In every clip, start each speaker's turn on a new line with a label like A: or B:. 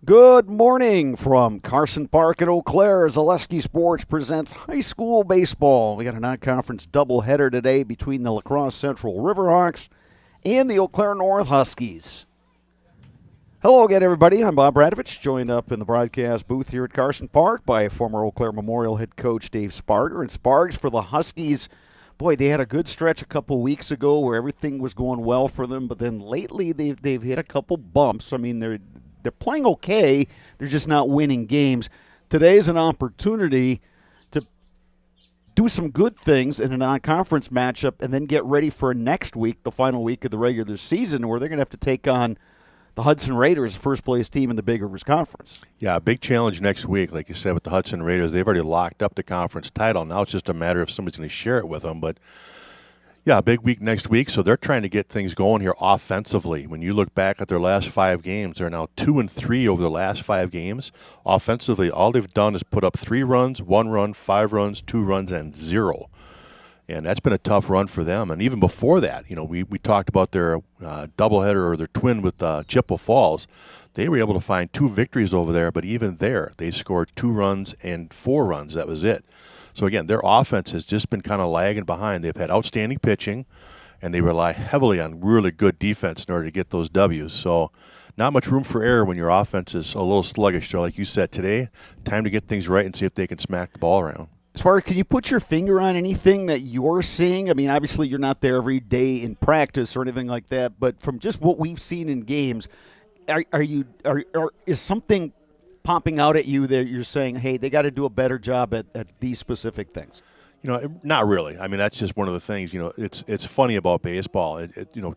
A: Good morning from Carson Park at Eau Claire. Zaleski Sports presents high school baseball. We got a non-conference doubleheader today between the La Crosse Central Riverhawks and the Eau Claire North Huskies. Hello again, everybody. I'm Bob Radovich, joined up in the broadcast booth here at Carson Park by former Eau Claire Memorial head coach Dave Sparger. And Spargs for the Huskies, boy, they had a good stretch a couple weeks ago where everything was going well for them, but then lately they've hit a couple bumps. I mean, they're playing okay. They're just not winning games. Today's an opportunity to do some good things in a non-conference matchup and then get ready for next week, the final week of the regular season, where they're going to have to take on the Hudson Raiders, the first-place team in the Big Rivers Conference.
B: Yeah, a big challenge next week, like you said, with the Hudson Raiders. They've already locked up the conference title. Now it's just a matter of somebody's going to share it with them. But, yeah, a big week next week, so they're trying to get things going here offensively. When you look back at their last 5 games, they're now 2-3 over the last 5 games. Offensively, all they've done is put up 3 runs, 1 run, 5 runs, 2 runs, and 0. And that's been a tough run for them. And even before that, we talked about their doubleheader or their twin with Chippewa Falls. They were able to find 2 victories over there, but even there, they scored 2 runs and 4 runs. That was it. So, again, their offense has just been kind of lagging behind. They've had outstanding pitching, and they rely heavily on really good defense in order to get those W's. So not much room for error when your offense is a little sluggish. So like you said today, time to get things right and see if they can smack the ball around.
A: Spark, can you put your finger on anything that you're seeing? I mean, obviously you're not there every day in practice or anything like that, but from just what we've seen in games, is something popping out at you that you're saying, hey, they got to do a better job at these specific things?
B: Not really. I mean, that's just one of the things. It's funny about baseball.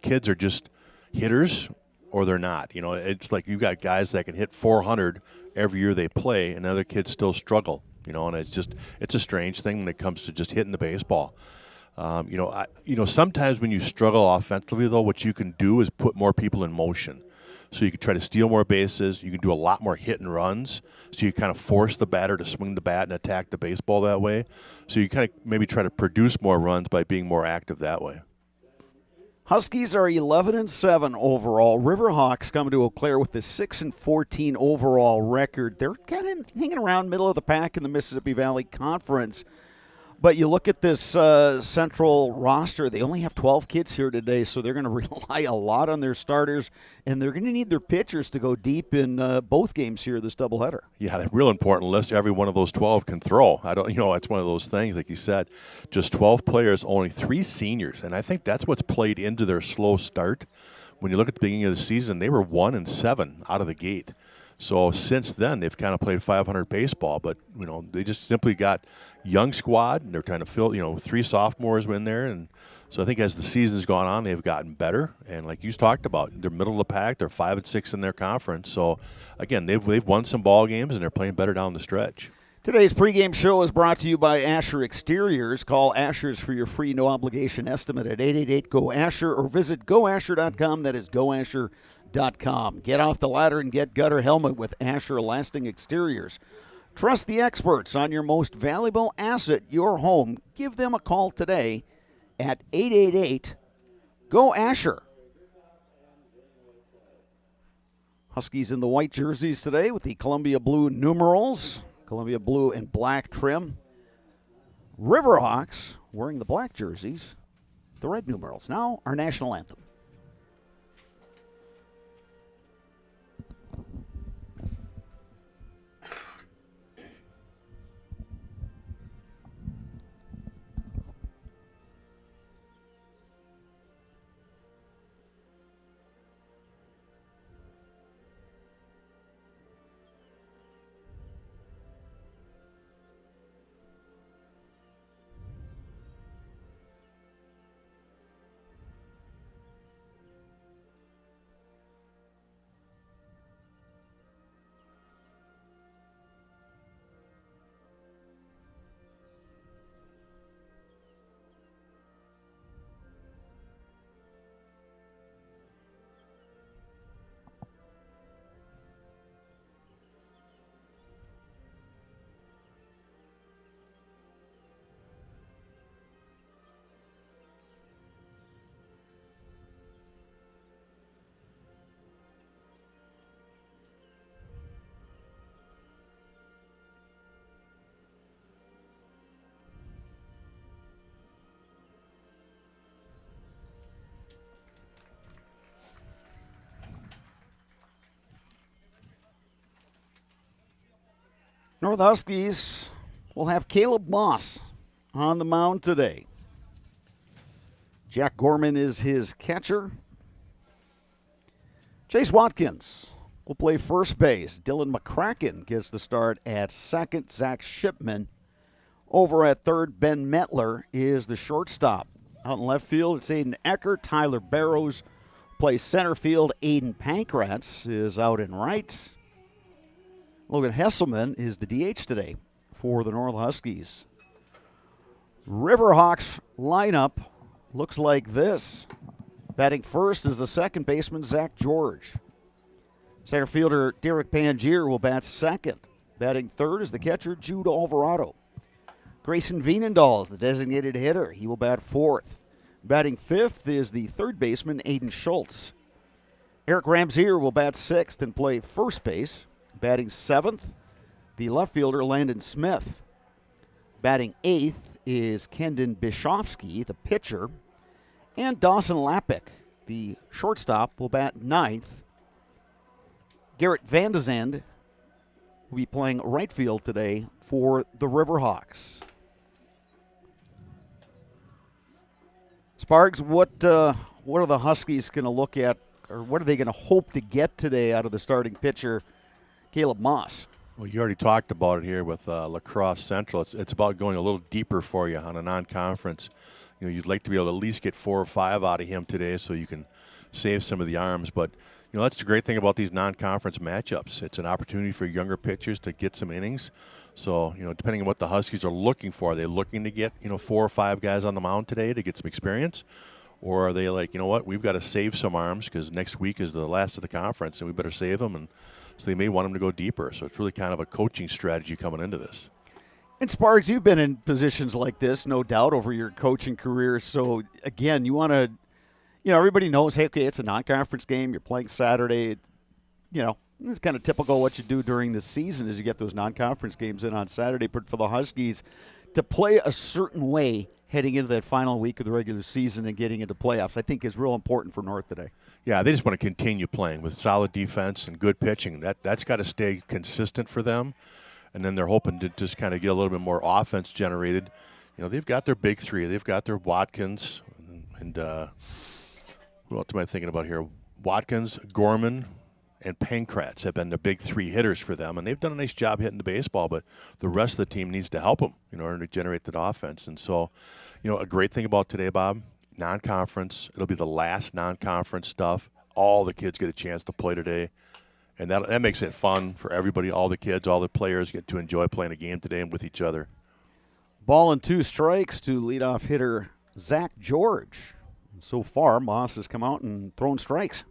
B: Kids are just hitters or they're not. It's like you got guys that can hit 400 every year they play, and other kids still struggle. And it's a strange thing when it comes to just hitting the baseball. Sometimes when you struggle offensively, though, what you can do is put more people in motion. So you can try to steal more bases. You can do a lot more hit and runs. So you kind of force the batter to swing the bat and attack the baseball that way. So you kind of maybe try to produce more runs by being more active that way.
A: Huskies are 11-7 overall. Riverhawks come to Eau Claire with a 6-14 overall record. They're kind of hanging around middle of the pack in the Mississippi Valley Conference. But you look at this central roster, they only have 12 kids here today, so they're going to rely a lot on their starters, and they're going to need their pitchers to go deep in both games here, this doubleheader.
B: Yeah, they're real important list. Every one of those 12 can throw. It's one of those things, like you said, just 12 players, only 3 seniors, and I think that's what's played into their slow start. When you look at the beginning of the season, they were 1-7 out of the gate. So since then, they've kind of played 500 baseball, but, they just simply got young squad, and they're trying to fill, 3 sophomores in there. And so I think as the season's gone on, they've gotten better. And like you talked about, they're middle of the pack. They're 5-6 in their conference. So, again, they've won some ball games, and they're playing better down the stretch.
A: Today's pregame show is brought to you by Asher Exteriors. Call Asher's for your free no-obligation estimate at 888-GO-ASHER or visit goasher.com. That is goasher.com. Get off the ladder and get gutter helmet with Asher Lasting Exteriors. Trust the experts on your most valuable asset, your home. Give them a call today at 888-GO-ASHER. Huskies in the white jerseys today with the Columbia blue numerals. Columbia blue and black trim. Riverhawks wearing the black jerseys, the red numerals. Now our national anthem. North Huskies will have Caleb Moss on the mound today. Jack Gorman is his catcher. Chase Watkins will play first base. Dylan McCracken gets the start at second. Zach Shipman over at third. Ben Metler is the shortstop. Out in left field, it's Aiden Ecker. Tyler Barrows plays center field. Aiden Pankratz is out in right. Logan Hesselman is the DH today for the North Huskies. Riverhawks lineup looks like this. Batting first is the second baseman, Zach George. Center fielder Derek Pangier will bat second. Batting third is the catcher, Jude Alvarado. Grayson Veenendahl is the designated hitter. He will bat fourth. Batting fifth is the third baseman, Aiden Schultz. Eric Ramsier will bat sixth and play first base. Batting seventh, the left fielder, Landon Smith. Batting eighth is Kendon Bishovsky, the pitcher. And Dawson Lappick, the shortstop, will bat ninth. Garrett Van de Zand will be playing right field today for the Riverhawks. Sparks, what are the Huskies going to look at, or what are they going to hope to get today out of the starting pitcher, Caleb Moss?
B: Well, you already talked about it here with La Crosse Central. It's about going a little deeper for you on a non-conference. You know, you'd like to be able to at least get 4 or 5 out of him today so you can save some of the arms. But, you know, that's the great thing about these non-conference matchups. It's an opportunity for younger pitchers to get some innings. So, you know, depending on what the Huskies are looking for, are they looking to get, 4 or 5 guys on the mound today to get some experience? Or are they like, you know what, we've got to save some arms because next week is the last of the conference and we better save them. And so they may want them to go deeper. So it's really kind of a coaching strategy coming into this.
A: And Sparks, you've been in positions like this, no doubt, over your coaching career. So, again, you want to, everybody knows, hey, okay, it's a non-conference game. You're playing Saturday. It's kind of typical what you do during the season is you get those non-conference games in on Saturday. But for the Huskies to play a certain way heading into that final week of the regular season and getting into playoffs, I think is real important for North today. Yeah,
B: they just want to continue playing with solid defense and good pitching. That's got to stay consistent for them. And then they're hoping to just kind of get a little bit more offense generated. They've got their big three. They've got their Watkins and who else am I thinking about here? Watkins, Gorman, and Pankratz have been the big 3 hitters for them. And they've done a nice job hitting the baseball, but the rest of the team needs to help them in order to generate that offense. And so, a great thing about today, Bob, non-conference. It'll be the last non-conference stuff. All the kids get a chance to play today. And that makes it fun for everybody, all the kids, all the players get to enjoy playing a game today and with each other.
A: Ball and 2 strikes to leadoff hitter Zach George. So far, Moss has come out and thrown strikes.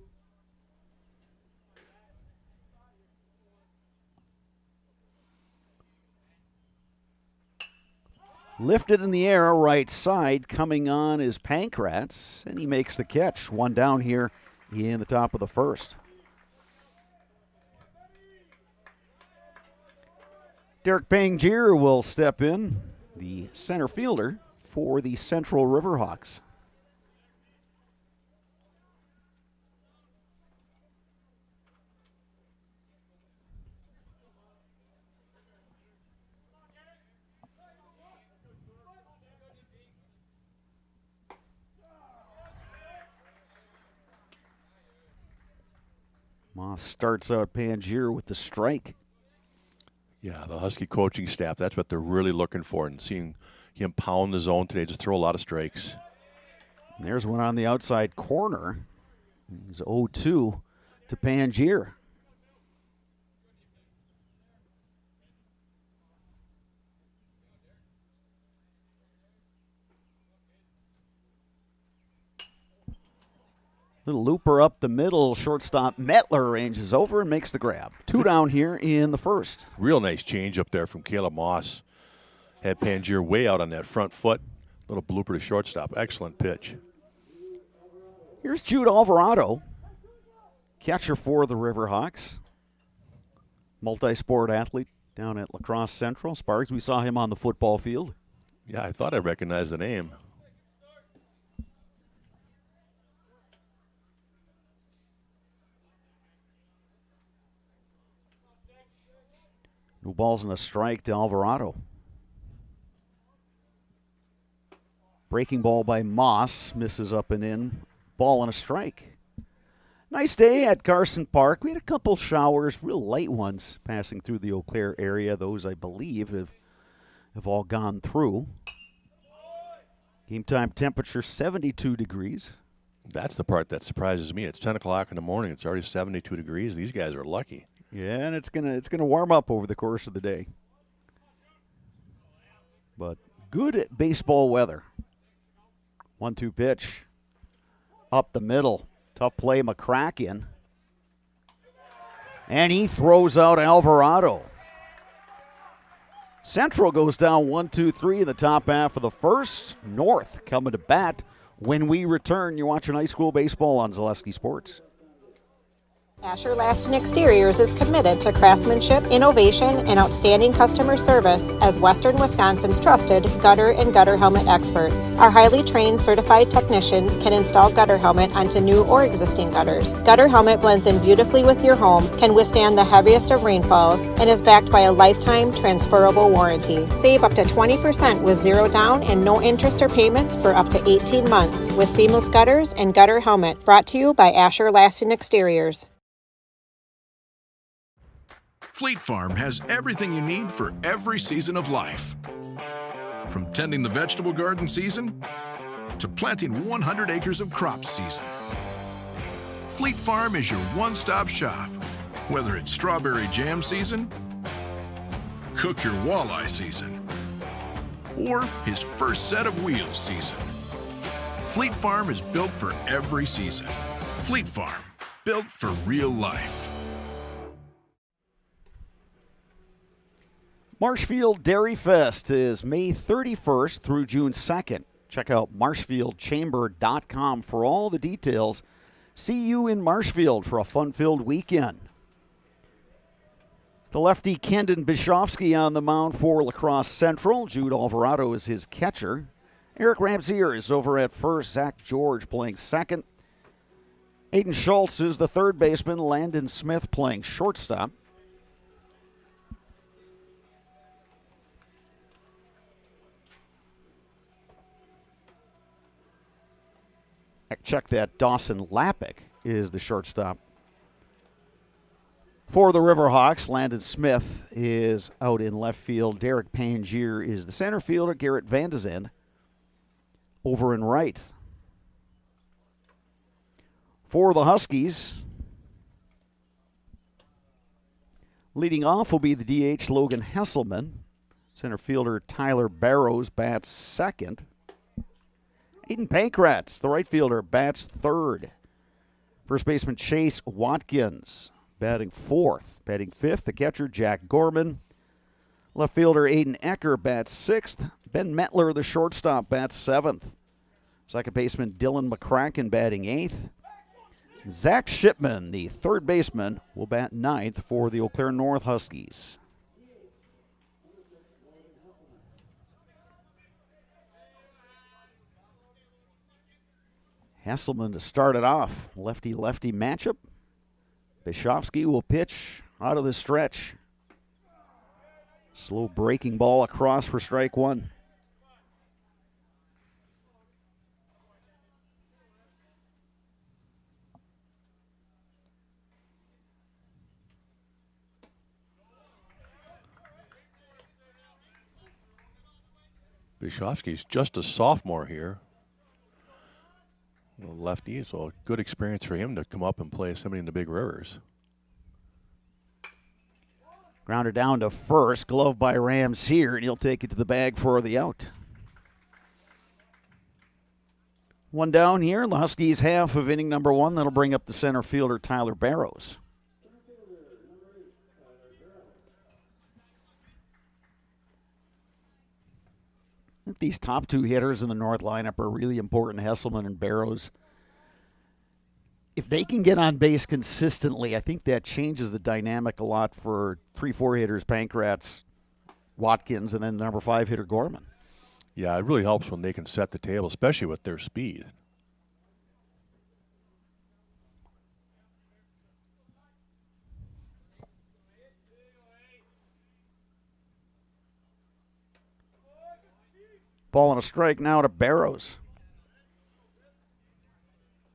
A: Lifted in the air, right side. Coming on is Pankratz, and he makes the catch. 1 down here in the top of the first. Derek Pangier will step in, the center fielder for the Central Riverhawks. Moss starts out Pangier with the strike.
B: Yeah, the Husky coaching staff, that's what they're really looking for. And seeing him pound the zone today, just throw a lot of strikes.
A: And there's one on the outside corner. It's 0-2 to Pangier. Little looper up the middle. Shortstop Metler ranges over and makes the grab. 2 down here in the first.
B: Real nice change up there from Caleb Moss. Had Pangier way out on that front foot. Little blooper to shortstop. Excellent pitch.
A: Here's Jude Alvarado, catcher for the Riverhawks. Multi-sport athlete down at La Crosse Central. Sparks, we saw him on the football field.
B: Yeah, I thought I recognized the name.
A: No balls and a strike to Alvarado. Breaking ball by Moss. Misses up and in. Ball and a strike. Nice day at Carson Park. We had a couple showers, real light ones, passing through the Eau Claire area. Those, I believe, have all gone through. Game time temperature 72 degrees.
B: That's the part that surprises me. It's 10 o'clock in the morning. It's already 72 degrees. These guys are lucky.
A: Yeah, and it's gonna warm up over the course of the day. But good baseball weather. 1-2 pitch. Up the middle. Tough play, McCracken. And he throws out Alvarado. Central goes down 1-2-3 in the top half of the first. North coming to bat. When we return, you're watching high school baseball on Zaleski Sports.
C: Asher Laston Exteriors is committed to craftsmanship, innovation, and outstanding customer service as Western Wisconsin's trusted gutter and gutter helmet experts. Our highly trained certified technicians can install gutter helmet onto new or existing gutters. Gutter helmet blends in beautifully with your home, can withstand the heaviest of rainfalls, and is backed by a lifetime transferable warranty. Save up to 20% with zero down and no interest or payments for up to 18 months with seamless gutters and gutter helmet. Brought to you by Asher Laston Exteriors.
D: Fleet Farm has everything you need for every season of life. From tending the vegetable garden season to planting 100 acres of crops season. Fleet Farm is your one-stop shop. Whether it's strawberry jam season, cook your walleye season, or his first set of wheels season. Fleet Farm is built for every season. Fleet Farm, built for real life.
A: Marshfield Dairy Fest is May 31st through June 2nd. Check out marshfieldchamber.com for all the details. See you in Marshfield for a fun-filled weekend. The lefty Kendon Bishovsky on the mound for La Crosse Central. Jude Alvarado is his catcher. Eric Ramsier is over at first. Zach George playing second. Aiden Schultz is the third baseman. Landon Smith playing shortstop. Check that. Dawson Lappick is the shortstop. For the Riverhawks, Landon Smith is out in left field. Derek Pangier is the center fielder. Garrett Van de Zand over in right. For the Huskies, leading off will be the DH Logan Hesselman. Center fielder Tyler Barrows bats second. Aiden Pankratz, the right fielder, bats third. First baseman Chase Watkins batting fourth. Batting fifth, the catcher Jack Gorman. Left fielder Aiden Ecker bats sixth. Ben Metler, the shortstop, bats seventh. Second baseman Dylan McCracken batting eighth. Zach Shipman, the third baseman, will bat ninth for the Eau Claire North Huskies. Hesselman to start it off. Lefty-lefty matchup. Bishovsky will pitch out of the stretch. Slow breaking ball across for strike one.
B: Bishovsky's just a sophomore here. Lefty, so a good experience for him to come up and play somebody in the big rivers.
A: Grounder down to first, glove by Rams here, and he'll take it to the bag for the out. One down here, and the Huskies half of inning number one. That'll bring up the center fielder Tyler Barrows. I think these top two hitters in the North lineup are really important, Hesselman and Barrows. If they can get on base consistently, I think that changes the dynamic a lot for 3-4 hitters, Pankratz, Watkins, and then number 5 hitter Gorman.
B: Yeah, it really helps when they can set the table, especially with their speed.
A: Ball and a strike now to Barrows.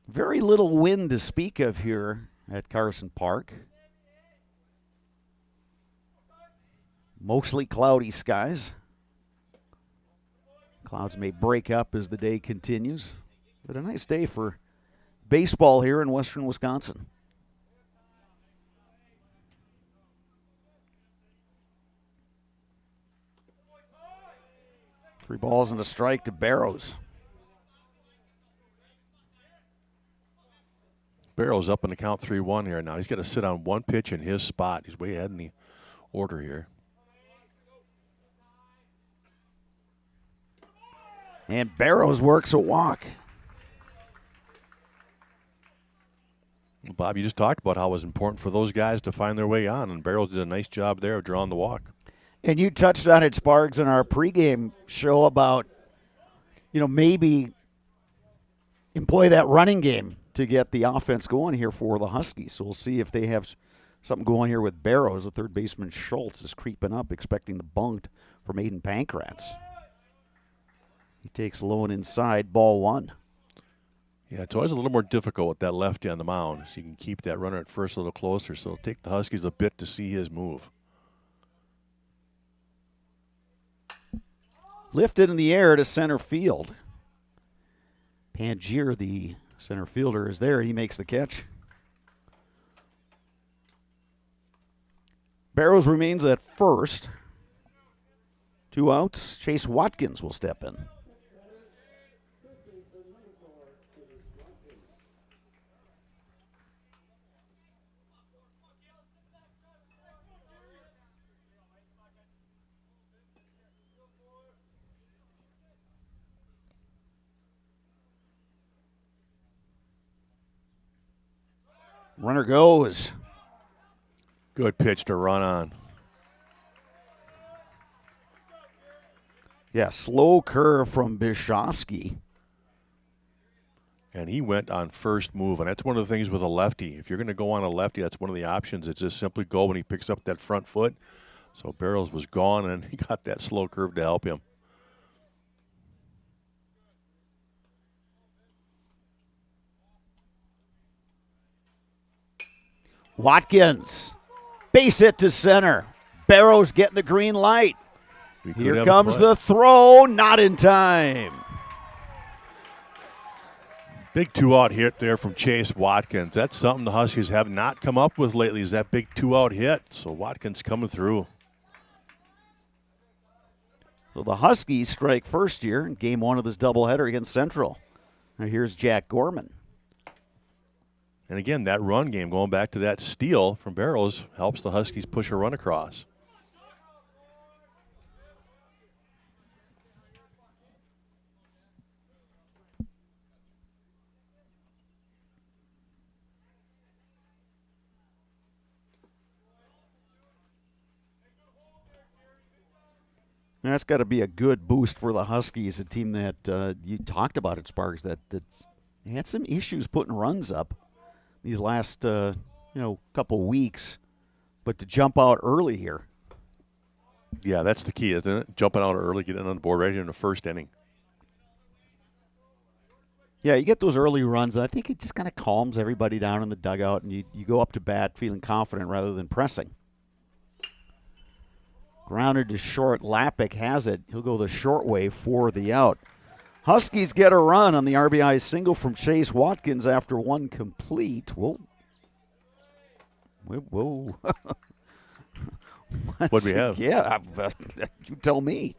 A: Very little wind to speak of here at Carson Park. Mostly cloudy skies. Clouds may break up as the day continues, but a nice day for baseball here in western Wisconsin. Three balls and a strike to Barrows.
B: Barrows up in the count 3-1 here now. He's got to sit on one pitch in his spot. He's way ahead in the order here.
A: And Barrows works a walk.
B: Bob, you just talked about how it was important for those guys to find their way on, and Barrows did a nice job there of drawing the walk.
A: And you touched on it, Sparks, in our pregame show about, maybe employ that running game to get the offense going here for the Huskies. So we'll see if they have something going here with Barrows. The third baseman Schultz is creeping up, expecting the bunt from Aiden Pankratz. He takes low and inside, ball one.
B: Yeah, it's always a little more difficult with that lefty on the mound, so you can keep that runner at first a little closer. So it'll take the Huskies a bit to see his move.
A: Lifted in the air to center field. Pangier, the center fielder, is there. He makes the catch. Barrows remains at first. 2 outs. Chase Watkins will step in. Runner goes.
B: Good pitch to run on.
A: Yeah, slow curve from Bishovsky.
B: And he went on first move, and that's one of the things with a lefty. If you're going to go on a lefty, that's one of the options. It's just simply go when he picks up that front foot. So Barrows was gone, and he got that slow curve to help him.
A: Watkins, base hit to center. Barrows getting the green light. Here comes the throw, not in time.
B: Big 2-out hit there from Chase Watkins. That's something the Huskies have not come up with lately, is that big 2-out hit. So Watkins coming through.
A: So the Huskies strike first here in game one of this doubleheader against Central. Now here's Jack Gorman.
B: And again, that run game, going back to that steal from Barrows, helps the Huskies push a run across.
A: That's got to be a good boost for the Huskies, a team that you talked about it, Sparks, that had some issues putting runs up these last couple weeks, but to jump out early here.
B: Yeah, that's the key, isn't it? Jumping out early, getting on the board right here in the first inning.
A: Yeah, you get those early runs, and I think it just kind of calms everybody down in the dugout, and you go up to bat feeling confident rather than pressing. Grounded to short. Lappick has it. He'll go the short way for the out. Huskies get a run on the RBI single from Chase Watkins after one complete. Whoa. Whoa.
B: What do we have?
A: Yeah, you tell me.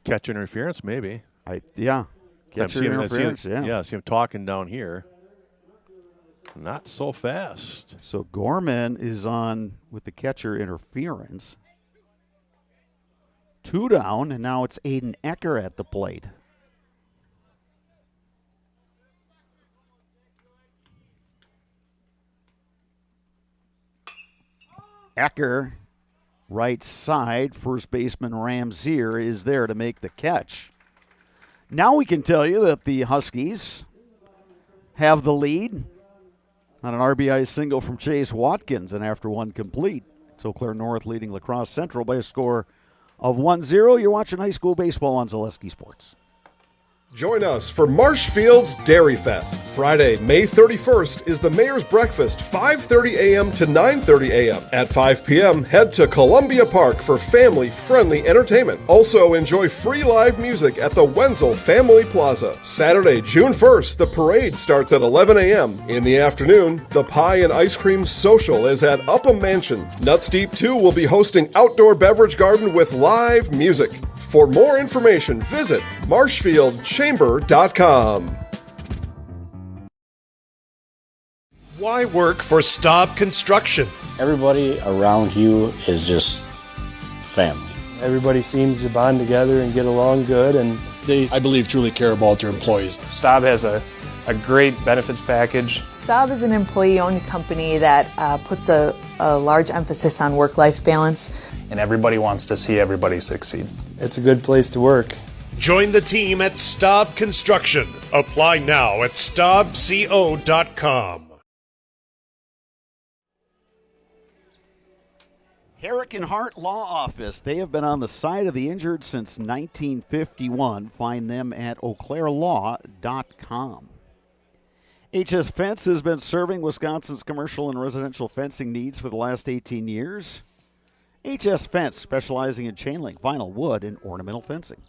B: Catch interference, maybe.
A: Catcher interference,
B: Yeah, I see him talking down here. Not so fast.
A: So Gorman is on with the catcher interference. 2 down, and now it's Aiden Ecker at the plate. Ecker, right side, first baseman Ramsier is there to make the catch. Now we can tell you that the Huskies have the lead on an RBI single from Chase Watkins, and after one complete, it's Eau Claire North leading La Crosse Central by a score of 1-0. You're watching high school baseball on Zaleski Sports.
E: Join us for Marshfield's Dairy Fest. Friday, May 31st is the Mayor's Breakfast, 5:30 a.m. to 9:30 a.m. At 5 p.m., head to Columbia Park for family-friendly entertainment. Also, enjoy free live music at the Wenzel Family Plaza. Saturday, June 1st, the parade starts at 11 a.m. In the afternoon, the Pie and Ice Cream Social is at Upham Mansion. Nuts Deep 2 will be hosting outdoor beverage garden with live music. For more information, visit marshfieldchamber.com.
F: Why work for Staub Construction?
G: Everybody around you is just family.
H: Everybody seems to bond together and get along good, and
I: they, I believe, truly care about their employees.
H: Staub has a great benefits package.
J: Staub is an employee-owned company that puts a large emphasis on work-life balance.
H: And everybody wants to see everybody succeed. It's a good place to work.
F: Join the team at Staub Construction. Apply now at staubco.com.
A: Herrick and Hart Law Office. They have been on the side of the injured since 1951. Find them at eauclairlaw.com. HS Fence has been serving Wisconsin's commercial and residential fencing needs for the last 18 years. HS Fence, specializing in chain link, vinyl, wood, and ornamental fencing.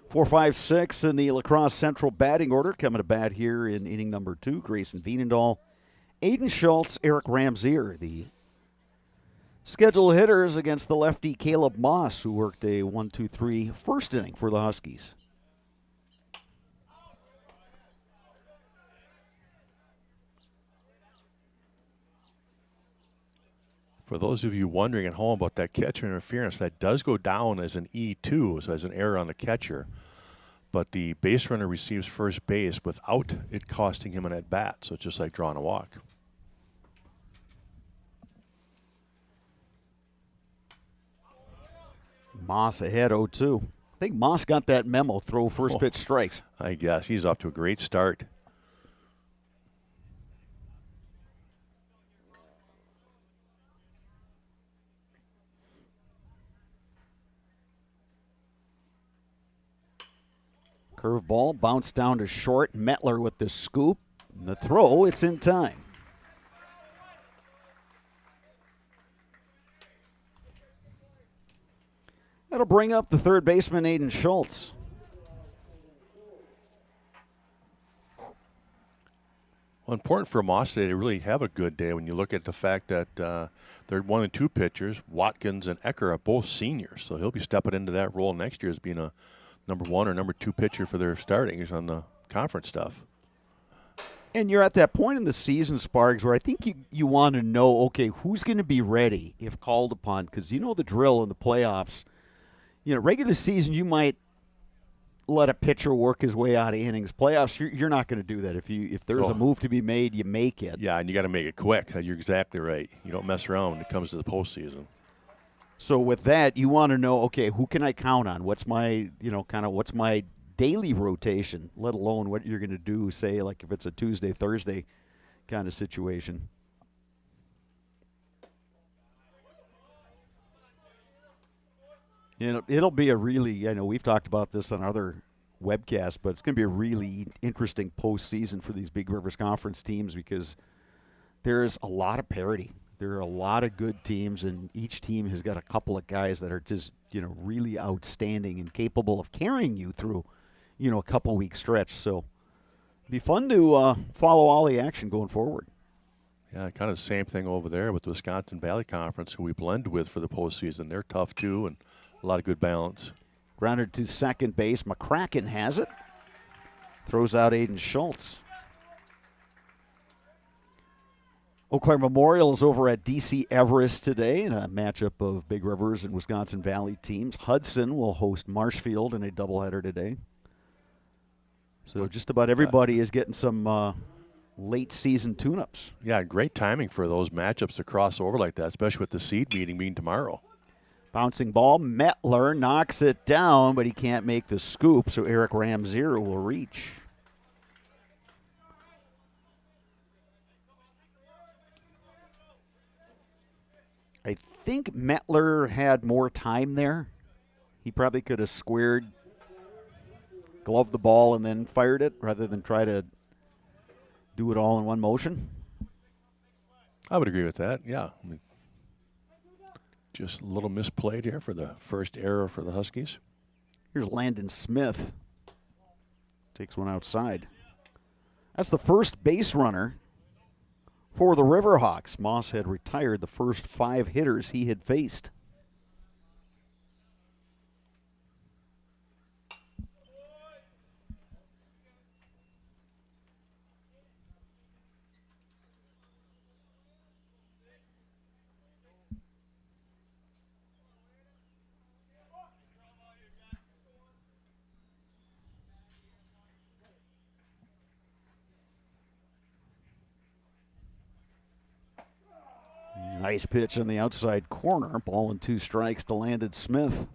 A: 4-5-6 in the La Crosse Central batting order. Coming to bat here in inning number 2, Grayson Veenendahl, Aiden Schultz, Eric Ramsier. The scheduled hitters against the lefty Caleb Moss, who worked a 1-2-3 first inning for the Huskies.
B: For those of you wondering at home about that catcher interference, that does go down as an E2, so as an error on the catcher. But the base runner receives first base without it costing him an at-bat, so it's just like drawing a walk.
A: Moss ahead 0-2. I think Moss got that memo, throw first pitch strikes.
B: I guess. He's off to a great start.
A: Curveball bounced down to short. Mettler with the scoop. And the throw, it's in time. That'll bring up the third baseman, Aiden Schultz.
B: Well, important for Moss today to really have a good day when you look at the fact that they're 1 and 2 pitchers. Watkins and Ecker are both seniors, so he'll be stepping into that role next year as being a number 1 or number 2 pitcher for their startings on the conference stuff.
A: And you're at that point in the season, Sparks, where I think you want to know, okay, who's going to be ready if called upon? Because you know the drill in the playoffs. You know, regular season, you might let a pitcher work his way out of innings. Playoffs, you're not going to do that. If there's a move to be made, you make it.
B: Yeah, and you got to make it quick. You're exactly right. You don't mess around when it comes to the postseason.
A: So with that, you want to know, okay, who can I count on? What's my, what's my daily rotation, let alone what you're going to do, say, like if it's a Tuesday, Thursday kind of situation. You know, it'll be a really, I know we've talked about this on other webcasts, but it's going to be a really interesting postseason for these Big Rivers Conference teams because there's a lot of parity. There are a lot of good teams, and each team has got a couple of guys that are just, really outstanding and capable of carrying you through, a couple-week stretch. So it'll be fun to follow all the action going forward.
B: Yeah, kind of the same thing over there with the Wisconsin Valley Conference, who we blend with for the postseason. They're tough, too, and a lot of good balance.
A: Grounded to second base. McCracken has it. Throws out Aiden Schultz. Eau Claire Memorial is over at DC Everest today in a matchup of Big Rivers and Wisconsin Valley teams. Hudson will host Marshfield in a doubleheader today. So just about everybody is getting some late season tune-ups.
B: Yeah, great timing for those matchups to cross over like that, especially with the seed meeting being tomorrow.
A: Bouncing ball, Mettler knocks it down, but he can't make the scoop, so Eric Ramsier will reach. I think Mettler had more time there. He probably could have squared, gloved the ball, and then fired it rather than try to do it all in one motion.
B: I would agree with that, yeah. I mean, just a little misplayed here for the first error for the Huskies.
A: Here's Landon Smith. Takes one outside. That's the first base runner for the Riverhawks. Moss had retired the first 5 hitters he had faced. Nice pitch on the outside corner. Ball and 2 strikes to Landon Smith.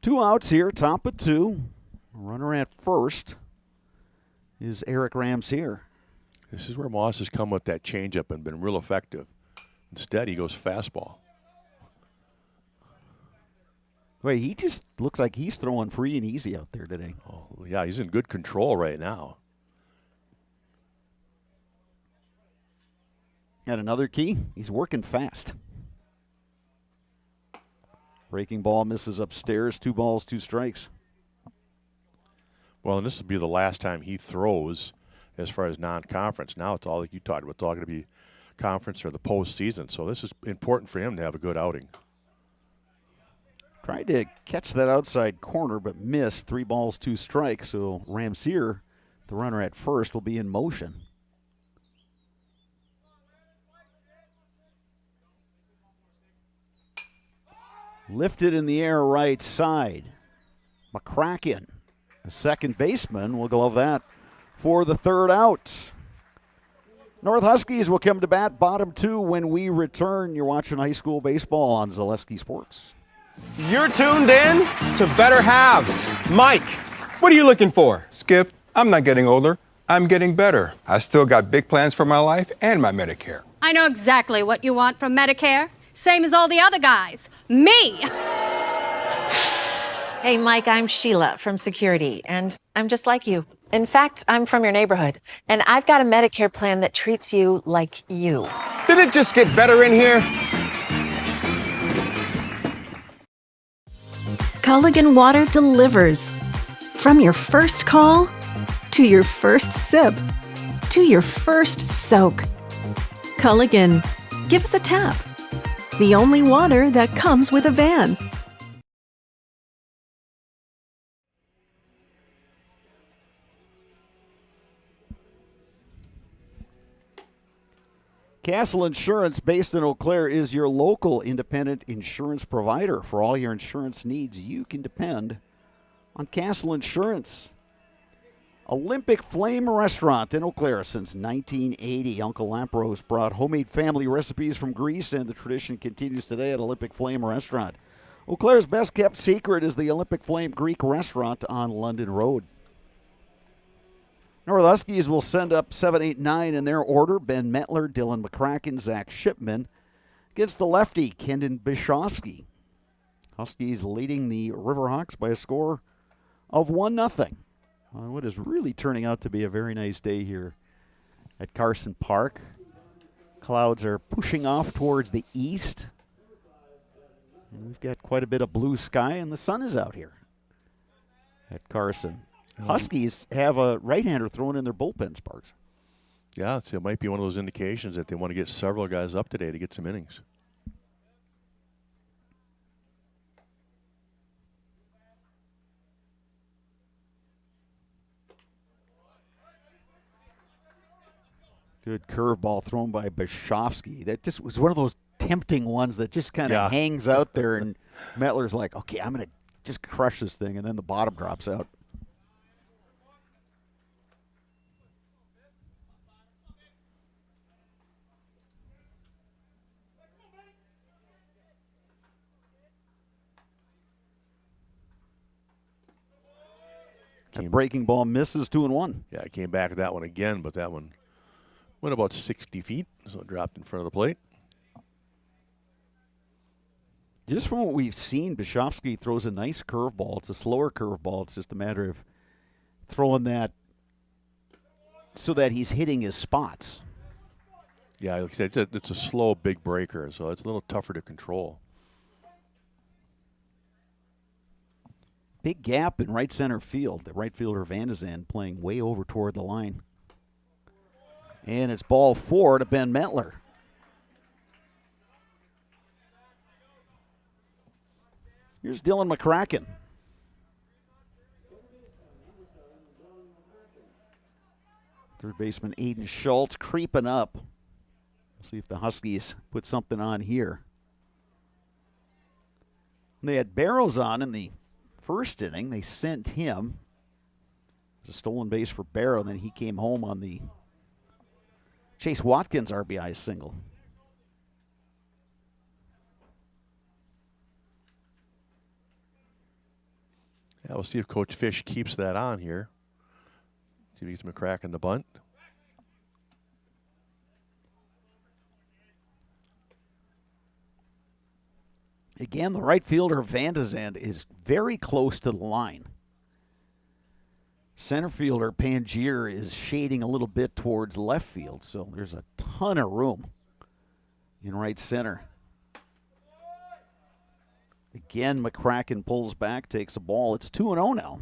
A: 2 outs here, top of 2. Runner at first is Eric Ramsier.
B: This is where Moss has come with that changeup and been real effective. Instead, he goes fastball.
A: Wait, he just looks like he's throwing free and easy out there today.
B: Oh, yeah, he's in good control right now.
A: And another key, he's working fast. Breaking ball misses upstairs, 2 balls, 2 strikes.
B: Well, and this will be the last time he throws as far as non-conference. Now it's all like you talked about. It's all going to be conference or the postseason. So this is important for him to have a good outing.
A: Tried to catch that outside corner, but missed. 3 balls, 2 strikes. So Ramsier, the runner at first, will be in motion. Lifted in the air right side. McCracken, the second baseman, will glove that for the 3rd out. North Huskies will come to bat, bottom 2 when we return. You're watching high school baseball on Zaleski Sports.
K: You're tuned in to Better Halves. Mike, what are you looking for?
L: Skip, I'm not getting older. I'm getting better. I still got big plans for my life and my Medicare.
M: I know exactly what you want from Medicare. Same as all the other guys. Me!
N: Hey, Mike, I'm Sheila from Security, and I'm just like you. In fact, I'm from your neighborhood, and I've got a Medicare plan that treats you like you.
K: Did it just get better in here?
O: Culligan Water delivers. From your first call, to your first sip, to your first soak. Culligan, give us a tap. The only water that comes with a van.
A: Castle Insurance, based in Eau Claire, is your local independent insurance provider. For all your insurance needs, you can depend on Castle Insurance. Olympic Flame Restaurant in Eau Claire since 1980. Uncle Lampros brought homemade family recipes from Greece, and the tradition continues today at Olympic Flame Restaurant. Eau Claire's best-kept secret is the Olympic Flame Greek Restaurant on London Road. North Huskies will send up 7, 8, 9 in their order. Ben Mettler, Dylan McCracken, Zach Shipman against the lefty, Kendon Bishovsky. Huskies leading the Riverhawks by a score of 1-0. On what is really turning out to be a very nice day here at Carson Park. Clouds are pushing off towards the east. And we've got quite a bit of blue sky, and the sun is out here at Carson. Huskies have a right-hander throwing in their bullpen, Sparks.
B: Yeah, so it might be one of those indications that they want to get several guys up today to get some innings.
A: Good curveball thrown by Bishovsky. That just was one of those tempting ones that just kind of hangs out there, and Mettler's like, okay, I'm going to just crush this thing, and then the bottom drops out. A breaking ball misses, 2-1.
B: Yeah, I came back at that one again, but that one went about 60 feet, so it dropped in front of the plate.
A: Just from what we've seen, Bishovsky throws a nice curveball. It's a slower curveball. It's just a matter of throwing that so that he's hitting his spots.
B: Yeah, like I said, it's a slow, big breaker, so it's a little tougher to control.
A: Big gap in right center field. The right fielder Van de Zandt playing way over toward the line. And it's ball 4 to Ben Metler. Here's Dylan McCracken. Third baseman Aiden Schultz creeping up. We'll see if the Huskies put something on here. They had Barrows on in the first inning. They sent him. It was a stolen base for Barrow. Then he came home on the Chase Watkins RBI single.
B: Yeah, we'll see if Coach Fish keeps that on here. See if he gets McCracken the bunt.
A: Again, the right fielder Van de Zandt is very close to the line. Center fielder Pangier is shading a little bit towards left field, so there's a ton of room in right center. Again, McCracken pulls back, takes a ball. It's 2-0 now.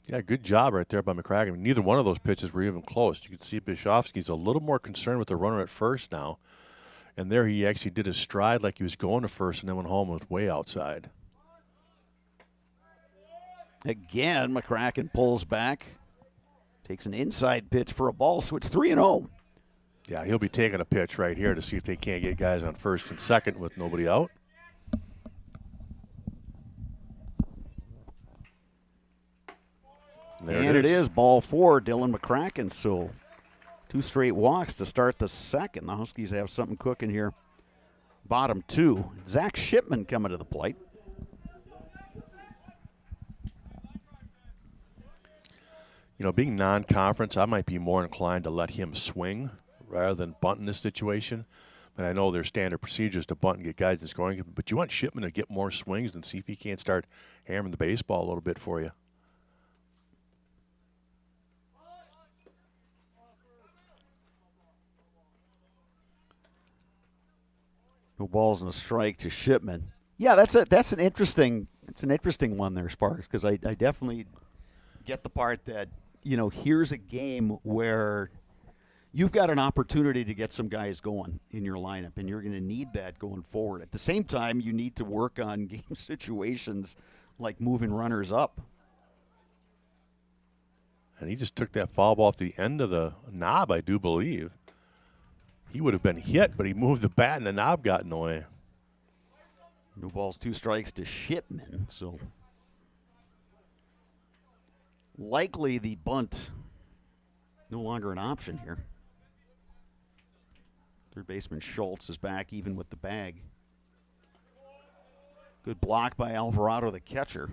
B: Yeah, good job right there by McCracken. Neither one of those pitches were even close. You can see Bishovsky's a little more concerned with the runner at first now. And there he actually did his stride like he was going to first and then went home and was way outside.
A: Again, McCracken pulls back. Takes an inside pitch for a ball, so it's 3-0.
B: Yeah, he'll be taking a pitch right here to see if they can't get guys on first and second with nobody out.
A: And it is ball 4, Dylan McCracken. So 2 straight walks to start the second. The Huskies have something cooking here. Bottom 2. Zach Shipman coming to the plate.
B: You know, being non-conference, I might be more inclined to let him swing rather than bunt in this situation. But I know there's standard procedures to bunt and get guys in scoring. But you want Shipman to get more swings and see if he can't start hammering the baseball a little bit for you.
A: No balls and a strike to Shipman. Yeah, that's an interesting one there, Sparks, because I definitely get the part that, you know, here's a game where you've got an opportunity to get some guys going in your lineup, and you're going to need that going forward. At the same time, you need to work on game situations like moving runners up.
B: And he just took that foul ball off the end of the knob, I do believe. He would have been hit, but he moved the bat and the knob got in the way.
A: No balls, 2 strikes to Shipman. So likely the bunt no longer an option here. Third baseman Schultz is back even with the bag. Good block by Alvarado, the catcher.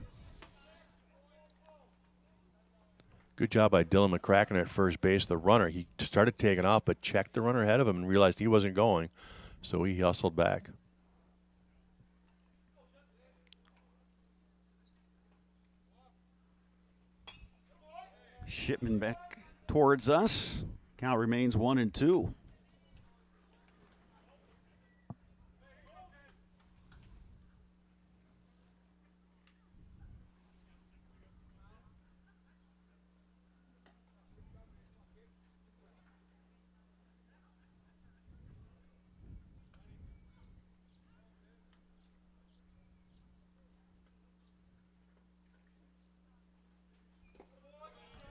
B: Good job by Dylan McCracken at first base. The runner, he started taking off, but checked the runner ahead of him and realized he wasn't going, so he hustled back.
A: Shipman back towards us. Count remains 1-2.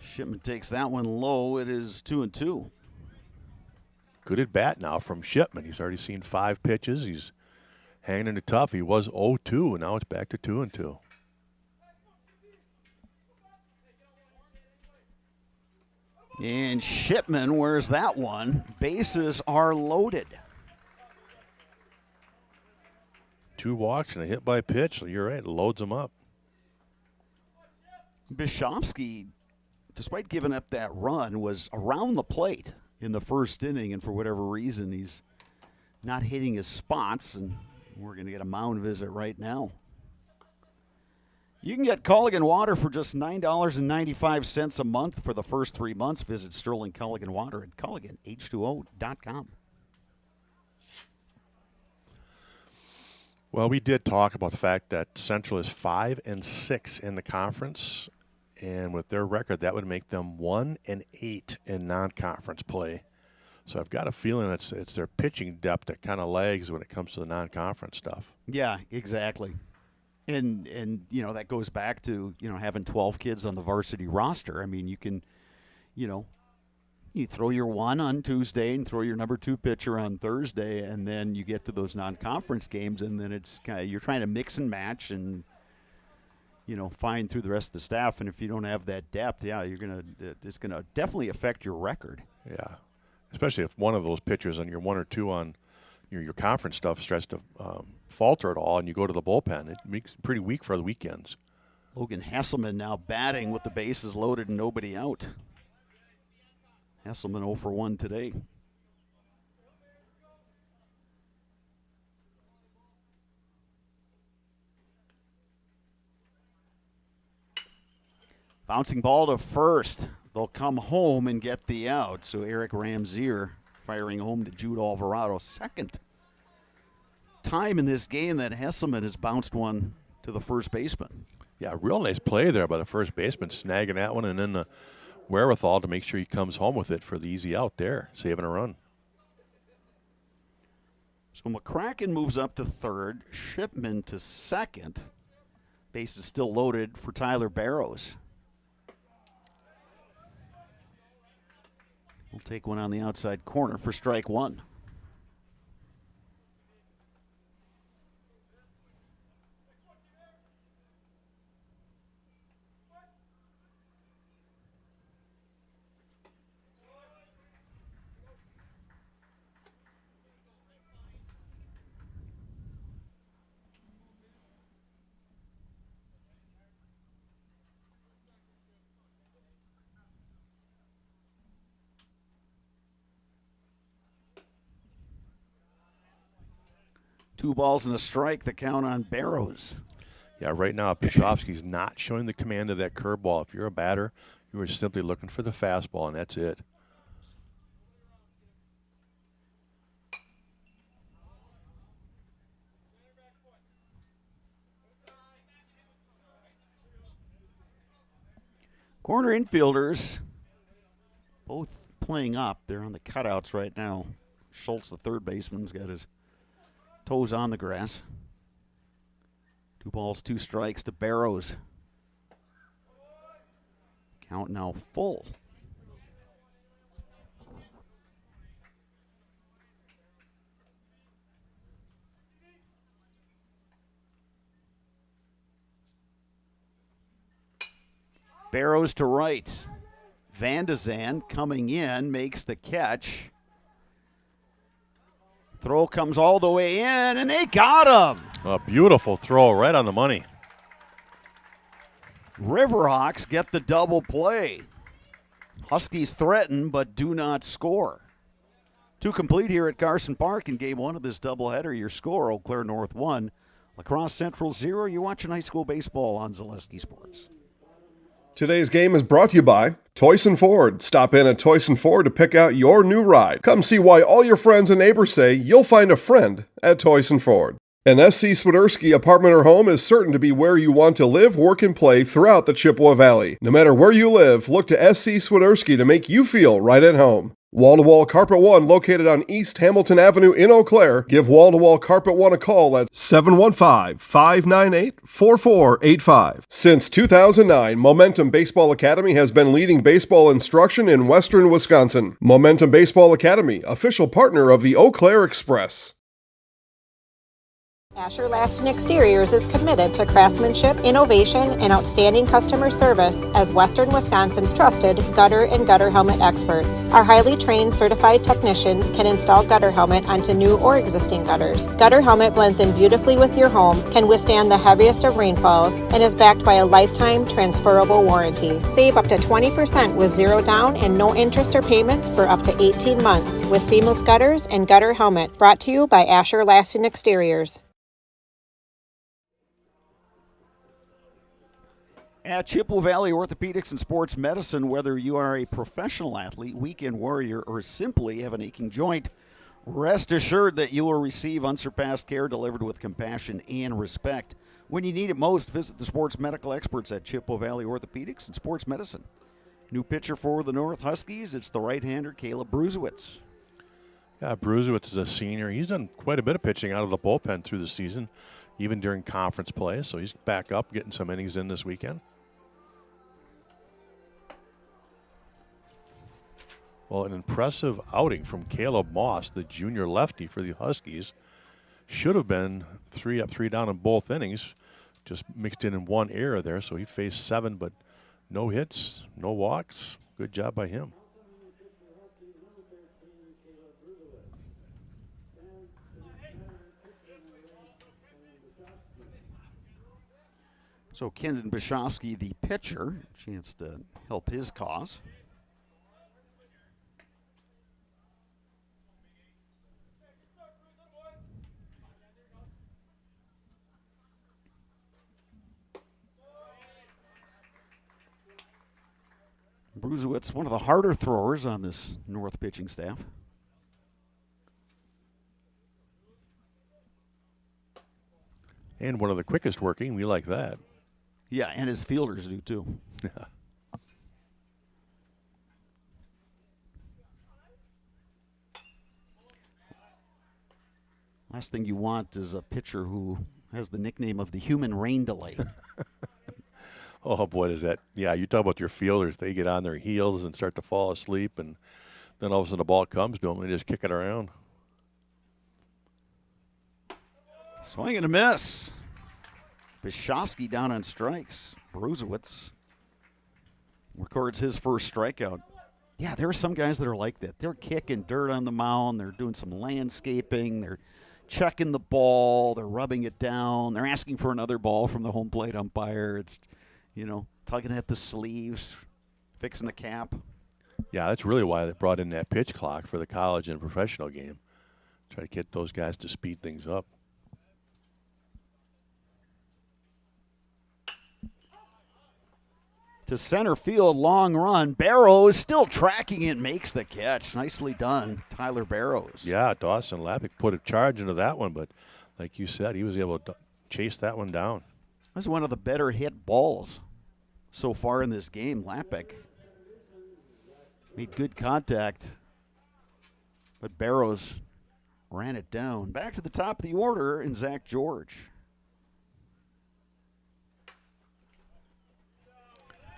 A: Shipman takes that one low. It is 2-2.
B: Good at bat now from Shipman. He's already seen 5 pitches. He's hanging in it tough. He was 0-2, and now it's back to 2-2.
A: And Shipman, where's that one? Bases are loaded.
B: 2 walks and a hit by pitch. So you're right, it loads them up.
A: Bishovsky, despite giving up that run, was around the plate in the first inning, and for whatever reason, he's not hitting his spots, and We're going to get a mound visit right now. You can get Culligan water for just $9.95 a month for the first 3 months. Visit Sterling Culligan Water at CulliganH2O.com.
B: Well, we did talk about the fact that Central is 5-6 in the conference, and with their record, that would make them 1-8 in non-conference play. So I've got a feeling it's their pitching depth that kind of lags when it comes to the non-conference stuff.
A: Yeah, exactly. And that goes back to, having 12 kids on the varsity roster. I mean, you can, you throw your one on Tuesday and throw your number 2 pitcher on Thursday, and then you get to those non-conference games, and then it's you're trying to mix and match and, find through the rest of the staff. And if you don't have that depth, it's gonna definitely affect your record.
B: Yeah, especially if one of those pitchers on your 1 or 2 on your conference stuff starts to falter at all, and you go to the bullpen. It makes it pretty weak for the weekends.
A: Logan Hasselman now batting with the bases loaded and nobody out. Hasselman 0 for 1 today. Bouncing ball to first. They'll come home and get the out. So Eric Ramsier firing home to Jude Alvarado. Second time in this game that Hesselman has bounced one to the first baseman.
B: Yeah, real nice play there by the first baseman, snagging that one, and then the wherewithal to make sure he comes home with it for the easy out there, saving a run.
A: So McCracken moves up to third, Shipman to second. Base is still loaded for Tyler Barrows. We'll take one on the outside corner for strike one. Two balls and a strike, the count on Barrows.
B: Yeah, right now Pishofsky's not showing the command of that curveball. If you're a batter, you are simply looking for the fastball, and that's it.
A: Corner infielders, both playing up. They're on the cutouts right now. Schultz, the third baseman's got his toes on the grass. 2 balls, 2 strikes to Barrows. Count now full. Barrows to right. Van de Zand coming in, makes the catch. Throw comes all the way in, and they got him.
B: A beautiful throw right on the money.
A: Riverhawks get the double play. Huskies threaten but do not score. 2 complete here at Carson Park in game 1 of this doubleheader. Your score, Eau Claire North 1, La Crosse Central 0. You're watching high school baseball on Zaleski Sports.
E: Today's game is brought to you by Toyson Ford. Stop in at Toyson Ford to pick out your new ride. Come see why all your friends and neighbors say you'll find a friend at Toyson Ford. An SC Swiderski apartment or home is certain to be where you want to live, work, and play throughout the Chippewa Valley. No matter where you live, look to SC Swiderski to make you feel right at home. Wall-to-Wall Carpet One, located on East Hamilton Avenue in Eau Claire. Give Wall-to-Wall Carpet One a call at 715-598-4485. Since 2009, Momentum Baseball Academy has been leading baseball instruction in western Wisconsin. Momentum Baseball Academy, official partner of the Eau Claire Express.
C: Asher Laston Exteriors is committed to craftsmanship, innovation, and outstanding customer service as Western Wisconsin's trusted gutter and gutter helmet experts. Our highly trained certified technicians can install gutter helmet onto new or existing gutters. Gutter helmet blends in beautifully with your home, can withstand the heaviest of rainfalls, and is backed by a lifetime transferable warranty. Save up to 20% with zero down and no interest or payments for up to 18 months with seamless gutters and gutter helmet. Brought to you by Asher Laston Exteriors.
A: At Chippewa Valley Orthopedics and Sports Medicine, whether you are a professional athlete, weekend warrior, or simply have an aching joint, rest assured that you will receive unsurpassed care delivered with compassion and respect. When you need it most, visit the sports medical experts at Chippewa Valley Orthopedics and Sports Medicine. New pitcher for the North Huskies, it's the right-hander Caleb Bruzewitz.
B: Yeah, Bruzewitz is a senior. He's done quite a bit of pitching out of the bullpen through the season, even during conference play, so he's back up, getting some innings in this weekend. Well, an impressive outing from Caleb Moss, the junior lefty for the Huskies. Should have been 3 up, 3 down in both innings. Just mixed in one error there, so he faced 7, but no hits, no walks. Good job by him.
A: So Kendon Bishofsky, the pitcher, chance to help his cause. Bruzewitz, one of the harder throwers on this North pitching staff.
B: And one of the quickest working. We like that.
A: Yeah, and his fielders do too.
B: Yeah.
A: Last thing you want is a pitcher who has the nickname of the human rain delay.
B: Oh, boy, is that. Yeah, you talk about your fielders. They get on their heels and start to fall asleep, and then all of a sudden the ball comes to them and they just kick it around.
A: Swing and a miss. Bishofsky down on strikes. Bruzewitz records his first strikeout. Yeah, there are some guys that are like that. They're kicking dirt on the mound. They're doing some landscaping. They're checking the ball. They're rubbing it down. They're asking for another ball from the home plate umpire. It's, tugging at the sleeves, fixing the cap.
B: Yeah, that's really why they brought in that pitch clock for the college and professional game. Try to get those guys to speed things up.
A: To center field, long run. Barrows still tracking it, makes the catch. Nicely done, Tyler Barrows.
B: Yeah, Dawson Lappick put a charge into that one, but like you said, he was able to chase that one down.
A: This is one of the better hit balls so far in this game. Lappick made good contact, but Barrows ran it down. Back to the top of the order in Zach George.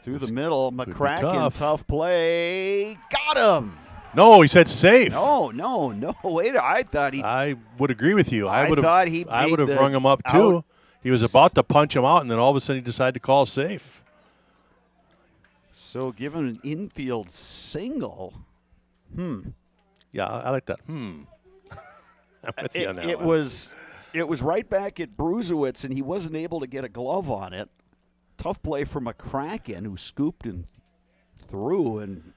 A: Through the middle, McCracken, tough play. Got him.
B: No, he said safe.
A: No. Wait,
B: I would agree with you. I would have rung him up too.
A: Out.
B: He was about to punch him out, and then all of a sudden he decided to call safe.
A: So given an infield single.
B: Yeah, I like that. I'm with you on that
A: it
B: one.
A: It was right back at Bruzewitz, and he wasn't able to get a glove on it. Tough play for McCracken, who scooped and threw. And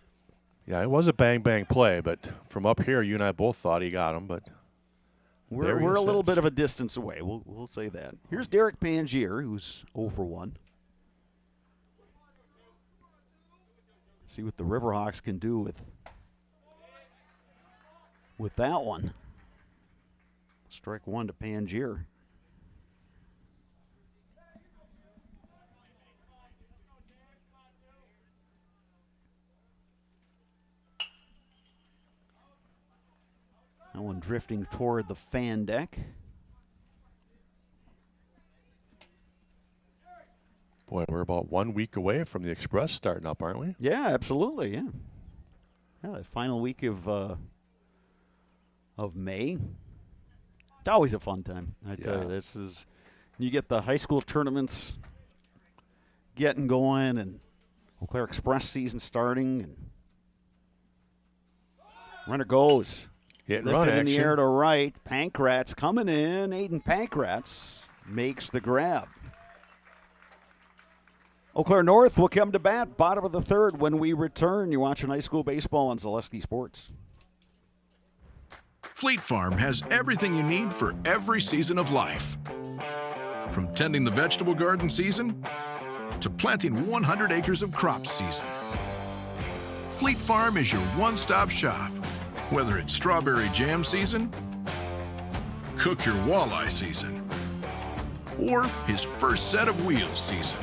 B: yeah, it was a bang play, but from up here, you and I both thought he got him, but
A: we're a little bit of a distance away. We'll say that. Here's Derek Pangier, who's 0 for 1. See what the Riverhawks can do with that one. Strike one to Pangier. That one drifting toward the fan deck.
B: Boy, we're about 1 week away from the Express starting up, aren't we?
A: Yeah, absolutely. Yeah, the final week of May. It's always a fun time. I tell you, you get the high school tournaments getting going, and Eau Claire Express season starting, and runner goes.
B: Hit and
A: Lifted
B: run
A: in the
B: action.
A: air to right. Pankratz coming in. Aiden Pankratz makes the grab. Eau Claire North will come to bat, bottom of the third. When we return, you're watching high school baseball on Zaleski Sports.
D: Fleet Farm has everything you need for every season of life. From tending the vegetable garden season to planting 100 acres of crops season. Fleet Farm is your one-stop shop. Whether it's strawberry jam season, cook your walleye season, or his first set of wheels season.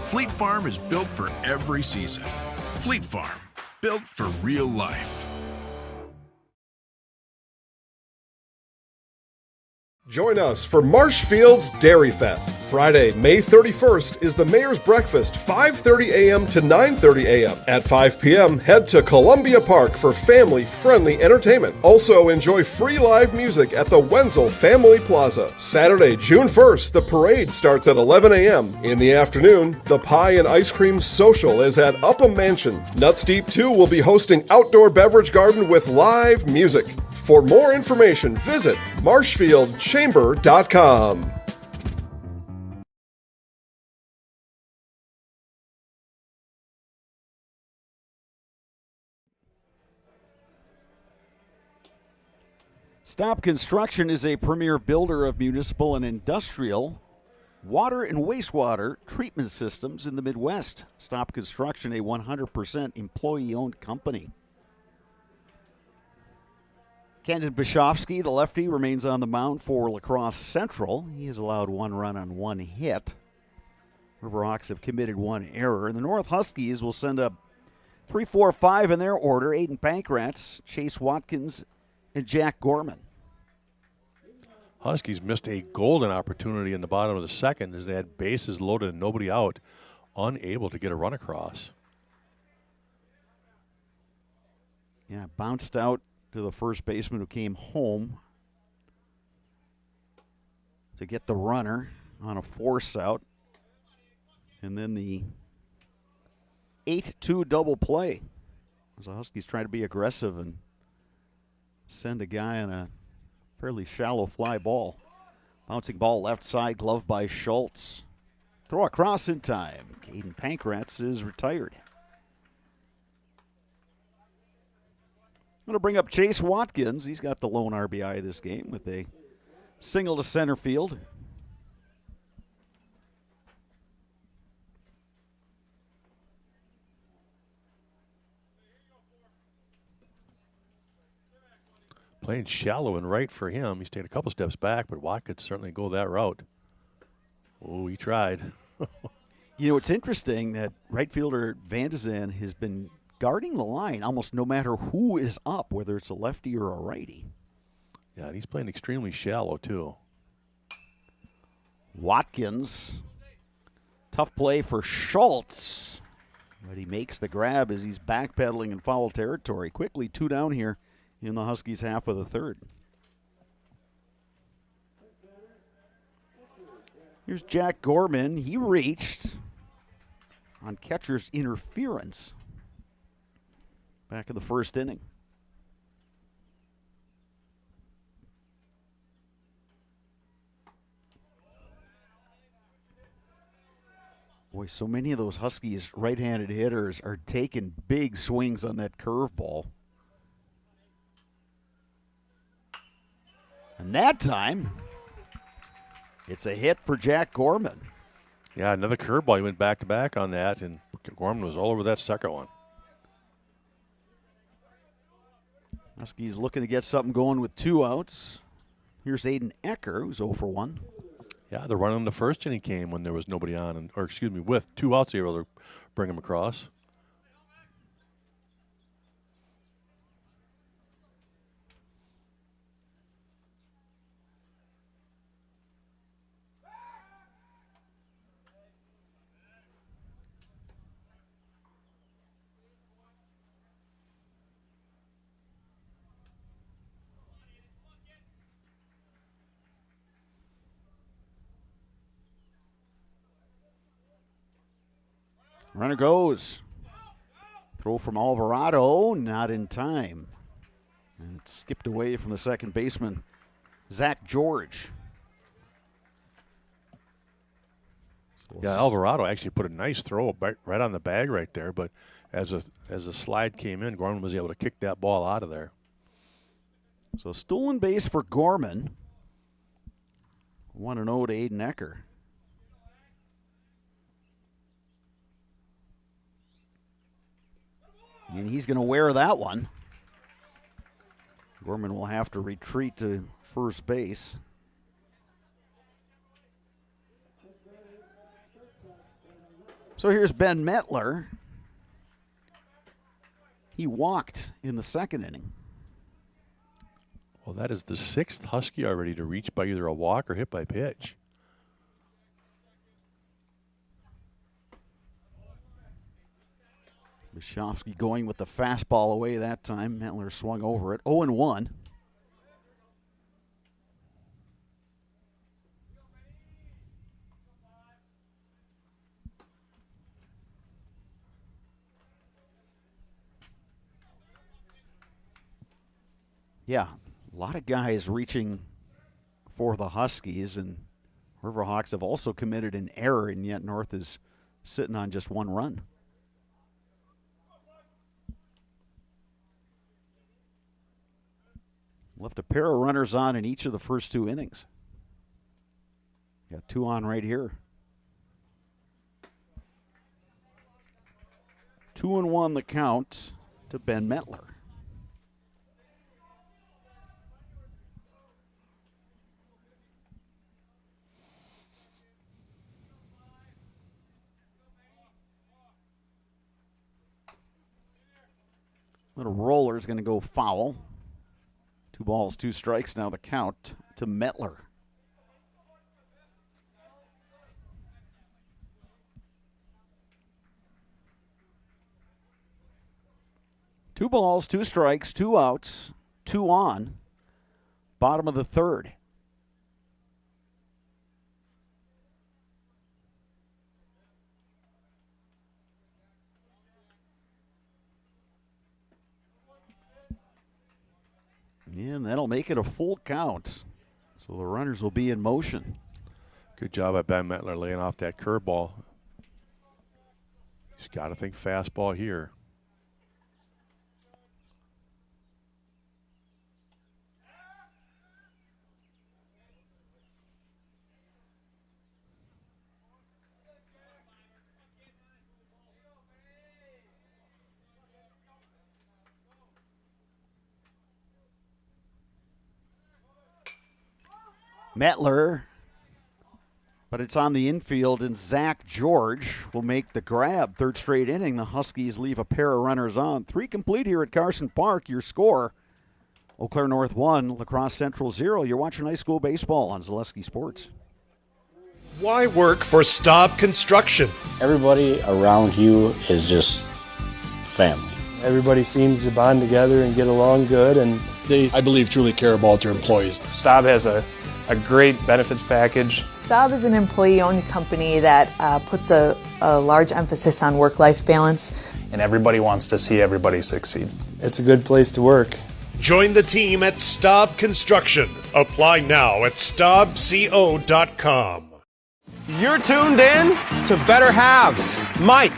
D: Fleet Farm is built for every season. Fleet Farm, built for real life.
E: Join us for Marshfield's Dairy Fest. Friday, May 31st is the Mayor's Breakfast, 5:30 a.m. to 9:30 a.m. At 5 p.m., head to Columbia Park for family-friendly entertainment. Also, enjoy free live music at the Wenzel Family Plaza. Saturday, June 1st, the parade starts at 11 a.m. In the afternoon, the Pie and Ice Cream Social is at Upham Mansion. Nuts Deep 2 will be hosting outdoor beverage garden with live music. For more information, visit marshfieldchamber.com.
A: Stop Construction is a premier builder of municipal and industrial water and wastewater treatment systems in the Midwest. Stop Construction, a 100% employee-owned company. Kenton Bischoffsky, the lefty, remains on the mound for La Crosse Central. He has allowed one run on one hit. Riverhawks have committed one error. And the North Huskies will send up 3, 4, 5 in their order. Aiden Pankratz, Chase Watkins, and Jack Gorman.
B: Huskies missed a golden opportunity in the bottom of the second as they had bases loaded and nobody out, unable to get a run across.
A: Yeah, bounced out to the first baseman who came home to get the runner on a force out. And then the 8-2 double play. As the Huskies try to be aggressive and send a guy on a fairly shallow fly ball. Bouncing ball left side, glove by Schultz. Throw across in time. Caden Pankratz is retired. I'm going to bring up Chase Watkins. He's got the lone RBI this game with a single to center field.
B: Playing shallow and right for him. He's taken a couple steps back, but Watt could certainly go that route. Oh, he tried.
A: You know, it's interesting that right fielder Van de Zen has been guarding the line almost no matter who is up, whether it's a lefty or a righty.
B: Yeah, and he's playing extremely shallow, too.
A: Watkins. Tough play for Schultz. But he makes the grab as he's backpedaling in foul territory. Quickly 2 down here in the Huskies' half of the third. Here's Jack Gorman. He reached on catcher's interference back in the first inning. Boy, so many of those Huskies right-handed hitters are taking big swings on that curveball. And that time, it's a hit for Jack Gorman.
B: Yeah, another curveball. He went back-to-back on that, and Gorman was all over that second one.
A: Huskies looking to get something going with 2 outs. Here's Aiden Ecker, who's 0 for 1.
B: Yeah, the run in the first inning came when there was nobody on, with 2 outs, they were able to bring him across.
A: Runner goes. Throw from Alvarado, not in time. And it skipped away from the second baseman, Zach George.
B: Yeah, Alvarado actually put a nice throw right on the bag right there, but as the slide came in, Gorman was able to kick that ball out of there.
A: So stolen base for Gorman. 1-0 to Aiden Ecker. And he's going to wear that one. Gorman will have to retreat to first base. So here's Ben Metler. He walked in the second inning.
B: Well, that is the 6th Husky already to reach by either a walk or hit by pitch.
A: Bishovsky going with the fastball away that time. Metler swung over it. 0-1. Yeah, a lot of guys reaching for the Huskies, and Riverhawks have also committed an error, and yet North is sitting on just 1 run. Left a pair of runners on in each of the first 2 innings. Got 2 on right here. 2-1 the count to Ben Metler. Little roller is going to go foul. 2 balls, 2 strikes. Now the count to Metler. Two balls, 2 strikes, 2 outs, 2 on. Bottom of the 3rd. And that'll make it a full count. So the runners will be in motion.
B: Good job by Ben Metler laying off that curveball. He's got to think fastball here.
A: Metler, but it's on the infield, and Zach George will make the grab. 3rd straight inning, the Huskies leave a pair of runners on. 3 complete here at Carson Park. Your score, Eau Claire North 1, La Crosse Central 0. You're watching high school baseball on Zaleski Sports.
F: Why work for Staub Construction?
G: Everybody around you is just family.
H: Everybody seems to bond together and get along good, and
I: They, I believe, truly care about their employees.
H: Staub has a great benefits package.
J: Staub is an employee-owned company that puts a large emphasis on work-life balance.
H: And everybody wants to see everybody succeed. It's a good place to work.
F: Join the team at Staub Construction. Apply now at staubco.com.
K: You're tuned in to Better Halves. Mike,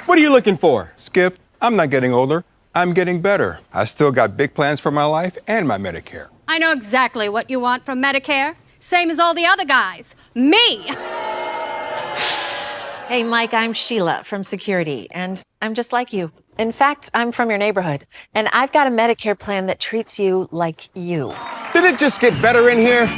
K: what are you looking for?
L: Skip, I'm not getting older. I'm getting better. I still got big plans for my life and my Medicare.
M: I know exactly what you want from Medicare. Same as all the other guys. Me!
N: Hey, Mike, I'm Sheila from Security, and I'm just like you. In fact, I'm from your neighborhood, and I've got a Medicare plan that treats you like you.
K: Did it just get better in here?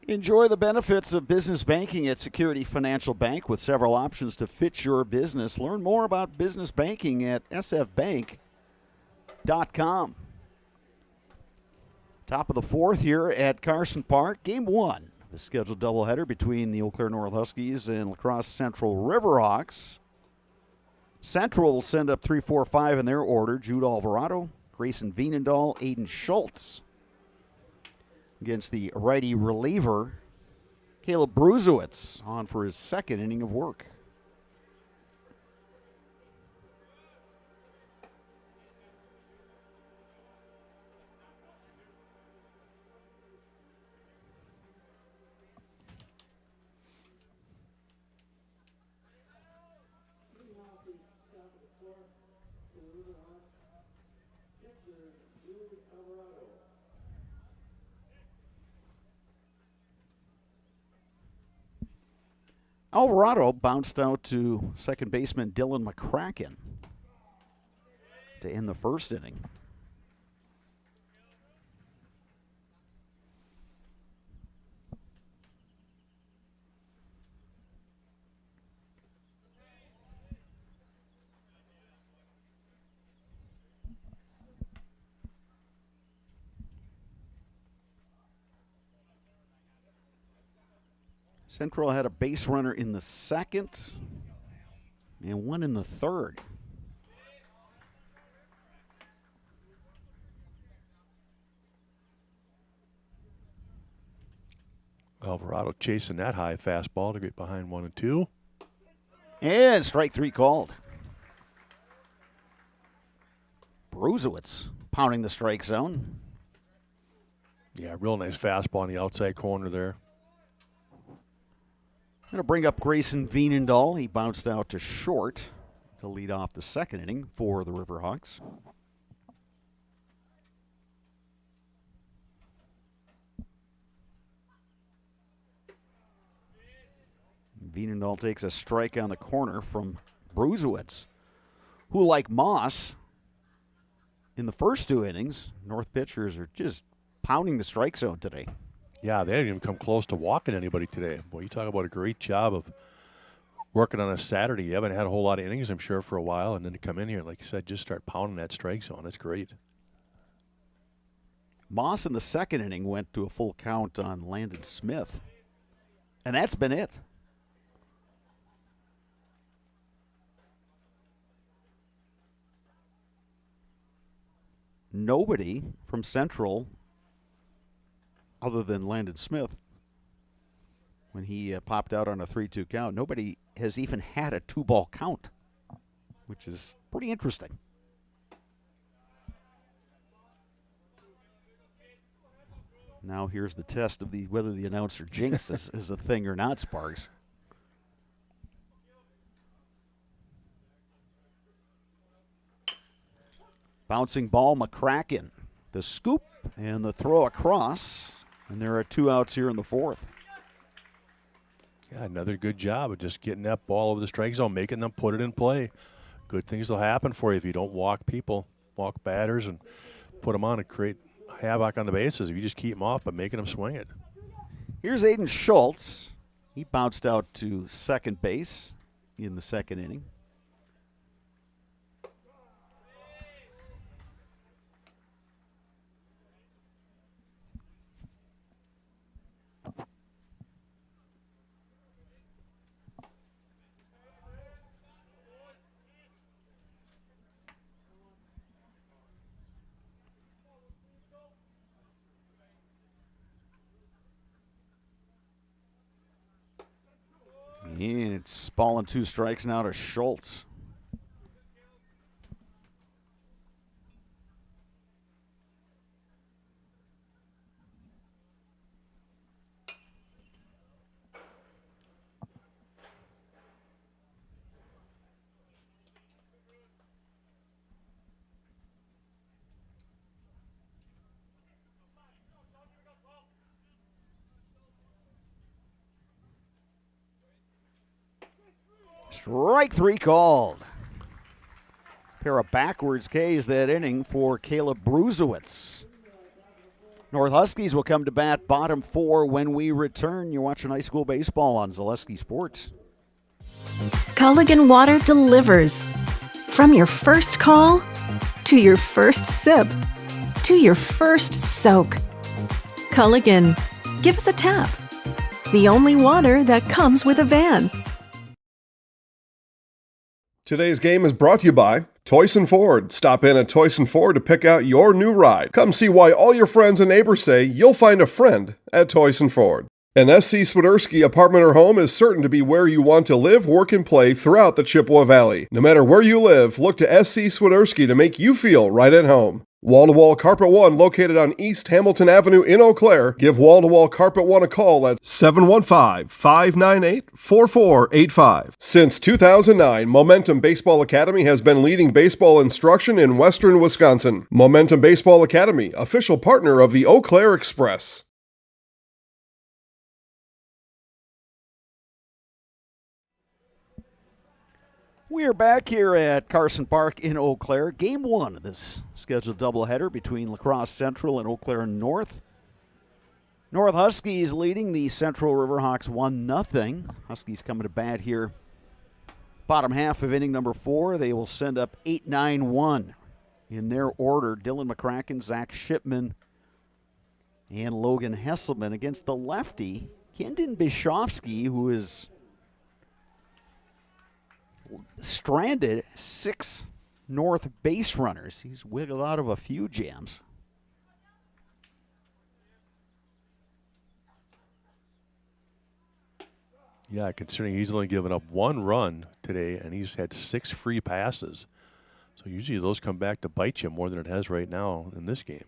A: Enjoy the benefits of business banking at Security Financial Bank with several options to fit your business. Learn more about business banking at sfbank.com. Top of the 4th here at Carson Park. Game 1, the scheduled doubleheader between the Eau Claire North Huskies and La Crosse Central Riverhawks. Central will send up 3, 4, 5 in their order. Jude Alvarado, Grayson Veenendahl, Aiden Schultz. Against the righty reliever, Caleb Bruzewitz, on for his 2nd inning of work. Alvarado bounced out to second baseman Dylan McCracken to end the first inning. Central had a base runner in the second and one in the third.
B: Alvarado chasing that high fastball to get behind 1-2.
A: And strike three called. Bruzewicz pounding the strike zone.
B: Yeah, real nice fastball on the outside corner there.
A: Going to bring up Grayson Veenendahl. He bounced out to short to lead off the second inning for the Riverhawks. Veenendahl takes a strike on the corner from Bruzewicz, who, like Moss, in the first two innings, North pitchers are just pounding the strike zone today.
B: Yeah, they didn't even come close to walking anybody today. Boy, you talk about a great job of working on a Saturday. You haven't had a whole lot of innings, I'm sure, for a while, and then to come in here, like you said, just start pounding that strike zone. That's great.
A: Moss in the second inning went to a full count on Landon Smith, and that's been it. Nobody from Central, other than Landon Smith, when he popped out on a 3-2 count, nobody has even had a 2-ball count, which is pretty interesting. Now here's the test of whether the announcer jinx is a thing or not, Sparks. Bouncing ball, McCracken. The scoop and the throw across. And there are 2 outs here in the fourth.
B: Yeah, another good job of just getting that ball over the strike zone, making them put it in play. Good things will happen for you if you don't walk people, walk batters, and put them on and create havoc on the bases. If you just keep them off by making them swing it.
A: Here's Aiden Schultz. He bounced out to second base in the second inning. And it's ball and 2 strikes now to Schultz. Strike 3 called. Pair of backwards Ks that inning for Caleb Bruzewicz. North Huskies will come to bat bottom 4 when we return. You're watching high school baseball on Zaleski Sports.
O: Culligan Water delivers. From your first call to your first sip to your first soak. Culligan, give us a tap. The only water that comes with a van.
E: Today's game is brought to you by Toyson Ford. Stop in at Toyson Ford to pick out your new ride. Come see why all your friends and neighbors say you'll find a friend at Toyson Ford. An SC Swiderski apartment or home is certain to be where you want to live, work, and play throughout the Chippewa Valley. No matter where you live, look to SC Swiderski to make you feel right at home. Wall-to-Wall Carpet One, located on East Hamilton Avenue in Eau Claire. Give Wall-to-Wall Carpet One a call at 715-598-4485. Since 2009, Momentum Baseball Academy has been leading baseball instruction in western Wisconsin. Momentum Baseball Academy, official partner of the Eau Claire Express.
A: We are back here at Carson Park in Eau Claire. Game 1 of this scheduled doubleheader between La Crosse Central and Eau Claire North. North Huskies leading the Central Riverhawks 1-0. Huskies coming to bat here. Bottom half of inning number 4. They will send up 8-9-1 in their order. Dylan McCracken, Zach Shipman, and Logan Hesselman against the lefty, Kendon Bishovsky, who is stranded 6 North base runners. He's wiggled out of a few jams.
B: Yeah, considering he's only given up 1 run today, and he's had 6 free passes. So usually those come back to bite you more than it has right now in this game.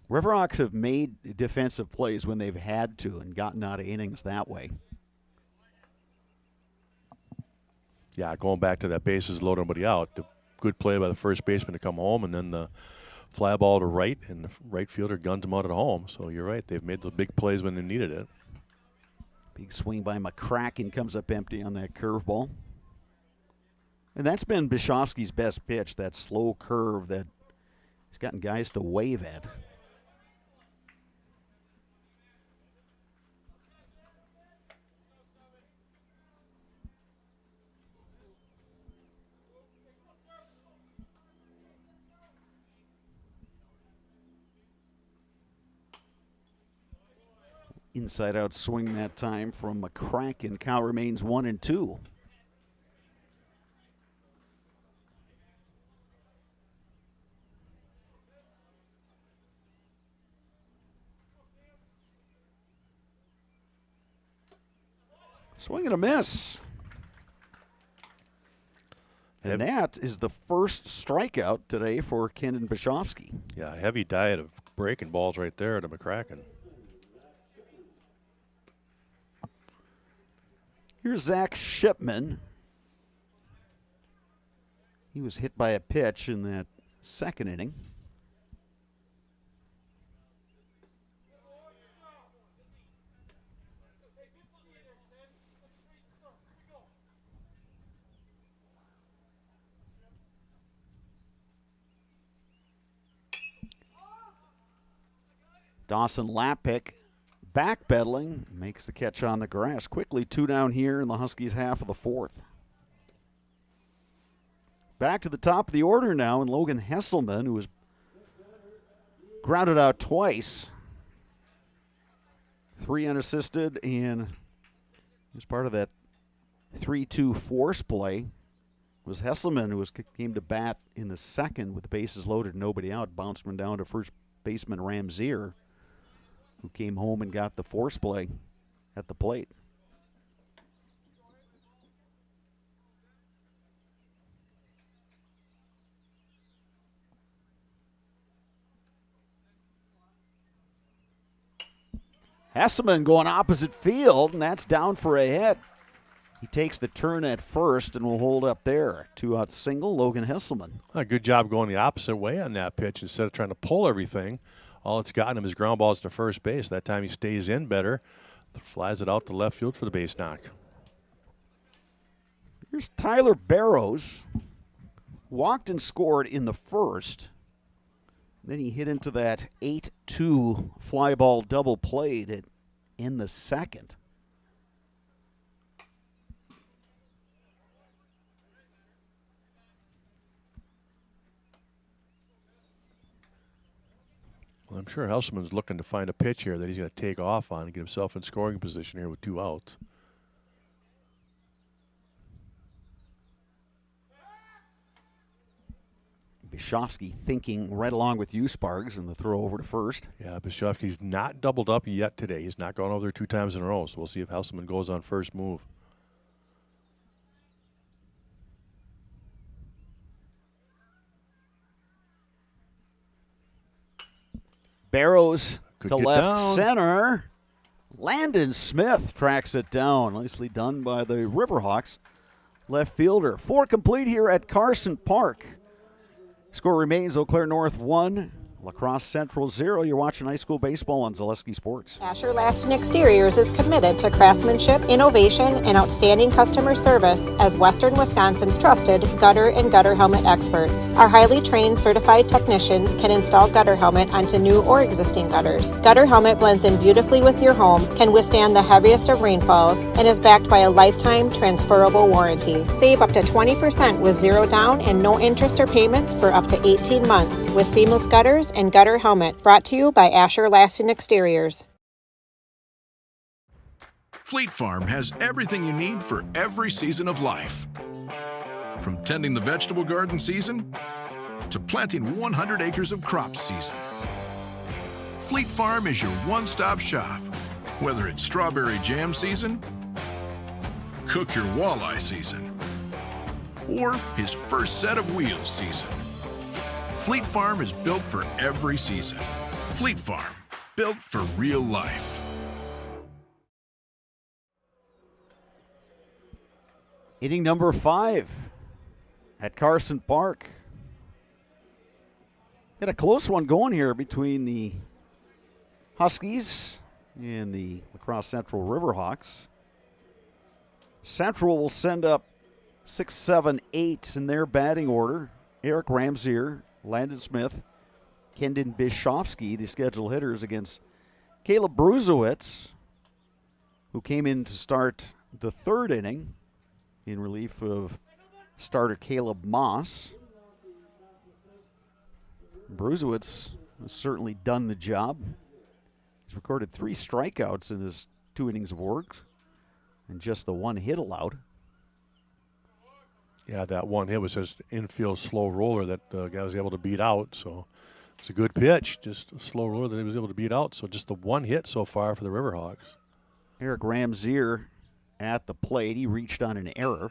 A: Riverhawks have made defensive plays when they've had to and gotten out of innings that way.
B: Yeah, going back to that bases load nobody out. The good play by the first baseman to come home, and then the fly ball to right, and the right fielder guns him out at home. So you're right, they've made the big plays when they needed it.
A: Big swing by McCracken, comes up empty on that curveball. And that's been Bishovsky's best pitch, that slow curve that he's gotten guys to wave at. Inside out swing that time from McCracken. Count remains 1-2. Swing and a miss. And that is the first strikeout today for Kendon Bishovsky.
B: Yeah, a heavy diet of breaking balls right there to McCracken.
A: Here's Zach Shipman. He was hit by a pitch in that second inning. Dawson Lappick backpedaling, makes the catch on the grass. Quickly 2 down here in the Huskies' half of the 4th. Back to the top of the order now, and Logan Hesselman, who was grounded out twice. 3 unassisted, and he was part of that 3-2 force play. It was Hesselman who came to bat in the second with the bases loaded, nobody out. Bounced one down to first baseman Ramzier, who came home and got the force play at the plate. Hesselman going opposite field, and that's down for a hit. He takes the turn at first and will hold up there. 2-out single, Logan Hesselman.
B: A good job going the opposite way on that pitch instead of trying to pull everything. All it's gotten him is ground balls to first base. That time he stays in better. Flies it out to left field for the base knock.
A: Here's Tyler Barrows. Walked and scored in the first. Then he hit into that 8-2 fly ball double play in the second.
B: Well, I'm sure Hesselman's looking to find a pitch here that he's going to take off on and get himself in scoring position here with 2 outs.
A: Bishovsky thinking right along with you, Sparks, and the throw over to first.
B: Yeah, Bishovsky's not doubled up yet today. He's not gone over there 2 times in a row, so we'll see if Hesselman goes on first move.
A: Barrows
B: Could
A: to
B: get
A: left
B: down.
A: center. Landon Smith tracks it down. Nicely done by the Riverhawks left fielder. 4 complete here at Carson Park. Score remains Eau Claire North 1, La Crosse Central 0. You're watching high school baseball on Zaleski Sports.
C: Asher Laston Exteriors is committed to craftsmanship, innovation, and outstanding customer service as Western Wisconsin's trusted gutter and gutter helmet experts. Our highly trained certified technicians can install gutter helmet onto new or existing gutters. Gutter helmet blends in beautifully with your home, can withstand the heaviest of rainfalls, and is backed by a lifetime transferable warranty. Save up to 20% with zero down and no interest or payments for up to 18 months with seamless gutters and gutter helmet. Brought to you by Asher Laston Exteriors.
D: Fleet Farm has everything you need for every season of life. From tending the vegetable garden season to planting 100 acres of crops season. Fleet Farm is your one-stop shop. Whether it's strawberry jam season, cook your walleye season, or his first set of wheels season. Fleet Farm is built for every season. Fleet Farm, built for real life.
A: Inning number 5 at Carson Park. Got a close one going here between the Huskies and the La Crosse Central Riverhawks. Central will send up 6, 7, 8 in their batting order. Eric Ramsier, Landon Smith, Kendon Bishovsky, the scheduled hitters, against Caleb Bruzowitz, who came in to start the 3rd inning in relief of starter Caleb Moss. Bruzowitz has certainly done the job. He's recorded 3 strikeouts in his 2 innings of work and just the 1 hit allowed.
B: Yeah, that 1 hit was just infield slow roller that the guy was able to beat out. So it's a good pitch, just a slow roller that he was able to beat out. So just the 1 hit so far for the Riverhawks.
A: Eric Ramsier at the plate. He reached on an error.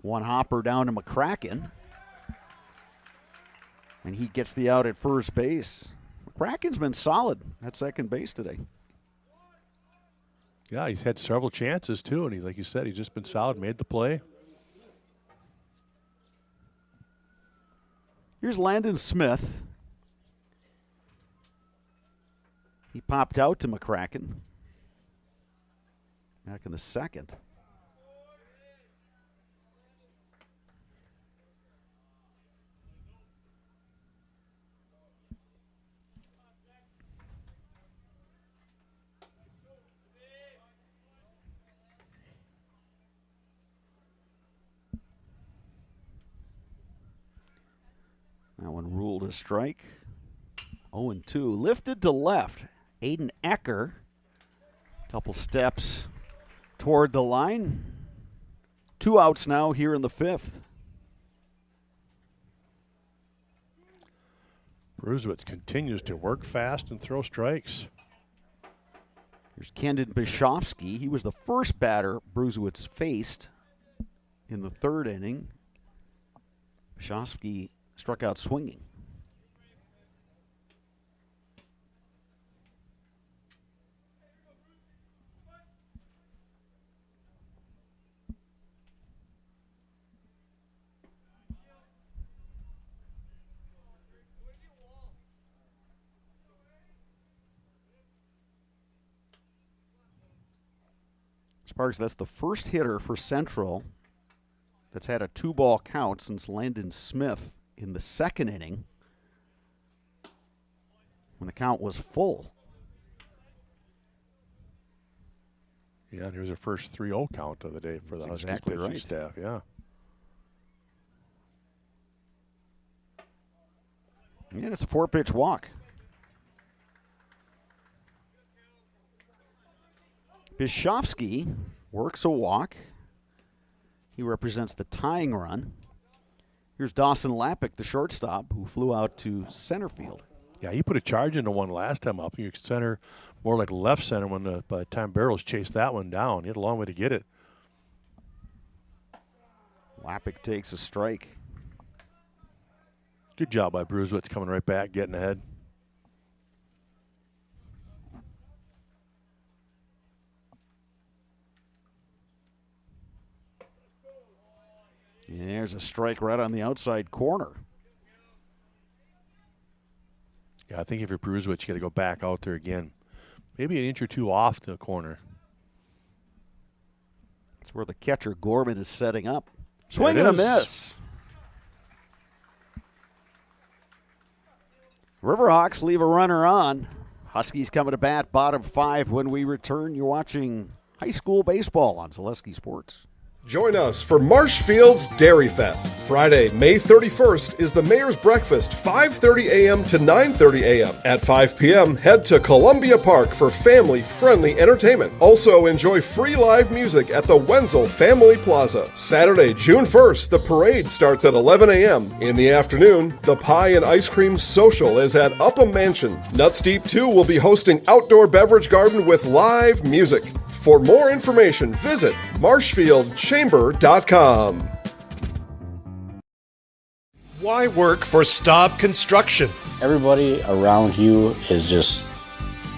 A: 1 hopper down to McCracken. And he gets the out at first base. McCracken's been solid at second base today.
B: Yeah, he's had several chances too, and he, like you said, he's just been solid, made the play.
A: Here's Landon Smith. He popped out to McCracken back in the 2nd. That one ruled a strike. 0-2. Lifted to left. Aiden Ecker. Couple steps toward the line. 2 outs now here in the 5th.
B: Bruzowitz continues to work fast and throw strikes.
A: Here's Kendon Bishovsky. He was the first batter Bruzowitz faced in the 3rd inning. Bishovsky struck out swinging. Sparks, that's the first hitter for Central that's had a 2-ball count since Landon Smith in the 2nd inning when the count was full.
B: Yeah, and here's their first 3-0 count of the day for the Huskies
A: exactly
B: pitching
A: right.
B: staff. Yeah.
A: And it's a 4-pitch walk. Bishovsky works a walk. He represents the tying run. Here's Dawson Lappick, the shortstop, who flew out to center field.
B: Yeah, he put a charge into one last time up. You center, more like left center when by the time Barrows chased that one down. He had a long way to get it.
A: Lappick takes a strike.
B: Good job by Bruzowitz coming right back, getting ahead.
A: And there's a strike right on the outside corner.
B: Yeah, I think if you're Peruzowicz, you got to go back out there again. Maybe an inch or two off the corner.
A: That's where the catcher, Gorman, is setting up. Swing and a miss. Riverhawks leave a runner on. Huskies coming to bat, bottom 5 when we return. You're watching high school baseball on Zaleski Sports.
E: Join us for Marshfield's Dairy Fest. Friday, May 31st is the Mayor's Breakfast, 5:30 a.m. to 9:30 a.m. At 5 p.m., head to Columbia Park for family-friendly entertainment. Also, enjoy free live music at the Wenzel Family Plaza. Saturday, June 1st, the parade starts at 11 a.m. In the afternoon, the Pie and Ice Cream Social is at Upham Mansion. Nuts Deep 2 will be hosting outdoor beverage garden with live music. For more information, visit marshfieldchamber.com.
F: Why work for Staub Construction?
G: Everybody around you is just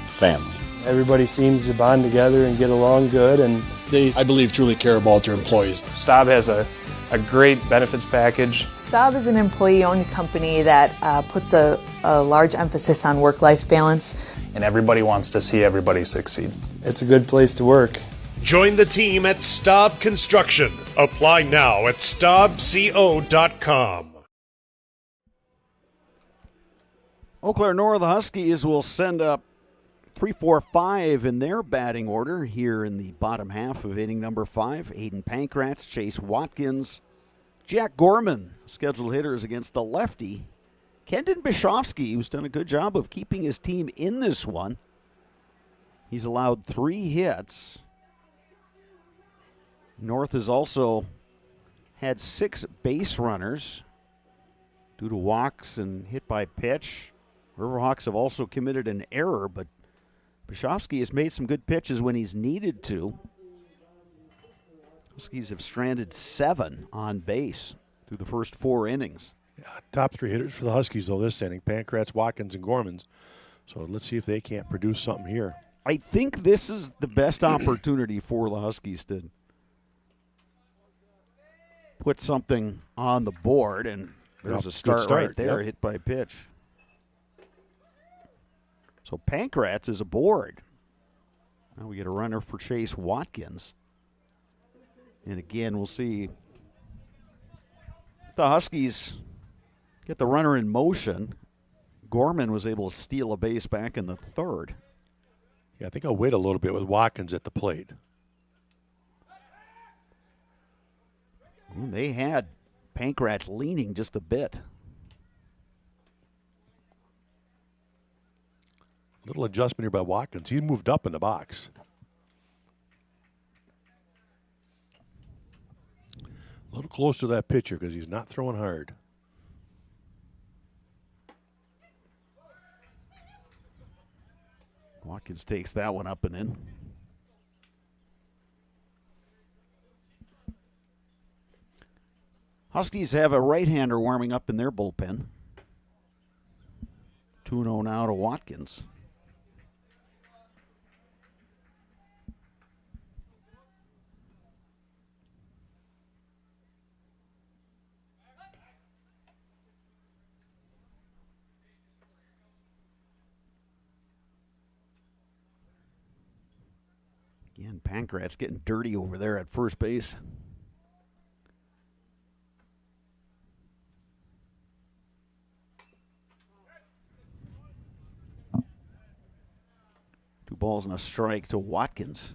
G: family.
H: Everybody seems to bond together and get along good, and
I: They, I believe, truly care about their employees.
H: Staub has a great benefits package.
J: Staub is an employee-owned company that puts a large emphasis on work-life balance.
H: And everybody wants to see everybody succeed. It's a good place to work.
F: Join the team at Staub Construction. Apply now at staubco.com.
A: Eau Claire North, the Huskies will send up 3, 4, 5 in their batting order here in the bottom half of inning number 5. Aiden Pankratz, Chase Watkins, Jack Gorman, scheduled hitters against the lefty Kendon Bischoffsky, who's done a good job of keeping his team in this one. He's allowed 3 hits. North has also had 6 base runners due to walks and hit by pitch. Riverhawks have also committed an error, but Bischoffsky has made some good pitches when he's needed to. Huskies have stranded 7 on base through the first 4 innings.
B: Yeah, top 3 hitters for the Huskies, though, this inning. Pankratz, Watkins, and Gormans. So let's see if they can't produce something here.
A: I think this is the best opportunity for the Huskies to put something on the board, and there's a start right there, hit by pitch. So Pankratz is aboard. Now we get a runner for Chase Watkins. And again, we'll see the Huskies get the runner in motion. Gorman was able to steal a base back in the 3rd.
B: Yeah, I think I'll wait a little bit with Watkins at the plate.
A: They had Pankratz leaning just a bit.
B: Little adjustment here by Watkins. He moved up in the box. A little closer to that pitcher because he's not throwing hard.
A: Watkins takes that one up and in. Huskies have a right-hander warming up in their bullpen. 2-0 now to Watkins. Again, Pankratz getting dirty over there at first base. Two balls and a strike to Watkins.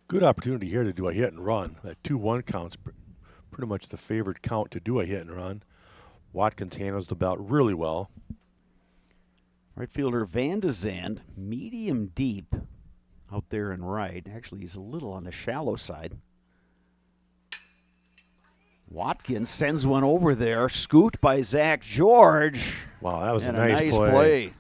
B: Good opportunity here to do a hit and run. That 2-1 count's pretty much the favored count to do a hit and run. Watkins handles the belt really well.
A: Right fielder Van de Zand, medium deep out there in right. Actually, he's a little on the shallow side. Watkins sends one over there, scooped by Zach George.
B: Wow, that was a
A: and
B: nice play.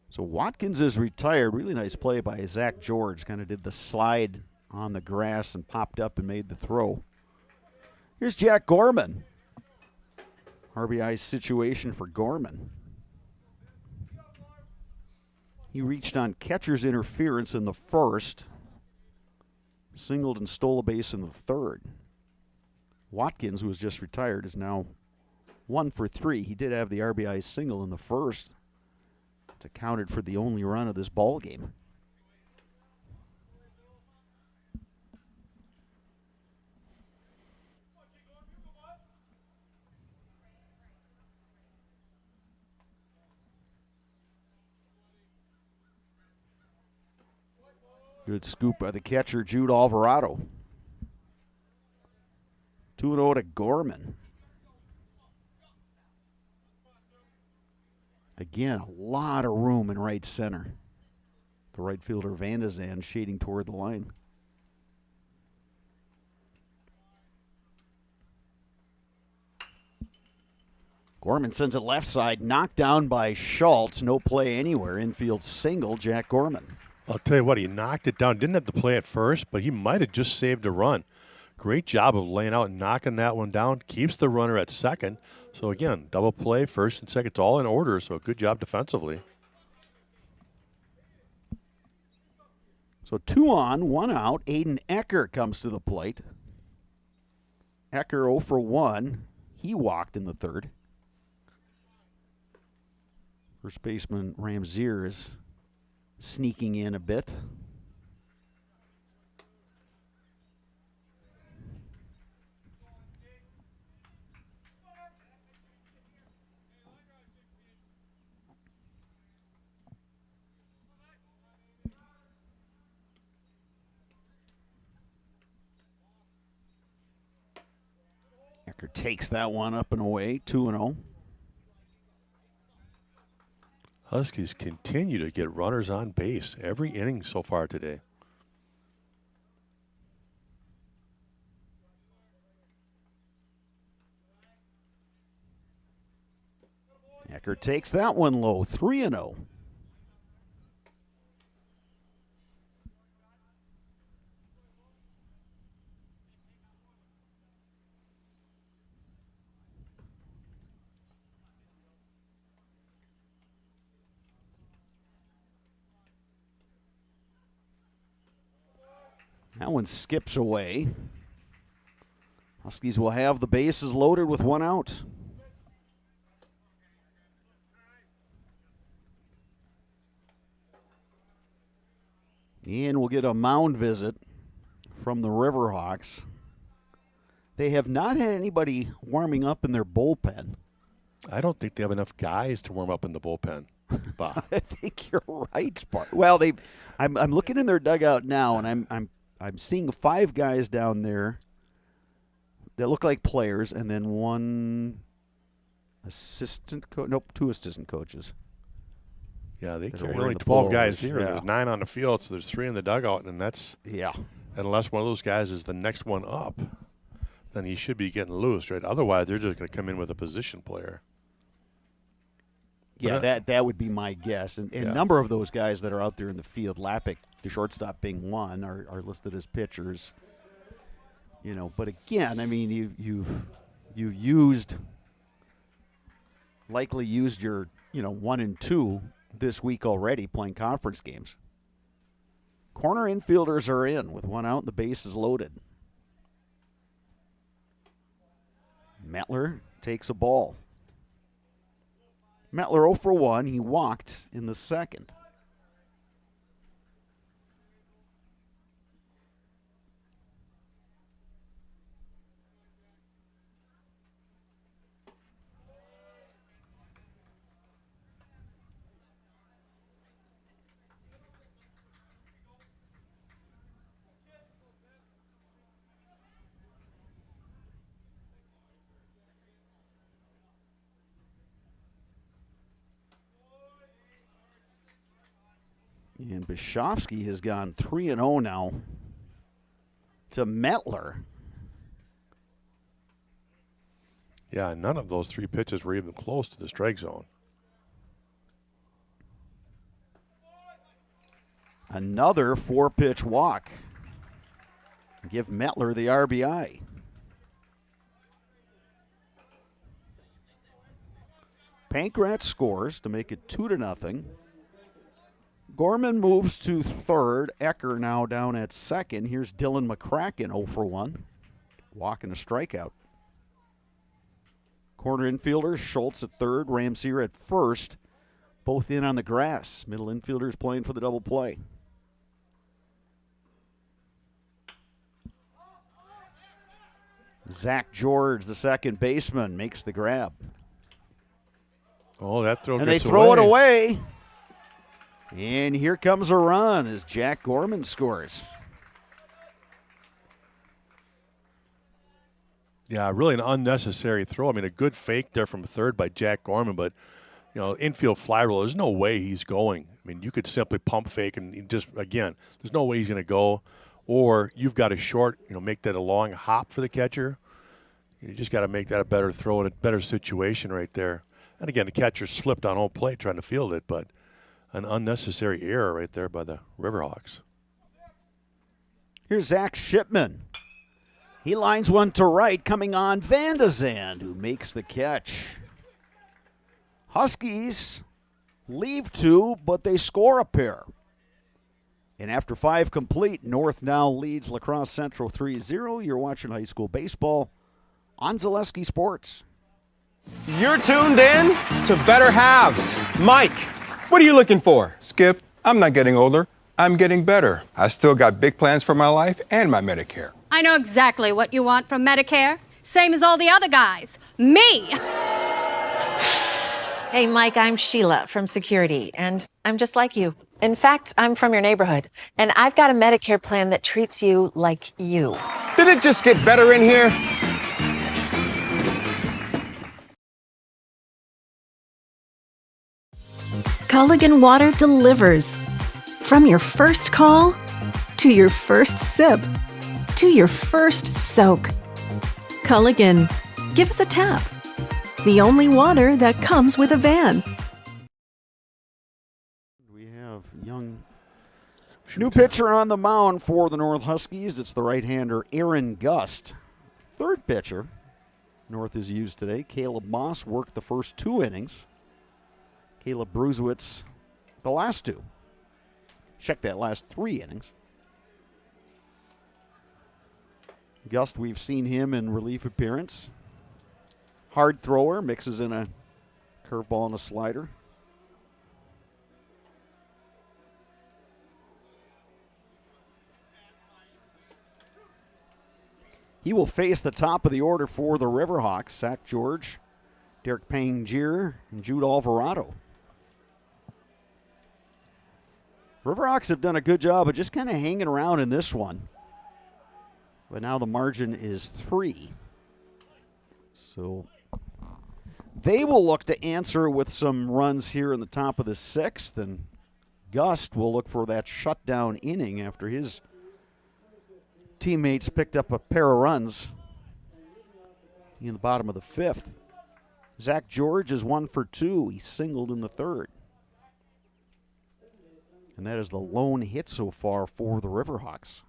A: So Watkins is retired. Really nice play by Zach George. Kind of did the slide on the grass and popped up and made the throw. Here's Jack Gorman. RBI situation for Gorman. He reached on catcher's interference in the 1st. Singled and stole a base in the 3rd. Watkins, who was just retired, is now 1 for 3. He did have the RBI single in the first. It's accounted for the only run of this ball game. Good scoop by the catcher, Jude Alvarado. 2-0 to Gorman. Again, a lot of room in right center. The right fielder, Van de Zand, shading toward the line. Gorman sends it left side, knocked down by Schultz. No play anywhere. Infield single, Jack Gorman.
B: I'll tell you what, he knocked it down. Didn't have to play at first, but he might have just saved a run. Great job of laying out and knocking that one down. Keeps the runner at second. So, again, double play, first and second. It's all in order, so good job defensively.
A: So 2 on, 1 out. Aiden Ecker comes to the plate. Ecker 0 for 1. He walked in the third. First baseman Ramzier is sneaking in a bit. Ecker takes that one up and away, 2-0.
B: Huskies continue to get runners on base every inning so far today.
A: Ecker takes that one low, 3-0. That one skips away. Huskies will have the bases loaded with 1 out. And we'll get a mound visit from the Riverhawks. They have not had anybody warming up in their bullpen.
B: I don't think they have enough guys to warm up in the bullpen. Bob.
A: I think you're right, Spark. Well, I'm looking in their dugout now, and I'm seeing 5 guys down there that look like players, and then 1 assistant coach. Nope, 2 assistant coaches.
B: Yeah, they
A: There's
B: carry
A: a
B: only
A: the
B: 12
A: pullovers.
B: guys here.
A: Yeah.
B: There's 9 on the field, so there's 3 in the dugout, and that's unless one of those guys is the next one up, then he should be getting loose, right? Otherwise, they're just going to come in with a position player.
A: Yeah, that would be my guess. And a number of those guys that are out there in the field, Lappick, the shortstop being one, are listed as pitchers. You know, but again, I mean, you've likely used your 1 and 2 this week already playing conference games. Corner infielders are in with 1 out. The base is loaded. Mettler takes a ball. Mettler 0 for 1. He walked in the second. And Bishovsky has gone 3-0 now to Mettler.
B: Yeah, none of those 3 pitches were even close to the strike zone.
A: Another 4-pitch walk. Give Mettler the RBI. Pankratz scores to make it 2-0. Gorman moves to third. Ecker now down at second. Here's Dylan McCracken 0 for 1. Walk and a strikeout. Corner infielders, Schultz at third, Ramsier at first. Both in on the grass. Middle infielders playing for the double play. Zach George, the second baseman, makes the grab.
B: Oh, that throw
A: and
B: gets
A: they throw
B: away.
A: it away. And here comes a run as Jack Gorman scores.
B: Yeah, really an unnecessary throw. I mean, a good fake there from third by Jack Gorman, but, infield fly roll, there's no way he's going. I mean, you could simply pump fake and just, again, there's no way he's going to go. Or you've got a short, make that a long hop for the catcher. You just got to make that a better throw in a better situation right there. And again, the catcher slipped on home plate trying to field it, but an unnecessary error right there by the Riverhawks.
A: Here's Zach Shipman. He lines one to right, coming on Van de Zand, who makes the catch. Huskies leave two, but they score a pair. And after 5 complete, North now leads La Crosse Central 3-0. You're watching high school baseball on Zaleski Sports.
K: You're tuned in to Better Halves. Mike, what are you looking for?
L: Skip, I'm not getting older. I'm getting better. I still got big plans for my life and my Medicare.
M: I know exactly what you want from Medicare. Same as all the other guys. Me!
N: Hey, Mike, I'm Sheila from Security, and I'm just like you. In fact, I'm from your neighborhood, and I've got a Medicare plan that treats you like you.
K: Did it just get better in here?
O: Culligan Water delivers. From your first call, to your first sip, to your first soak. Culligan, give us a tap. The only water that comes with a van.
A: We have young new pitcher on the mound for the North Huskies. It's the right-hander Aaron Gust. Third pitcher North has used today. Caleb Moss worked the first 2 innings. Caleb Bruzewitz the last 2. Check that, last 3 innings. Gust, we've seen him in relief appearance. Hard thrower, mixes in a curveball and a slider. He will face the top of the order for the Riverhawks. Zach George, Derek Pangier, and Jude Alvarado. Riverhawks have done a good job of just kind of hanging around in this one. But now the margin is 3. So they will look to answer with some runs here in the top of the 6th. And Gust will look for that shutdown inning after his teammates picked up a pair of runs in the bottom of the 5th. Zach George is 1 for 2. He singled in the 3rd. And that is the lone hit so far for the Riverhawks.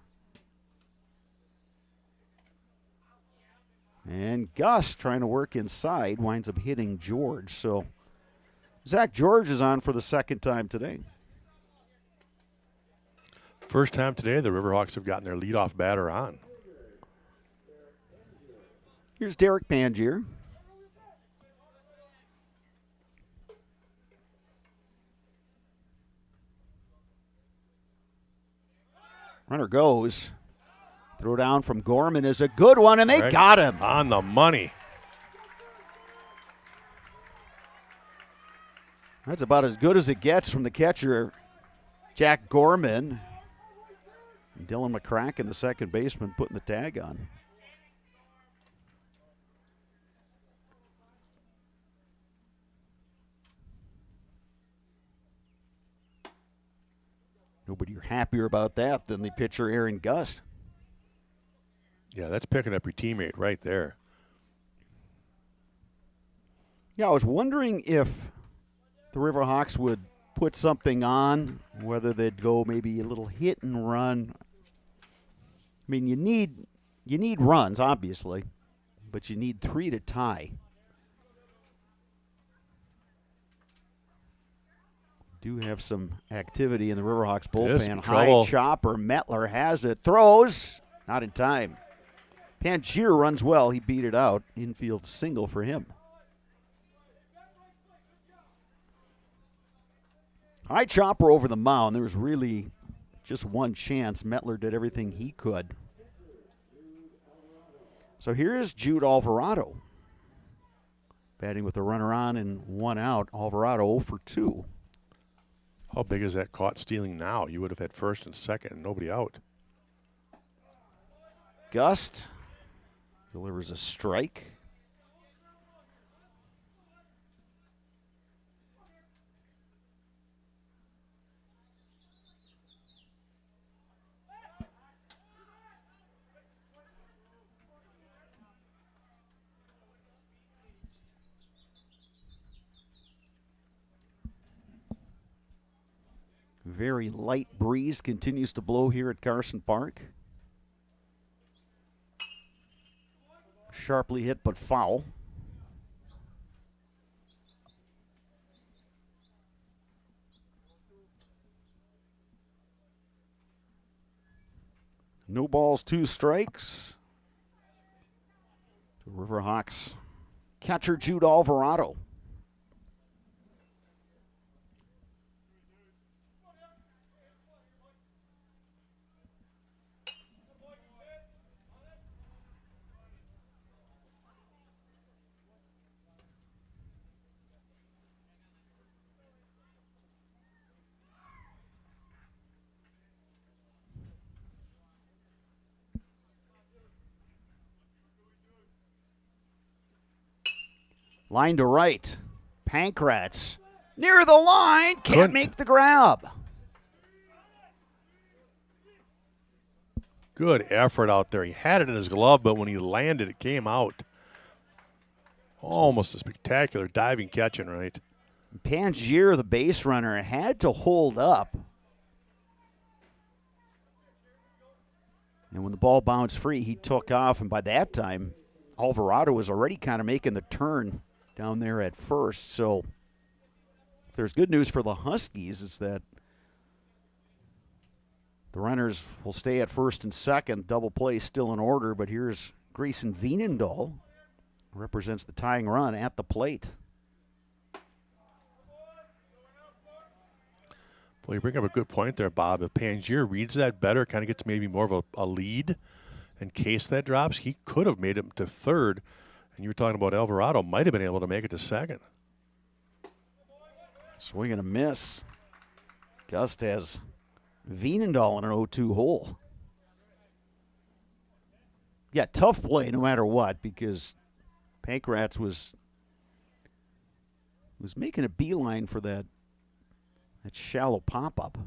A: And Gus, trying to work inside, winds up hitting George. So Zach George is on for the 2nd time today.
B: First time today the Riverhawks have gotten their leadoff batter on.
A: Here's Derek Pangier. Runner goes. Throw down from Gorman is a good one, and they got him.
B: On the money.
A: That's about as good as it gets from the catcher, Jack Gorman. And Dylan McCracken, the second baseman, putting the tag on. Nobody happier about that than the pitcher, Aaron Gust.
B: Yeah, that's picking up your teammate right there.
A: Yeah, I was wondering if the Riverhawks would put something on, whether they'd go maybe a little hit and run. I mean, you need runs, obviously, but you need 3 to tie. Do have some activity in the Riverhawks bullpen. High chopper, Metler has it, throws, not in time. Pangier runs well, he beat it out. Infield single for him. High chopper over the mound. There was really just one chance. Mettler did everything he could. So here is Jude Alvarado. Batting with a runner on and one out. Alvarado 0 for 2.
B: How big is that caught stealing now? You would have had first and second and nobody out.
A: Gust delivers a strike. Very light breeze continues to blow here at Carson Park. Sharply hit but foul. No balls, 2 strikes. The Riverhawks catcher Jude Alvarado. Line to right. Pankratz near the line. Can't make the grab.
B: Good effort out there. He had it in his glove, but when he landed, it came out. Almost a spectacular diving catch and right.
A: Pangier, the base runner, had to hold up. And when the ball bounced free, he took off. And by that time, Alvarado was already kind of making the turn down there at first. So if there's good news for the Huskies, it's that the runners will stay at first and second. Double play still in order, but here's Grayson Veenendahl, represents the tying run at the plate.
B: Well, you bring up a good point there, Bob. If Pangier reads that better, kind of gets maybe more of a lead in case that drops, he could have made it to third. And you were talking about Alvarado might have been able to make it to second.
A: Swing and a miss. Gust has Veenendahl in an 0-2 hole. Yeah, tough play no matter what, because Pankratz was making a beeline for that shallow pop-up.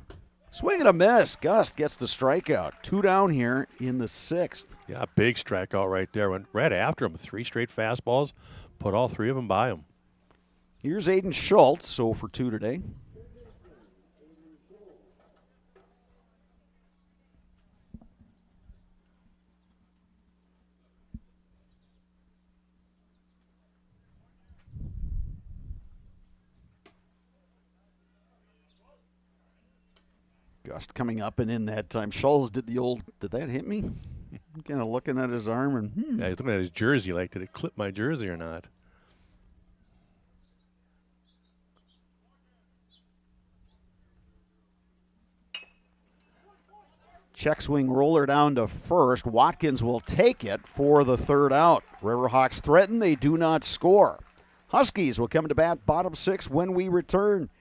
A: Swing and a miss. Gust gets the strikeout. 2 down here in the 6th.
B: Yeah, big strikeout right there. Went right after him. 3 straight fastballs. Put all 3 of them by him.
A: Here's Aiden Schultz, 0 for 2 today. Gust coming up and in that time. Schultz did the old, did that hit me? Kind of looking at his arm and
B: Yeah, he's looking at his jersey like, did it clip my jersey or not?
A: Check swing roller down to first. Watkins will take it for the 3rd out. Riverhawks threaten. They do not score. Huskies will come to bat bottom 6 when we return.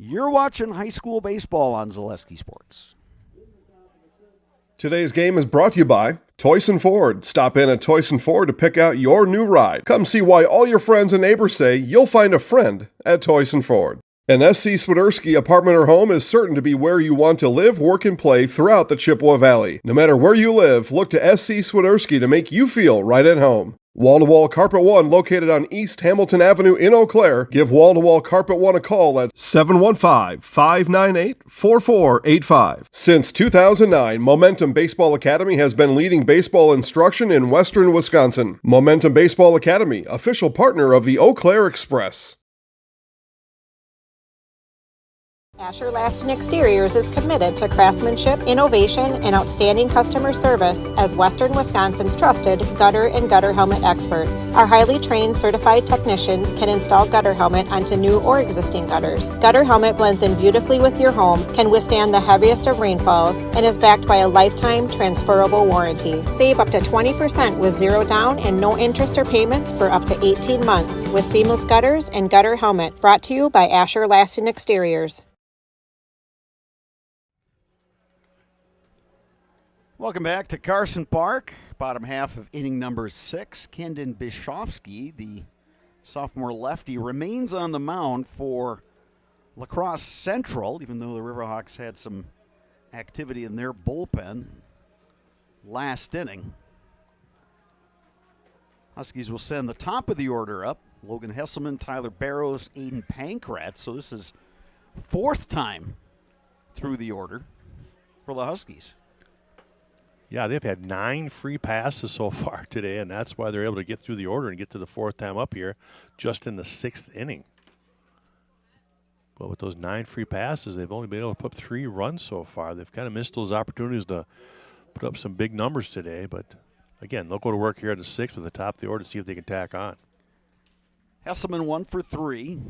A: You're watching high school baseball on Zaleski Sports.
E: Today's game is brought to you by Toyson Ford. Stop in at Toyson Ford to pick out your new ride. Come see why all your friends and neighbors say you'll find a friend at Toyson Ford. An SC Swiderski apartment or home is certain to be where you want to live, work, and play throughout the Chippewa Valley. No matter where you live, look to SC Swiderski to make you feel right at home. Wall-to-Wall Carpet One, located on East Hamilton Avenue in Eau Claire. Give Wall-to-Wall Carpet One a call at 715-598-4485. Since 2009, Momentum Baseball Academy has been leading baseball instruction in western Wisconsin. Momentum Baseball Academy, official partner of the Eau Claire Express.
C: Asher Laston Exteriors is committed to craftsmanship, innovation, and outstanding customer service as Western Wisconsin's trusted gutter and gutter helmet experts. Our highly trained certified technicians can install gutter helmet onto new or existing gutters. Gutter helmet blends in beautifully with your home, can withstand the heaviest of rainfalls, and is backed by a lifetime transferable warranty. Save up to 20% with zero down and no interest or payments for up to 18 months with seamless gutters and gutter helmet. Brought to you by Asher Laston Exteriors.
A: Welcome back to Carson Park. Bottom half of inning number 6. Kendon Bischoffsky, the sophomore lefty, remains on the mound for La Crosse Central, even though the Riverhawks had some activity in their bullpen last inning. Huskies will send the top of the order up. Logan Hesselman, Tyler Barrows, Aiden Pankratz. So this is 4th time through the order for the Huskies.
B: Yeah, they've had 9 free passes so far today, and that's why they're able to get through the order and get to the 4th time up here just in the 6th inning. But with those 9 free passes, they've only been able to put 3 runs so far. They've kind of missed those opportunities to put up some big numbers today. But, again, they'll go to work here at the 6th with the top of the order to see if they can tack on.
A: Hesselman 1 for 3.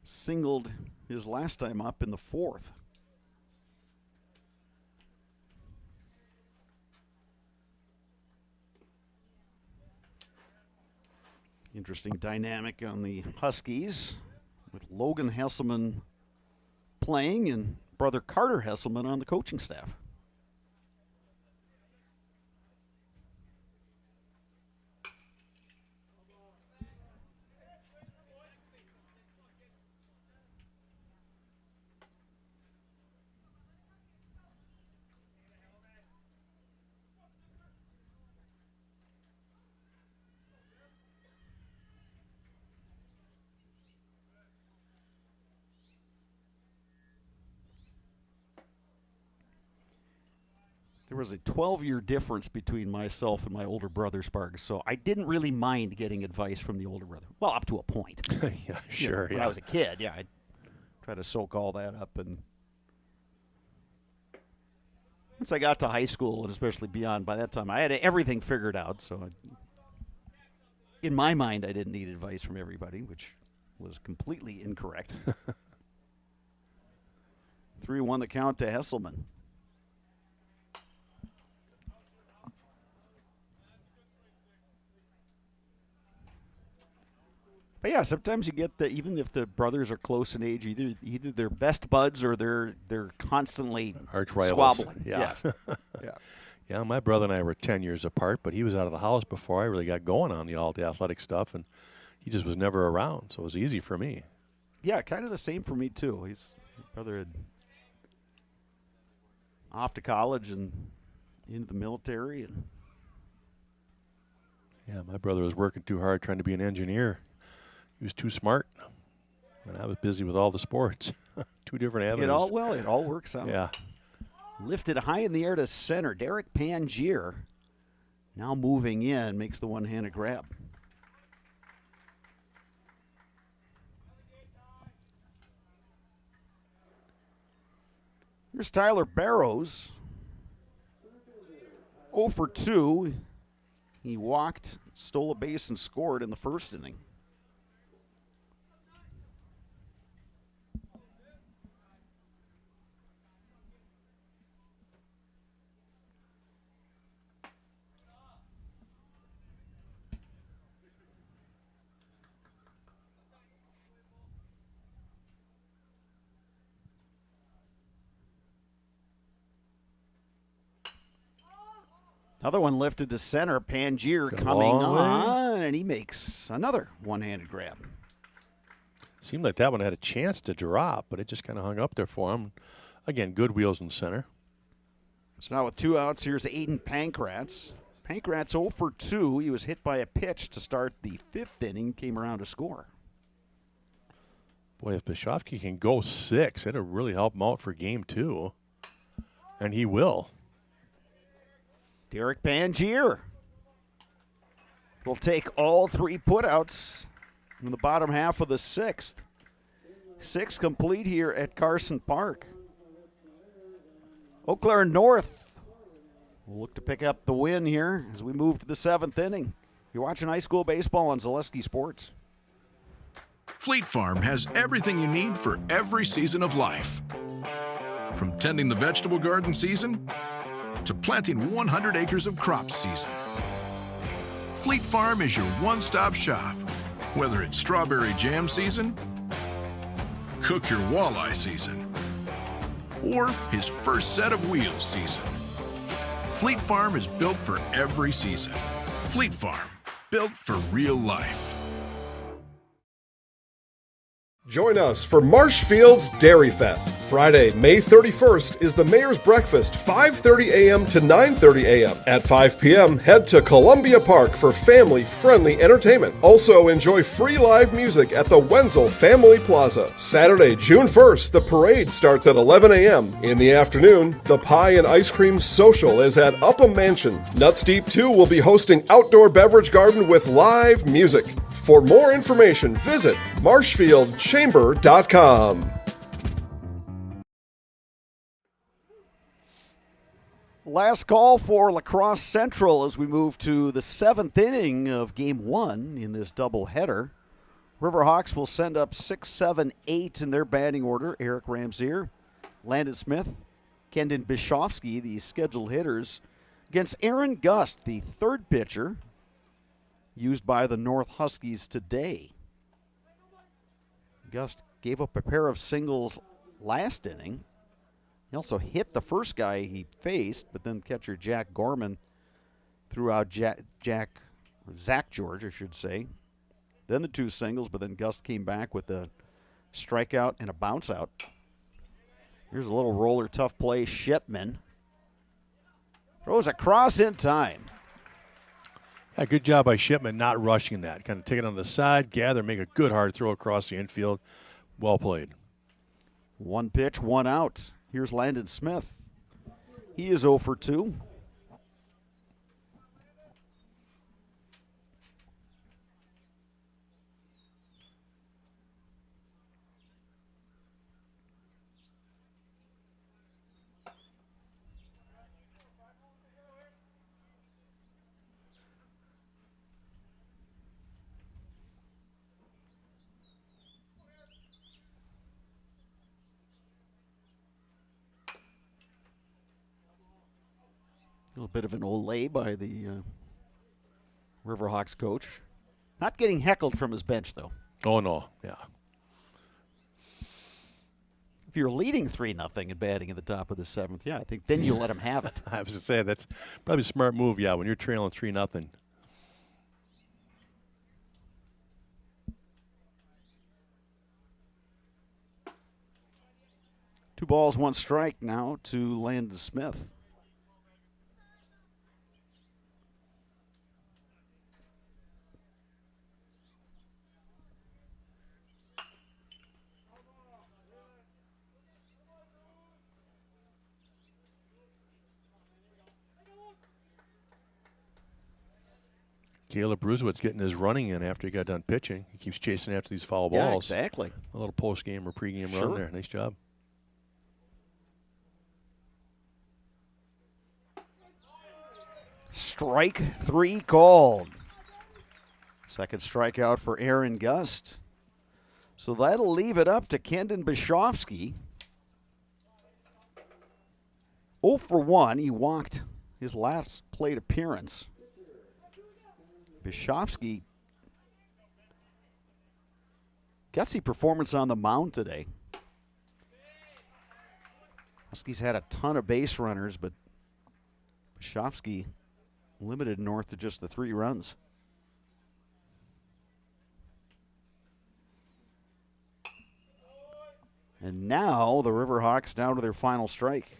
A: Singled his last time up in the 4th. Interesting dynamic on the Huskies with Logan Hesselman playing and brother Carter Hesselman on the coaching staff. There was a 12-year difference between myself and my older brother, Sparks, so I didn't really mind getting advice from the older brother. Well, up to a point.
B: Yeah, sure.
A: When I was a kid, yeah, I'd try to soak all that up. And once I got to high school, and especially beyond, by that time, I had everything figured out. So in my mind, I didn't need advice from everybody, which was completely incorrect. 3-1 the count to Hesselman. But yeah, sometimes you get that even if the brothers are close in age, either they're best buds or they're constantly
B: arch rivals.
A: Squabbling.
B: Yeah.
A: Yeah.
B: Yeah, my brother and I were 10 years apart, but he was out of the house before I really got going on all the athletic stuff, and he just was never around, so it was easy for me.
A: Yeah, kind of the same for me too. His brother had off to college and into the military, and
B: yeah, my brother was working too hard trying to be an engineer. He was too smart, and I was busy with all the sports. 2 different avenues.
A: It all works out.
B: Yeah.
A: Lifted high in the air to center. Derek Pangier now moving in, makes the one-handed grab. Here's Tyler Barrows. 0 for 2. He walked, stole a base, and scored in the 1st inning. Another one lifted to center. Pangier coming on, and he makes another one-handed grab.
B: Seemed like that one had a chance to drop, but it just kind of hung up there for him. Again, good wheels in center.
A: So now with 2 outs, here's Aiden Pankratz. Pankratz 0 for 2. He was hit by a pitch to start the 5th inning, came around to score.
B: Boy, if Bischoffsky can go 6, it'll really help him out for game 2. And he will.
A: Derek Pangier will take all 3 putouts in the bottom half of the 6th. 6 complete here at Carson Park. Eau Claire North will look to pick up the win here as we move to the 7th inning. You're watching high school baseball on Zaleski Sports.
D: Fleet Farm has everything you need for every season of life. From tending the vegetable garden season to planting 100 acres of crops season. Fleet Farm is your one-stop shop. Whether it's strawberry jam season, cook your walleye season, or his first set of wheels season. Fleet Farm is built for every season. Fleet Farm, built for real life.
E: Join us for Marshfield's Dairy Fest. Friday, May 31st is the Mayor's Breakfast, 5:30 a.m. to 9:30 a.m. At 5 p.m., head to Columbia Park for family-friendly entertainment. Also, enjoy free live music at the Wenzel Family Plaza. Saturday, June 1st, the parade starts at 11 a.m. In the afternoon, the Pie and Ice Cream Social is at Upham Mansion. Nuts Deep 2 will be hosting outdoor beverage garden with live music. For more information, visit marshfieldchamber.com.
A: Last call for La Crosse Central as we move to the 7th inning of Game 1 in this doubleheader. Riverhawks will send up 6, 7, 8 in their batting order. Eric Ramsier, Landon Smith, Kendon Bishovsky, the scheduled hitters, against Aaron Gust, the third pitcher used by the North Huskies today. Gust gave up a pair of singles last inning. He also hit the first guy he faced, but then catcher Jack Gorman threw out Zach George, I should say. Then the 2 singles, but then Gust came back with a strikeout and a bounce out. Here's a little roller, tough play. Shipman throws across in time.
B: Yeah, good job by Shipman not rushing that. Kind of take it on the side, gather, make a good hard throw across the infield. Well played.
A: 1 pitch, 1 out. Here's Landon Smith. He is 0 for 2. A little bit of an olay by the Riverhawks coach. Not getting heckled from his bench, though.
B: Oh, no, yeah.
A: If you're leading 3-0 and batting at the top of the 7th, yeah, I think then you let him have it.
B: I was going to say, that's probably a smart move, yeah, when you're trailing 3-0.
A: 2 balls, 1 strike now to Landon Smith.
B: Caleb Bruzewitz getting his running in after he got done pitching. He keeps chasing after these foul balls.
A: Yeah, exactly.
B: A little post-game or pre-game run there. Nice job.
A: Strike 3 called. Second strikeout for Aaron Gust. So that'll leave it up to Kendon Bishovsky. 0 for 1. He walked his last plate appearance. Bishovsky, gutsy performance on the mound today. Huskies had a ton of base runners, but Bishovsky limited North to just the 3 runs. And now the Riverhawks down to their final strike.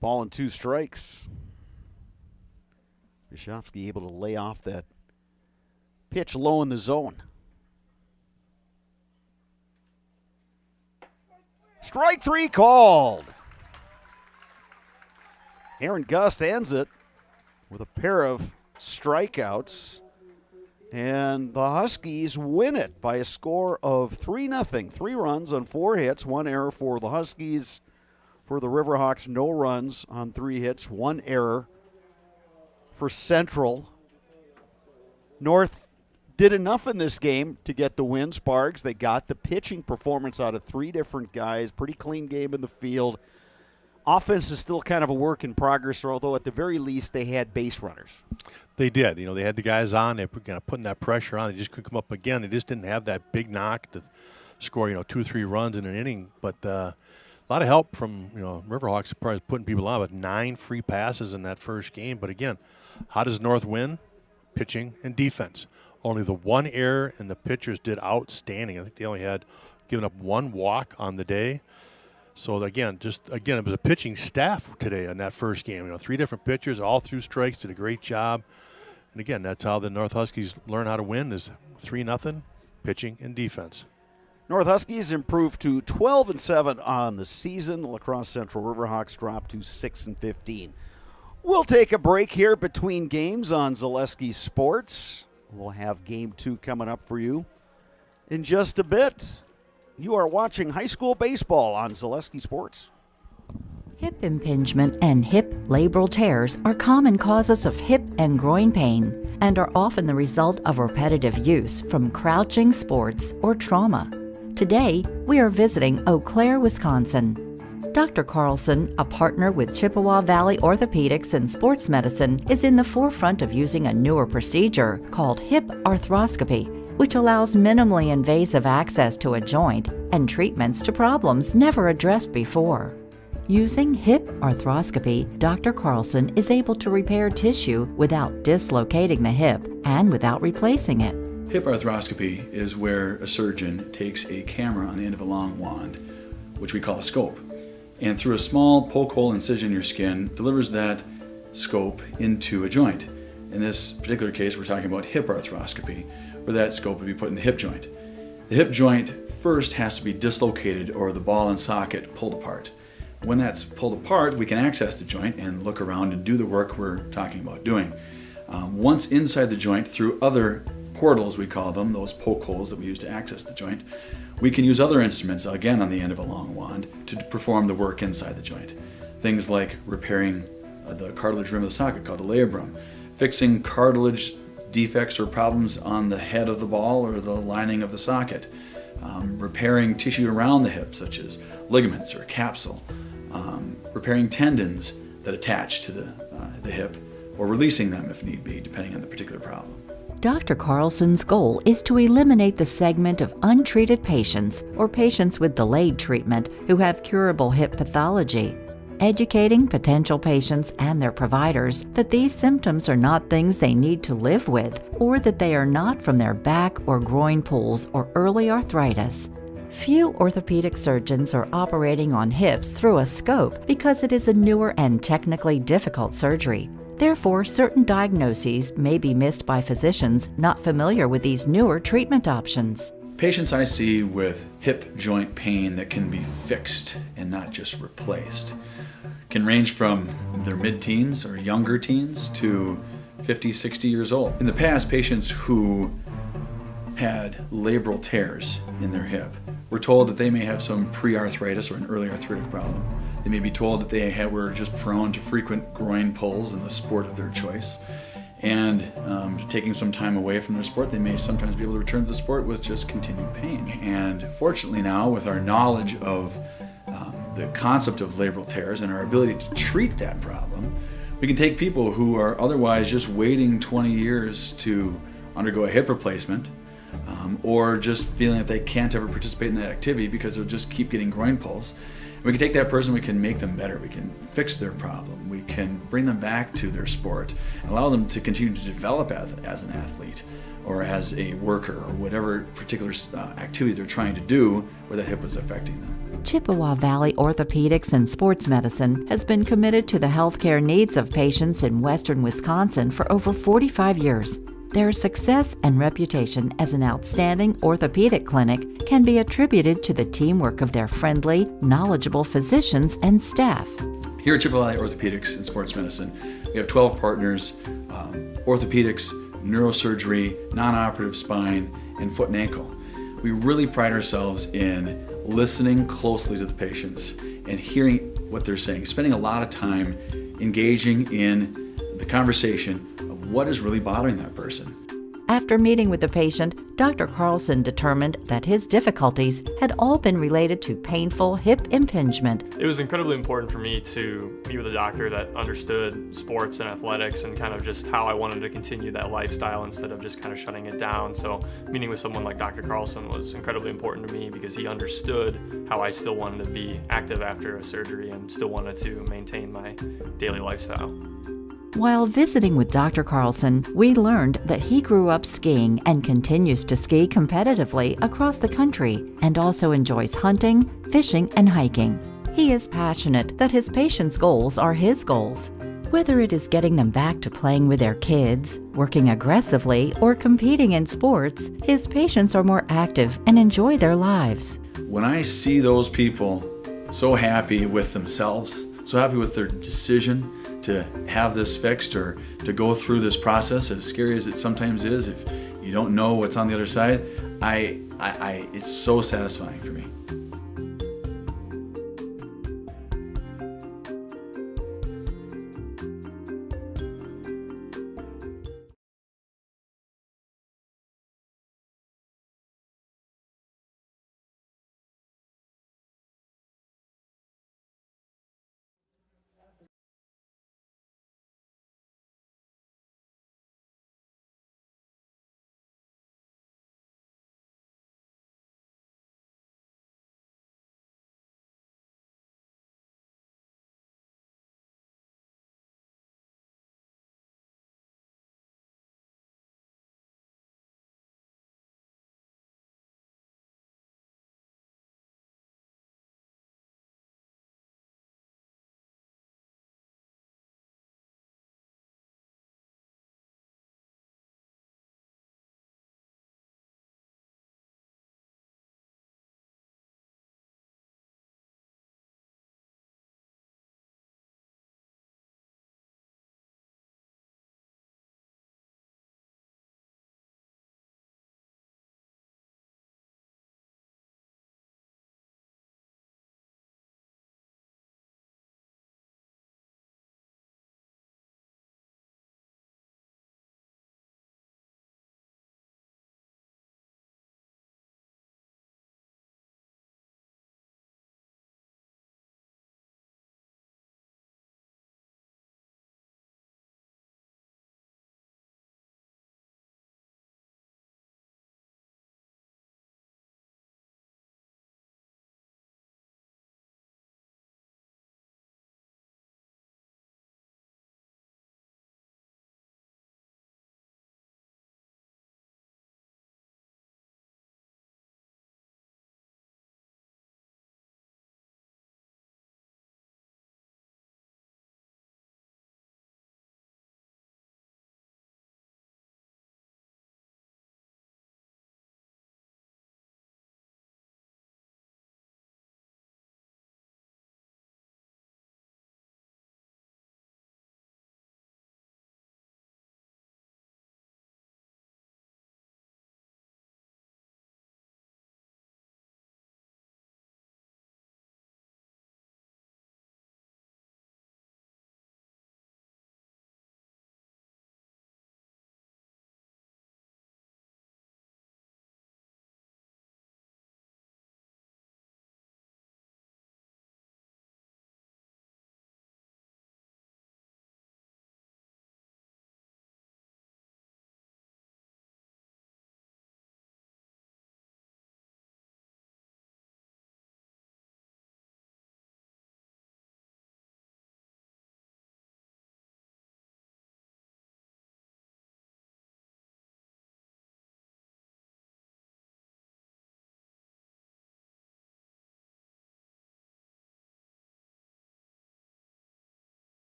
A: Ball and 2 strikes. Bishovsky able to lay off that Pitch low in the zone. Strike 3 called. Aaron Gust ends it with a pair of strikeouts. And the Huskies win it by a score of 3-0. 3 runs on 4 hits, 1 error for the Huskies. For the Riverhawks, no runs on 3 hits, 1 error for Central. North did enough in this game to get the win, Sparks. They got the pitching performance out of 3 different guys. Pretty clean game in the field. Offense is still kind of a work in progress, although at the very least they had base runners.
B: They did. They had the guys on. They were kind of putting that pressure on. They just couldn't come up again. They just didn't have that big knock to score, 2-3 runs in an inning. But a lot of help from, Riverhawks probably putting people on with 9 free passes in that first game. But again, how does North win? Pitching and defense. Only the 1 error, and the pitchers did outstanding. I think they only had given up 1 walk on the day. So, again, it was a pitching staff today in that first game. 3 different pitchers, all threw strikes, did a great job. And, again, that's how the North Huskies learn how to win is 3-0, pitching and defense.
A: North Huskies improved to 12-7 on the season. The La Crosse Central Riverhawks dropped to 6-15. We'll take a break here between games on Zaleski Sports. We'll have Game 2 coming up for you in just a bit. You are watching high school baseball on Zaleski Sports.
P: Hip impingement and hip labral tears are common causes of hip and groin pain and are often the result of repetitive use from crouching sports or trauma. Today, we are visiting Eau Claire, Wisconsin. Dr. Carlson, a partner with Chippewa Valley Orthopedics and Sports Medicine, is in the forefront of using a newer procedure called hip arthroscopy, which allows minimally invasive access to a joint and treatments to problems never addressed before. Using hip arthroscopy, Dr. Carlson is able to repair tissue without dislocating the hip and without replacing it.
Q: Hip arthroscopy is where a surgeon takes a camera on the end of a long wand, which we call a scope, and through a small poke hole incision in your skin, delivers that scope into a joint. In this particular case, we're talking about hip arthroscopy, where that scope would be put in the hip joint. The hip joint first has to be dislocated or the ball and socket pulled apart. When that's pulled apart, we can access the joint and look around and do the work we're talking about doing. Once inside the joint, through other portals, we call them, those poke holes that we use to access the joint, we can use other instruments, again on the end of a long wand, to perform the work inside the joint. Things like repairing the cartilage rim of the socket, called the labrum, fixing cartilage defects or problems on the head of the ball or the lining of the socket, repairing tissue around the hip, such as ligaments or capsule, repairing tendons that attach to the hip, or releasing them if need be, depending on the particular problem.
P: Dr. Carlson's goal is to eliminate the segment of untreated patients or patients with delayed treatment who have curable hip pathology, educating potential patients and their providers that these symptoms are not things they need to live with, or that they are not from their back or groin pulls or early arthritis. Few orthopedic surgeons are operating on hips through a scope because it is a newer and technically difficult surgery. Therefore, certain diagnoses may be missed by physicians not familiar with these newer treatment options.
Q: Patients I see with hip joint pain that can be fixed and not just replaced can range from their mid-teens or younger teens to 50, 60 years old. In the past, patients who had labral tears in their hip were told that they may have some pre-arthritis or an early arthritic problem. They may be told that they were just prone to frequent groin pulls in the sport of their choice. And taking some time away from their sport, they may sometimes be able to return to the sport with just continued pain. And fortunately now, with our knowledge of the concept of labral tears and our ability to treat that problem, we can take people who are otherwise just waiting 20 years to undergo a hip replacement, or just feeling that they can't ever participate in that activity because they'll just keep getting groin pulls. We can take that person, we can make them better, we can fix their problem, we can bring them back to their sport and allow them to continue to develop as an athlete or as a worker or whatever particular activity they're trying to do where that hip is affecting them.
P: Chippewa Valley Orthopedics and Sports Medicine has been committed to the healthcare needs of patients in western Wisconsin for over 45 years. Their success and reputation as an outstanding orthopedic clinic can be attributed to the teamwork of their friendly, knowledgeable physicians and staff.
Q: Here at WIAA Orthopedics and Sports Medicine, we have 12 partners, orthopedics, neurosurgery, non-operative spine, and foot and ankle. We really pride ourselves in listening closely to the patients and hearing what they're saying, spending a lot of time engaging in the conversation of what is really bothering that person.
P: After meeting with the patient, Dr. Carlson determined that his difficulties had all been related to painful hip impingement.
R: It was incredibly important for me to meet with a doctor that understood sports and athletics and kind of just how I wanted to continue that lifestyle instead of just kind of shutting it down. So meeting with someone like Dr. Carlson was incredibly important to me because he understood how I still wanted to be active after a surgery and still wanted to maintain my daily lifestyle.
P: While visiting with Dr. Carlson, we learned that he grew up skiing and continues to ski competitively across the country and also enjoys hunting, fishing, and hiking. He is passionate that his patients' goals are his goals. Whether it is getting them back to playing with their kids, working aggressively, or competing in sports, his patients are more active and enjoy their lives.
Q: When I see those people so happy with themselves, so happy with their decision to have this fixed or to go through this process, as scary as it sometimes is, if you don't know what's on the other side, it's so satisfying for me.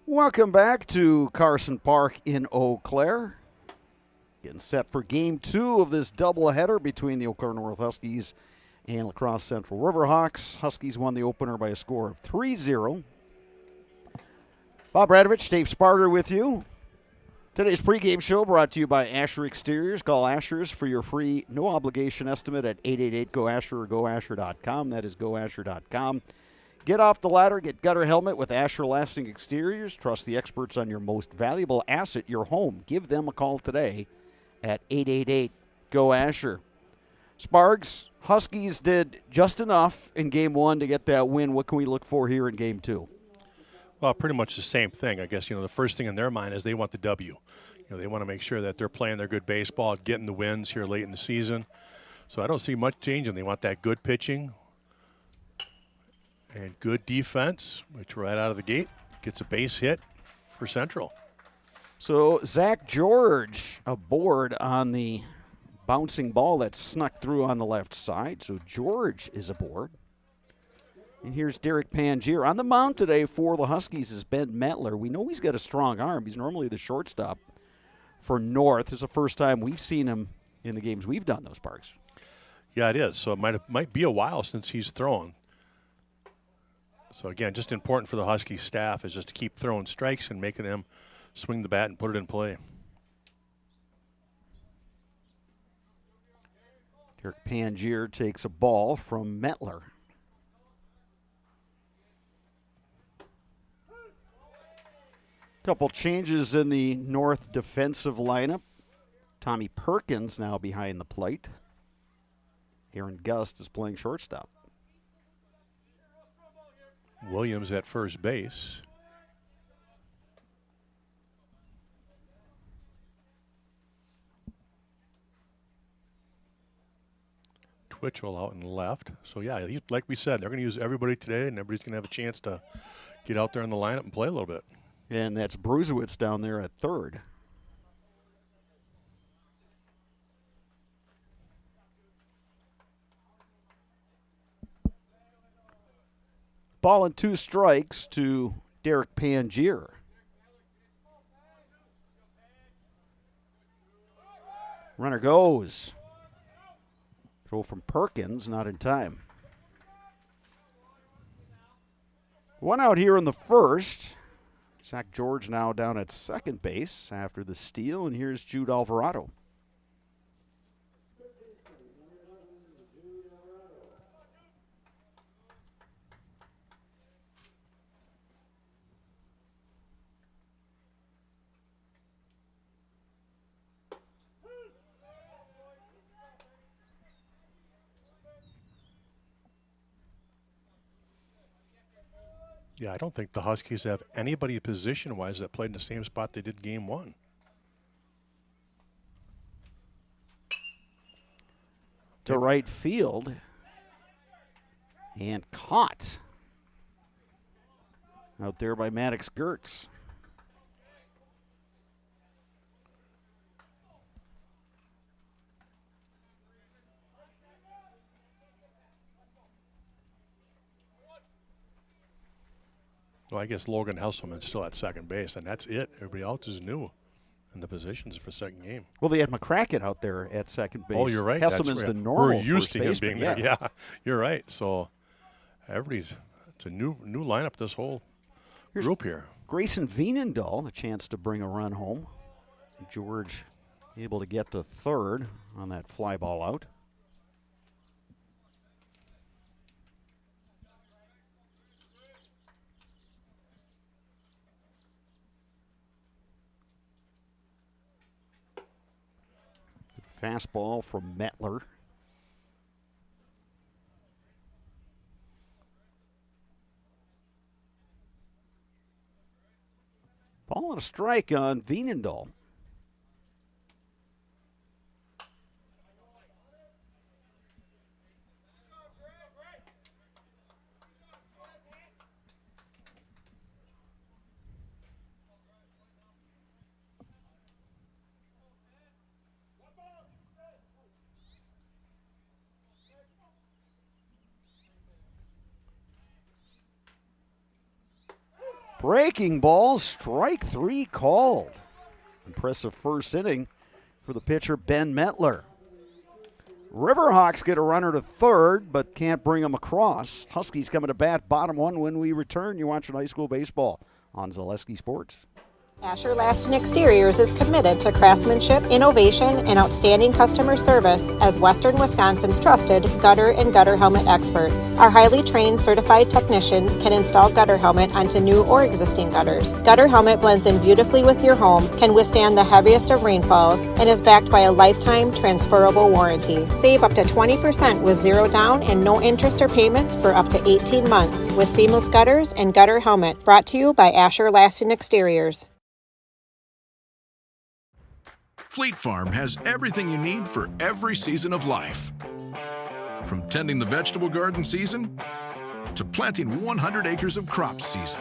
A: Welcome back to Carson Park in Eau Claire. Getting set for Game 2 of this doubleheader between the Eau Claire North Huskies and La Crosse Central Riverhawks. Huskies won the opener by a score of 3-0. Bob Radovich, Dave Sparger with you. Today's pregame show brought to you by Asher Exteriors. Call Asher's for your free no-obligation estimate at 888-GO-ASHER or GoAsher.com. That is GoAsher.com. Get off the ladder, get gutter helmet with Asher Lasting Exteriors. Trust the experts on your most valuable asset, your home. Give them a call today at 888-GO-ASHER. Spargs, Huskies did just enough in Game 1 to get that win. What can we look for here in Game 2?
B: Well, pretty much the same thing. I guess, the first thing in their mind is they want the W. They want to make sure that they're playing their good baseball, getting the wins here late in the season. So I don't see much changing. They want that good pitching and good defense, which right out of the gate gets a base hit for Central.
A: So Zach George aboard on the bouncing ball that snuck through on the left side. So George is aboard. And here's Derek Pangier. On the mound today for the Huskies is Ben Metler. We know he's got a strong arm. He's normally the shortstop for North. This is the first time we've seen him in the games we've done, those Sparks.
B: Yeah, it is. So it might be a while since he's thrown. So, again, just important for the Husky staff is just to keep throwing strikes and making them swing the bat and put it in play.
A: Derek Pangier takes a ball from Metler. Couple changes in the North defensive lineup. Tommy Perkins now behind the plate. Aaron Gust is playing shortstop.
B: Williams at first base. Twitchell out and left. So, yeah, like we said, they're going to use everybody today, and everybody's going to have a chance to get out there in the lineup and play a little bit.
A: And that's Bruzewitz down there at third. Ball and 2 strikes to Derek Pangier. Runner goes. Throw from Perkins, not in time. One out here in the first. Zach George now down at second base after the steal, and here's Jude Alvarado.
B: Yeah, I don't think the Huskies have anybody position-wise that played in the same spot they did Game 1.
A: To right field. And caught. Out there by Maddox Gertz.
B: Well, I guess Logan Hesselman's still at second base, and that's it. Everybody else is new in the positions for second game.
A: Well, they had McCracken out there at second base.
B: Oh, you're right.
A: Hesselman's the normal
B: We're used to him
A: baseman,
B: being there. Yeah, you're right. So it's a new lineup, this whole group here.
A: Grayson Veenendahl, a chance to bring a run home. George able to get to third on that fly ball out. Fastball from Metler. Ball and a strike on Veenendahl. Breaking ball, strike 3 called. Impressive first inning for the pitcher, Ben Metler. Riverhawks get a runner to third, but can't bring them across. Huskies coming to bat, bottom one when we return. You're watching high school baseball on Zaleski Sports.
C: Asher Laston Exteriors is committed to craftsmanship, innovation, and outstanding customer service as Western Wisconsin's trusted gutter and gutter helmet experts. Our highly trained certified technicians can install gutter helmet onto new or existing gutters. Gutter helmet blends in beautifully with your home, can withstand the heaviest of rainfalls, and is backed by a lifetime transferable warranty. Save up to 20% with zero down and no interest or payments for up to 18 months with seamless gutters and gutter helmet. Brought to you by Asher Laston Exteriors.
D: Fleet Farm has everything you need for every season of life. From tending the vegetable garden season to planting 100 acres of crops season.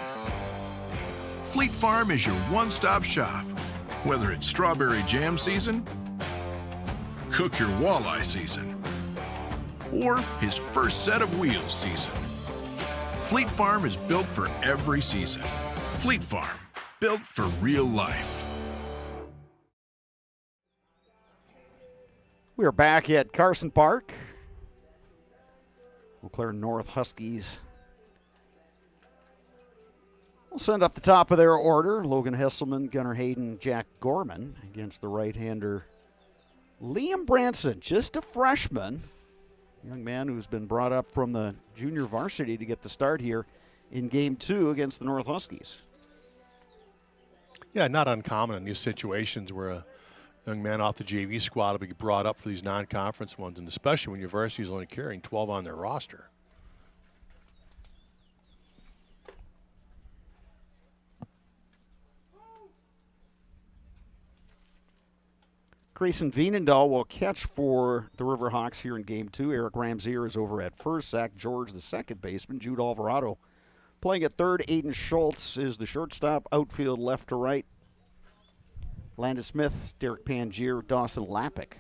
D: Fleet Farm is your one-stop shop. Whether it's strawberry jam season, cook your walleye season, or his first set of wheels season. Fleet Farm is built for every season. Fleet Farm, built for real life.
A: We are back at Carson Park. Eau Claire North Huskies will send up the top of their order. Logan Hesselman, Gunnar Hayden, Jack Gorman against the right-hander Liam Branson, just a freshman. Young man who's been brought up from the junior varsity to get the start here in Game 2 against the North Huskies.
B: Yeah, not uncommon in these situations where a young man off the JV squad will be brought up for these non-conference ones, and especially when your varsity is only carrying 12 on their roster.
A: Grayson Veenendahl will catch for the Riverhawks here in Game 2. Eric Ramsier is over at first. Zach George, the second baseman. Jude Alvarado playing at third. Aiden Schultz is the shortstop. Outfield left to right. Landon Smith, Derek Pangier, Dawson Lappick.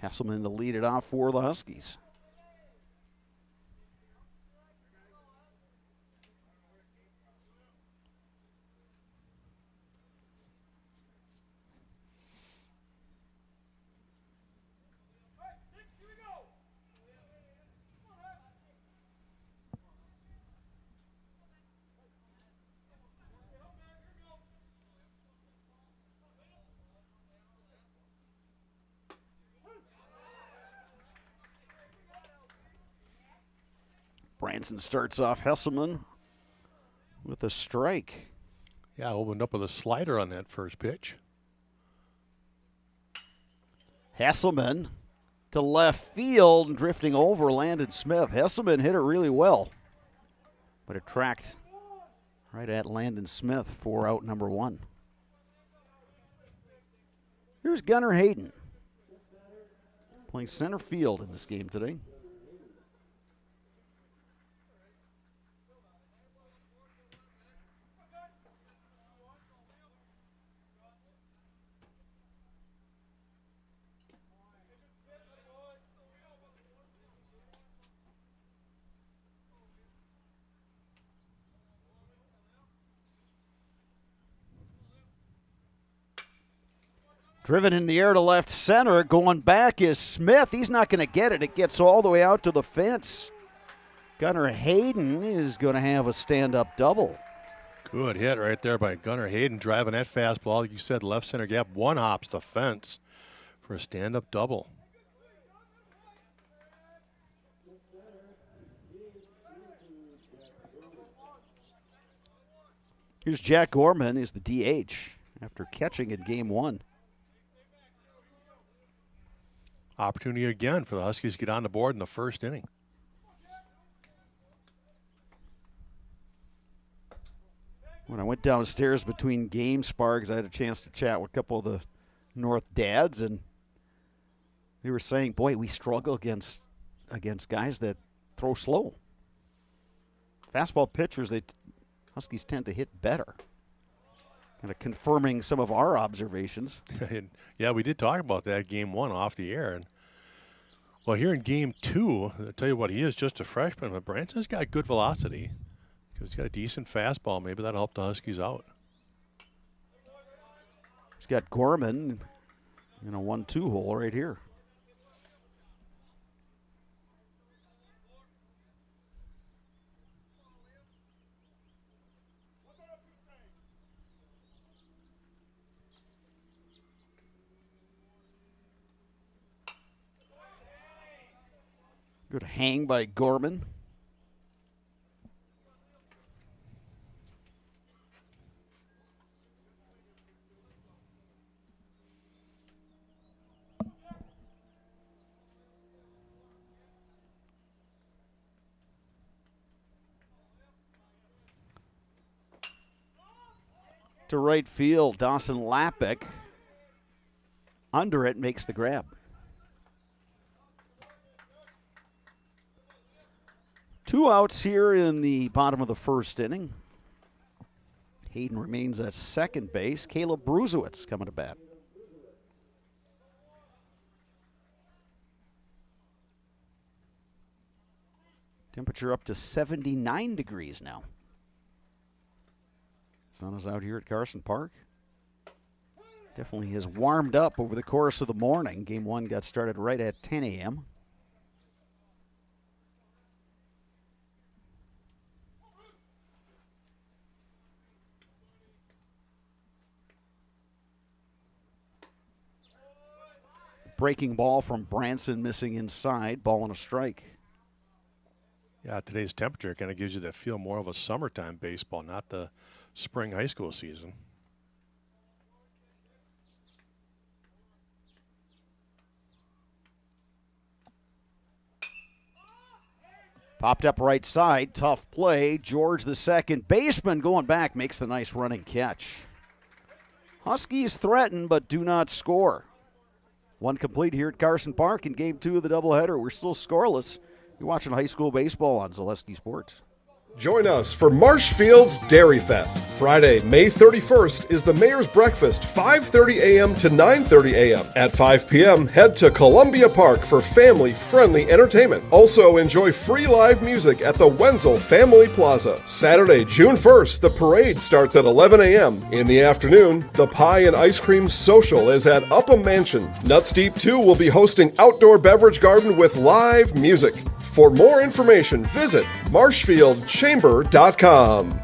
A: Hasselman to lead it off for the Huskies. Branson starts off Hesselman with a strike.
B: Yeah, opened up with a slider on that first pitch.
A: Hesselman to left field, drifting over Landon Smith. Hesselman hit it really well, but it tracked right at Landon Smith for out number 1. Here's Gunnar Hayden playing center field in this game today. Driven in the air to left center. Going back is Smith. He's not going to get it. It gets all the way out to the fence. Gunnar Hayden is going to have a stand-up double.
B: Good hit right there by Gunnar Hayden, driving that fastball. Like you said, left center gap. One hops the fence for a stand-up double.
A: Here's Jack Gorman is the DH after catching in Game 1.
B: Opportunity again for the Huskies to get on the board in the first inning.
A: When I went downstairs between game sparks, I had a chance to chat with a couple of the North dads, and they were saying, boy, we struggle against guys that throw slow. Fastball pitchers, Huskies tend to hit better. Kind of confirming some of our observations.
B: Yeah, we did talk about that Game 1 off the air. And Well, here in game 2, I'll tell you what, he is just a freshman, but Branson's got good velocity. He's got a decent fastball. Maybe that'll help the Huskies out.
A: He's got Gorman in a 1-2 hole right here. Good hang by Gorman. To right field, Dawson Lappick. Under it, makes the grab. Two outs here in the bottom of the first inning. Hayden remains at second base. Caleb Bruzewitz coming to bat. Temperature up to 79 degrees now. Sun is out here at Carson Park. Definitely has warmed up over the course of the morning. Game 1 got started right at 10 a.m. Breaking ball from Branson, missing inside. Ball and a strike.
B: Yeah, today's temperature kind of gives you that feel more of a summertime baseball, not the spring high school season.
A: Popped up right side, tough play. George, the second baseman, going back, makes the nice running catch. Huskies threaten but do not score. One complete here at Carson Park in Game 2 of the doubleheader. We're still scoreless. You're watching high school baseball on Zaleski Sports.
E: Join us for Marshfield's Dairy Fest. Friday, May 31st is the Mayor's Breakfast, 5:30 a.m. to 9:30 a.m. At 5 p.m., head to Columbia Park for family-friendly entertainment. Also, enjoy free live music at the Wenzel Family Plaza. Saturday, June 1st, the parade starts at 11 a.m. In the afternoon, the Pie and Ice Cream Social is at Upham Mansion. Nuts Deep 2 will be hosting outdoor beverage garden with live music. For more information, visit marshfieldchamber.com.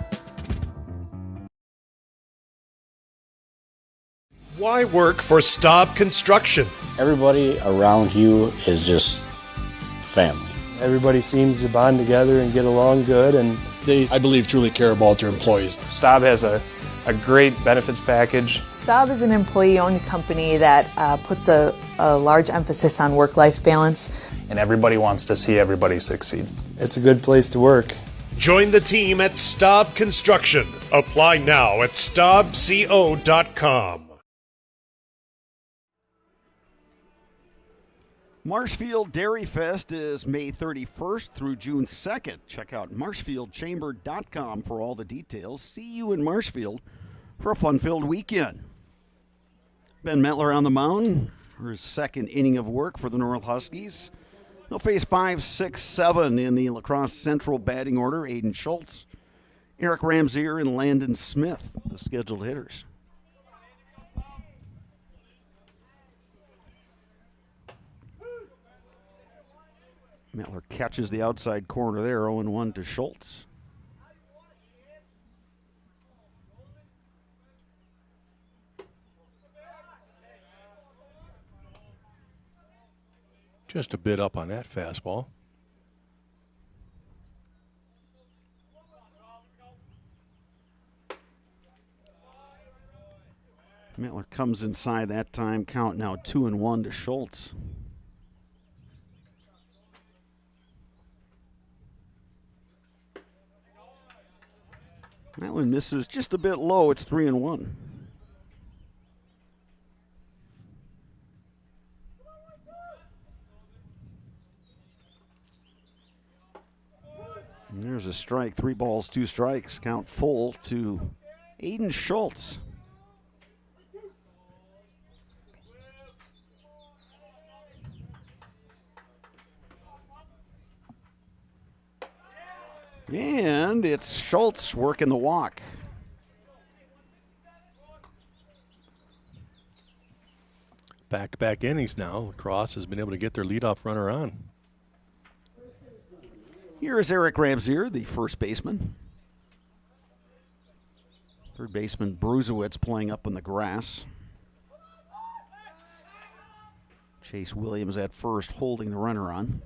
F: Why work for Staub Construction?
G: Everybody around you is just family.
H: Everybody seems to bond together and get along good, and
I: They, I believe, truly care about their employees.
H: Staub has a great benefits package.
J: Staub is an employee-owned company that puts a large emphasis on work-life balance.
H: And everybody wants to see everybody succeed. It's a good place to work.
F: Join the team at Staub Construction. Apply now at staubco.com.
A: Marshfield Dairy Fest is May 31st through June 2nd. Check out marshfieldchamber.com for all the details. See you in Marshfield for a fun-filled weekend. Ben Metler on the mound for his second inning of work for the North Huskies. He'll face 5, 6, 7 in the Lacrosse Central batting order. Aiden Schultz, Eric Ramsier, and Landon Smith, the scheduled hitters. Metler catches the outside corner there, 0-1 to Schultz.
B: Just a bit up on that fastball.
A: Metler comes inside that time. Count now 2-1 to Schultz. That one misses just a bit low. It's 3-1. And there's a strike. 3 balls, 2 strikes. Count full to Aiden Schultz. And it's Schultz working the walk.
B: Back-to-back innings now. Crosse has been able to get their leadoff runner on.
A: Here is Eric Ramsier, the first baseman. Third baseman Bruzewitz playing up on the grass. Chase Williams at first, holding the runner on.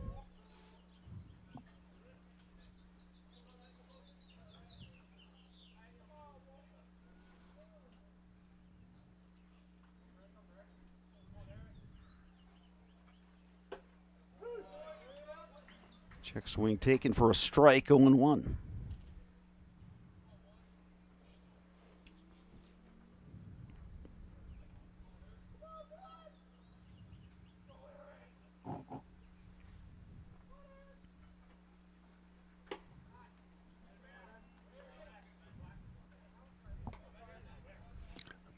A: Check swing taken for a strike, 0-1.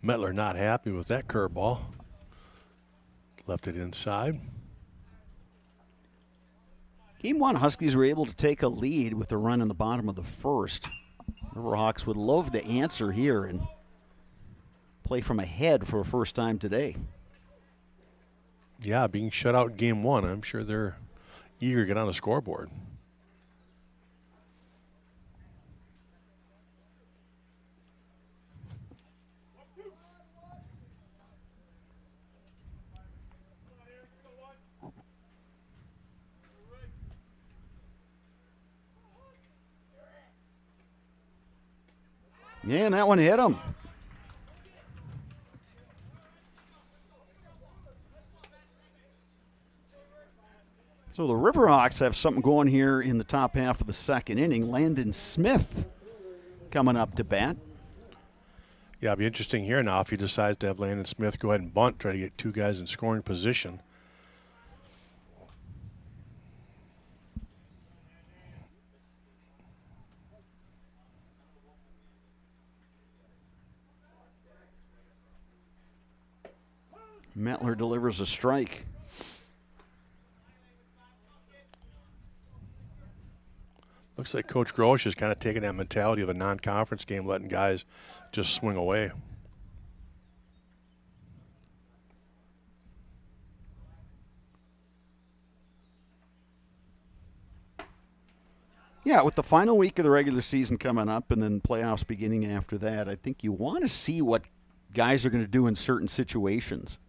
B: Mettler not happy with that curveball. Left it inside.
A: Game one, Huskies were able to take a lead with a run in the bottom of the first. Riverhawks would love to answer here and play from ahead for the first time today.
B: Yeah, being shut out in game one, I'm sure they're eager to get on the scoreboard.
A: Yeah, and that one hit him. So the Riverhawks have something going here in the top half of the second inning. Landon Smith coming up to bat.
B: Yeah, it'll be interesting here now if he decides to have Landon Smith go ahead and bunt, try to get two guys in scoring position.
A: Mettler delivers a strike.
B: Looks like Coach Crosse is kind of taking that mentality of a non-conference game, letting guys just swing away.
A: Yeah, with the final week of the regular season coming up and then playoffs beginning after that, I think you want to see what guys are going to do in certain situations.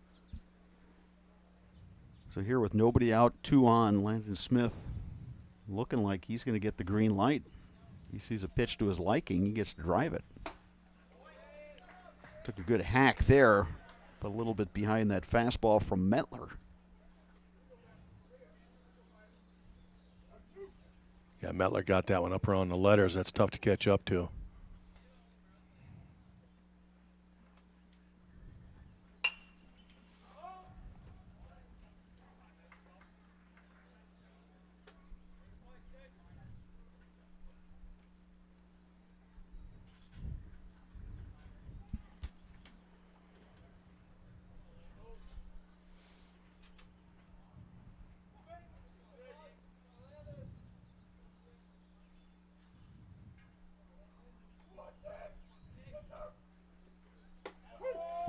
A: So here with nobody out, 2 on, Landon Smith looking like he's going to get the green light. He sees a pitch to his liking, he gets to drive it. Took a good hack there, but a little bit behind that fastball from Mettler.
B: Yeah, Mettler got that one up around the letters. That's tough to catch up to.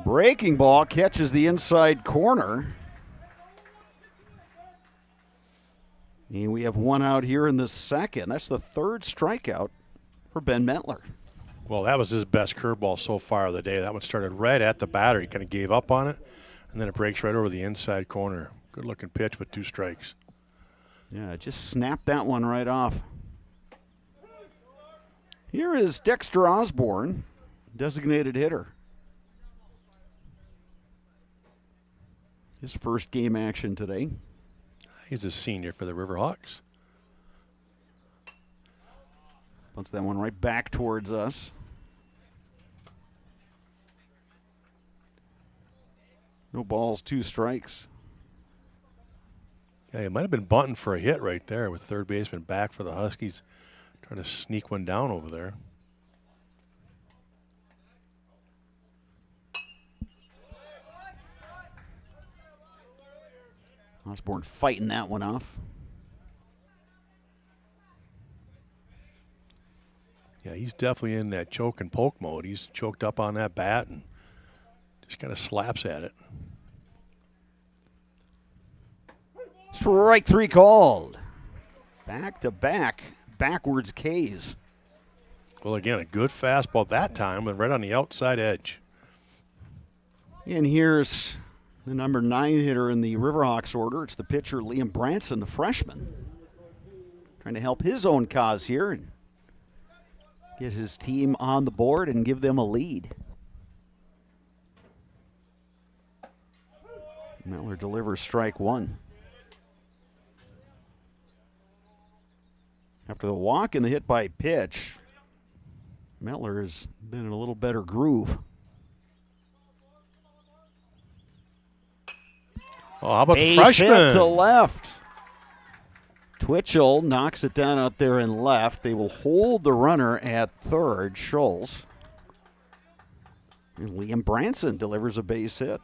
A: Breaking ball catches the inside corner. And we have one out here in the second. That's the third strikeout for Ben Mettler.
B: Well, that was his best curveball so far of the day. That one started right at the batter. He kind of gave up on it, and then it breaks right over the inside corner. Good-looking pitch with 2 strikes.
A: Yeah, just snapped that one right off. Here is Dexter Osborne, designated hitter. His first game action today.
B: He's a senior for the Riverhawks.
A: Punts that one right back towards us. No balls, 2 strikes.
B: Yeah, he might have been bunting for a hit right there with third baseman back for the Huskies. Trying to sneak one down over there.
A: Osborne fighting that one off.
B: he's definitely in that choke and poke mode. He's choked up on that bat and just kind of slaps at it.
A: Strike 3 called. Back-to-back backwards Ks.
B: Well, again, a good fastball that time, and right on the outside edge.
A: And here's the number 9 hitter in the Riverhawks order. It's the pitcher, Liam Branson, the freshman. Trying to help his own cause here and get his team on the board and give them a lead. Miller delivers strike 1. After the walk and the hit by pitch, Mettler has been in a little better groove.
B: Oh, how about
A: Base
B: the freshman?
A: Hit to left. Twitchell knocks it down out there in left. They will hold the runner at third, Schultz. And Liam Branson delivers a base hit.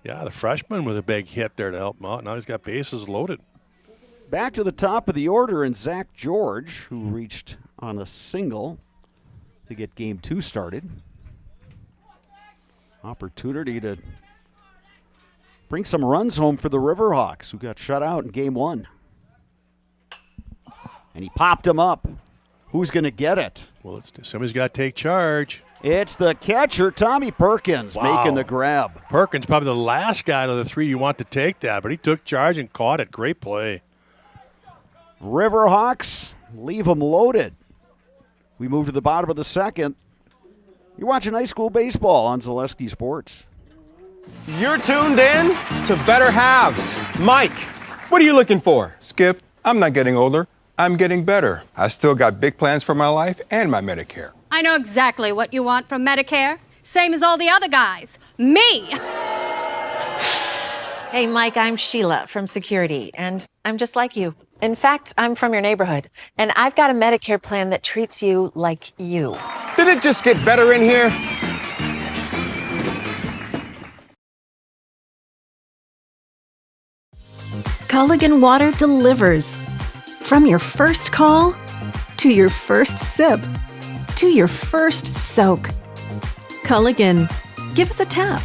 B: Yeah, the freshman with a big hit there to help him out. Now he's got bases loaded.
A: Back to the top of the order, and Zach George, who reached on a single to get game 2 started. Opportunity to bring some runs home for the Riverhawks, who got shut out in game 1. And he popped him up. Who's going to get it?
B: Well, somebody's got to take charge.
A: It's the catcher, Tommy Perkins, making the grab.
B: Perkins, probably the last guy out of the 3 you want to take that, but he took charge and caught it. Great play.
A: Riverhawks leave them loaded. We move to the bottom of the second. You're watching high school baseball on Zaleski Sports.
K: You're tuned in to Better Halves. Mike, what are you looking for?
L: Skip, I'm not getting older. I'm getting better. I still got big plans for my life and my Medicare.
M: I know exactly what you want from Medicare. Same as all the other guys. Me!
N: Hey, Mike, I'm Sheila from Security, and I'm just like you. In fact, I'm from your neighborhood, and I've got a Medicare plan that treats you like you.
K: Did it just get better in here?
O: Culligan Water delivers. From your first call, to your first sip, to your first soak. Culligan, give us a tap.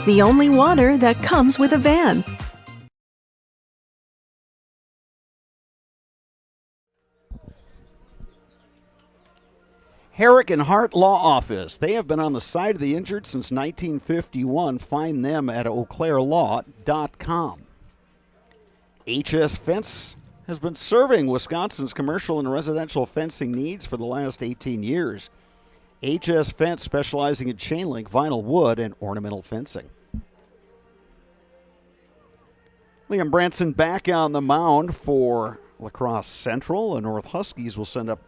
O: The only water that comes with a van.
A: Herrick and Hart Law Office. They have been on the side of the injured since 1951. Find them at eauclairlaw.com. HS Fence has been serving Wisconsin's commercial and residential fencing needs for the last 18 years. HS Fence specializing in chain link, vinyl wood, and ornamental fencing. Liam Branson back on the mound for La Crosse Central. The North Huskies will send up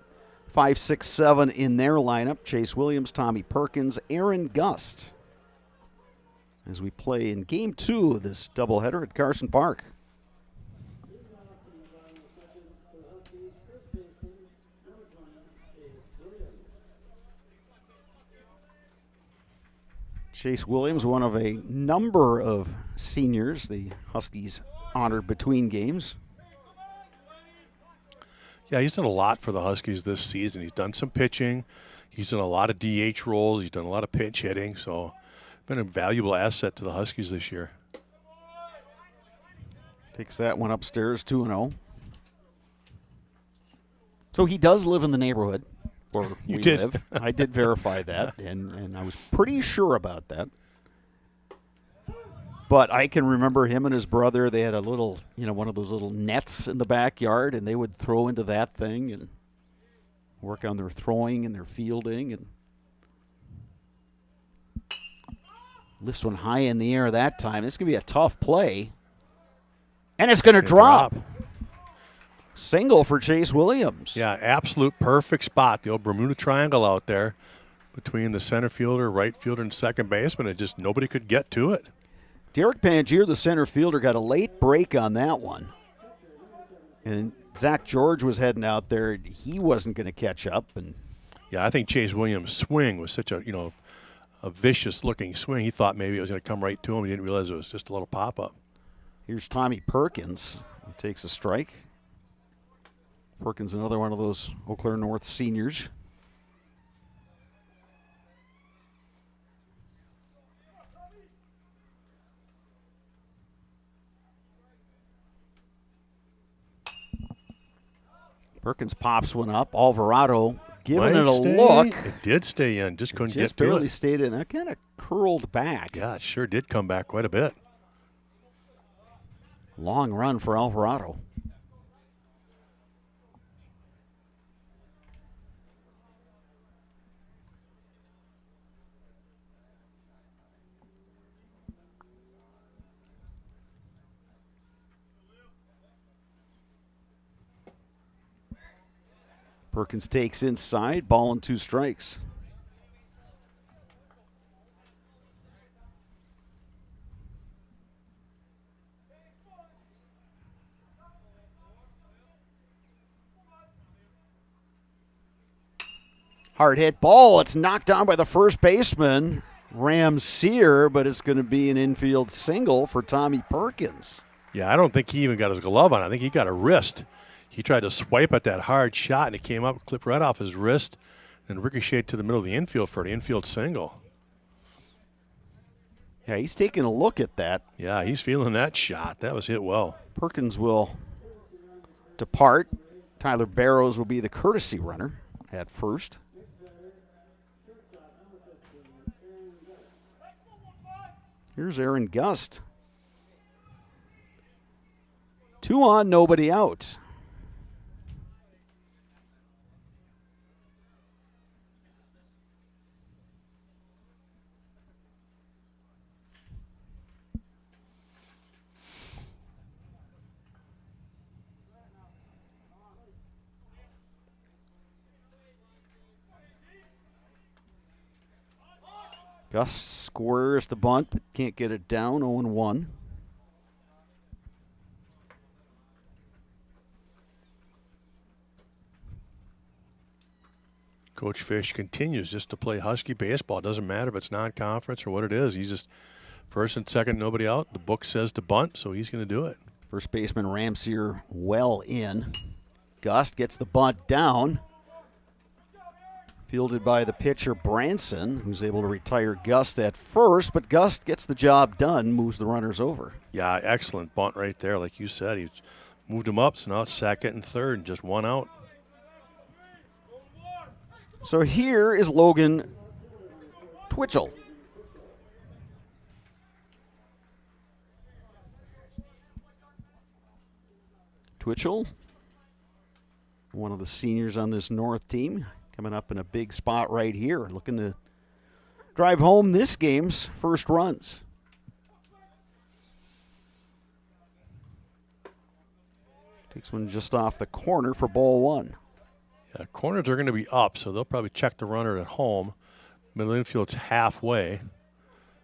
A: 5, 6, 7 in their lineup. Chase Williams, Tommy Perkins, Aaron Gust. As we play in Game 2 of this doubleheader at Carson Park. Chase Williams, one of a number of seniors the Huskies honored between games.
B: Yeah, he's done a lot for the Huskies this season. He's done some pitching. He's done a lot of DH roles. He's done a lot of pinch hitting. So been a valuable asset to the Huskies this year.
A: Takes that one upstairs, 2-0. So he does live in the neighborhood where we live. I did verify that, and I was pretty sure about that. But I can remember him and his brother, they had a little, one of those little nets in the backyard, and they would throw into that thing and work on their throwing and their fielding. And lifts one high in the air that time. This is going to be a tough play. And it's going to drop. Single for Chase Williams.
B: Yeah, absolute perfect spot. The old Bermuda Triangle out there between the center fielder, right fielder, and second baseman. And just nobody could get to it.
A: Derek Pangier, the center fielder, got a late break on that one. And Zach George was heading out there. He wasn't going to catch up. And
B: yeah, I think Chase Williams' swing was such a vicious-looking swing. He thought maybe it was going to come right to him. He didn't realize it was just a little pop-up.
A: Here's Tommy Perkins. He takes a strike. Perkins, another one of those Eau Claire North seniors. Perkins pops one up. Alvarado giving
B: Might
A: it a
B: stay.
A: look.
B: It did stay in. Just couldn't
A: Just
B: get to
A: barely
B: it.
A: stayed in. That kind of curled back.
B: Yeah, it sure did come back quite a bit.
A: Long run for Alvarado. Perkins takes inside, ball and 2 strikes. Hard hit ball. It's knocked down by the first baseman, Ramseer, but it's going to be an infield single for Tommy Perkins.
B: Yeah, I don't think he even got his glove on. I think he got a wrist. He tried to swipe at that hard shot, and it came up, clipped right off his wrist, and ricocheted to the middle of the infield for an infield single.
A: Yeah, he's taking a look at that.
B: Yeah, he's feeling that shot. That was hit well.
A: Perkins will depart. Tyler Barrows will be the courtesy runner at first. Here's Aaron Gust. 2 on, nobody out. Gus squares the bunt, but can't get it down. 0-1.
B: Coach Fish continues just to play Husky baseball. It doesn't matter if it's non-conference or what it is. He's just first and second, nobody out. The book says to bunt, so he's going to do it.
A: First baseman Ramseer well in. Gust gets the bunt down. Fielded by the pitcher Branson, who's able to retire Gust at first, but Gust gets the job done, moves the runners over.
B: Yeah, excellent bunt right there. Like you said, he moved him up, so now it's second and third, and just 1 out.
A: So here is Logan Twitchell. Twitchell, one of the seniors on this North team, coming up in a big spot right here, looking to drive home this game's first runs. Takes one just off the corner for ball 1.
B: Yeah, corners are going to be up, so they'll probably check the runner at home. Middle infield's halfway,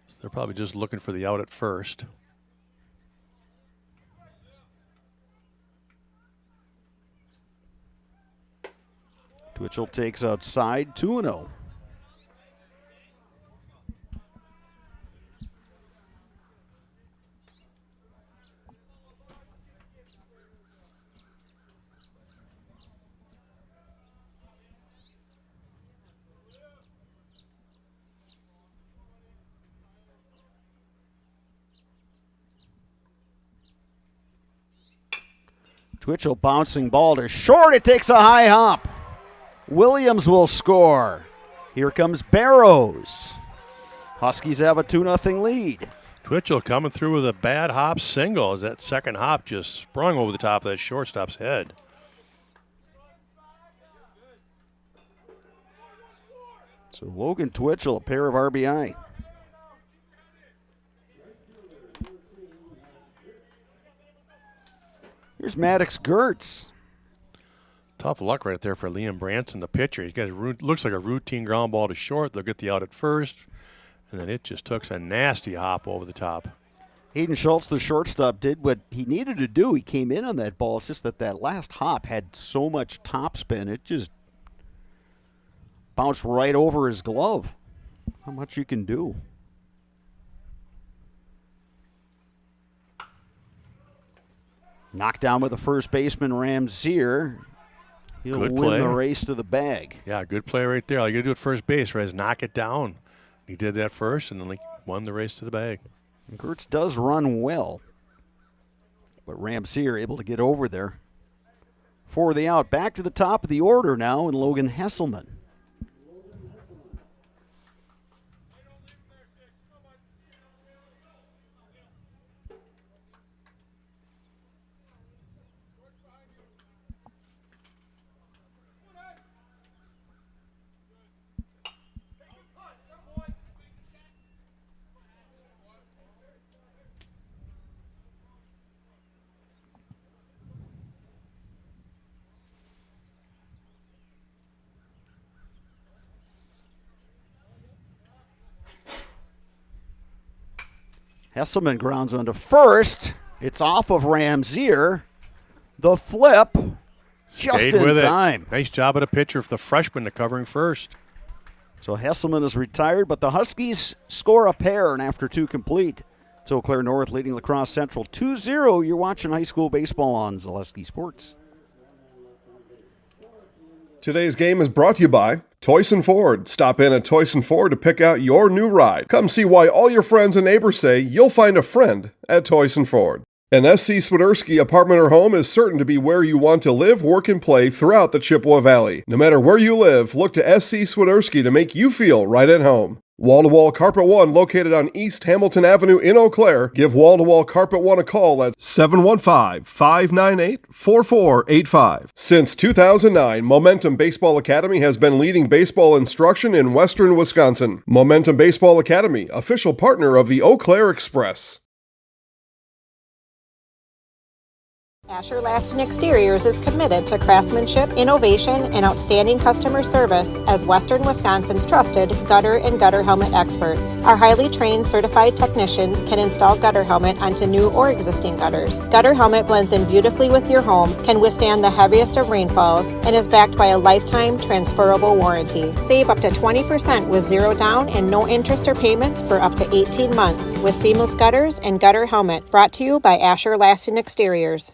B: so they're probably just looking for the out at first.
A: Twitchell takes outside, 2-0. Twitchell bouncing ball to short. It takes a high hop. Williams will score. Here comes Barrows. Huskies have a 2-0 lead.
B: Twitchell coming through with a bad hop single as that second hop just sprung over the top of that shortstop's head.
A: So Logan Twitchell, a pair of RBI. Here's Maddox Gertz.
B: Tough luck right there for Liam Branson, the pitcher. He got looks like a routine ground ball to short. They'll get the out at first, and then it just took a nasty hop over the top.
A: Hayden Schultz, the shortstop, did what he needed to do. He came in on that ball. It's just that last hop had so much topspin, it just bounced right over his glove. How much you can do. Knocked down by the first baseman, Ramseer. He'll win the race to the bag.
B: Yeah, good play right there. All you got to do at first base, right, is knock it down. He did that first, and then he won the race to the bag.
A: And Gertz does run well, but Ramseer able to get over there for the out. Back to the top of the order now, and Logan Hesselman. Hesselman grounds onto first. It's off of Ramsier. The flip just
B: Stayed
A: in
B: with
A: time.
B: Nice job of the pitcher for the freshman to covering first.
A: So Hesselman is retired, but the Huskies score a pair, and after 2 complete, it's Eau Claire North leading La Crosse Central 2-0. You're watching high school baseball on Zaleski Sports.
E: Today's game is brought to you by Toyson Ford. Stop in at Toyson Ford to pick out your new ride. Come see why all your friends and neighbors say you'll find a friend at Toyson Ford. An SC Swiderski apartment or home is certain to be where you want to live, work, and play throughout the Chippewa Valley. No matter where you live, look to SC Swiderski to make you feel right at home. Wall-to-Wall Carpet One, located on East Hamilton Avenue in Eau Claire. Give Wall-to-Wall Carpet One a call at 715-598-4485. Since 2009, Momentum Baseball Academy has been leading baseball instruction in western Wisconsin. Momentum Baseball Academy, official partner of the Eau Claire Express.
C: Asher Laston Exteriors is committed to craftsmanship, innovation, and outstanding customer service as Western Wisconsin's trusted gutter and gutter helmet experts. Our highly trained certified technicians can install gutter helmet onto new or existing gutters. Gutter helmet blends in beautifully with your home, can withstand the heaviest of rainfalls, and is backed by a lifetime transferable warranty. Save up to 20% with zero down and no interest or payments for up to 18 months with seamless gutters and gutter helmet. Brought to you by Asher Laston Exteriors.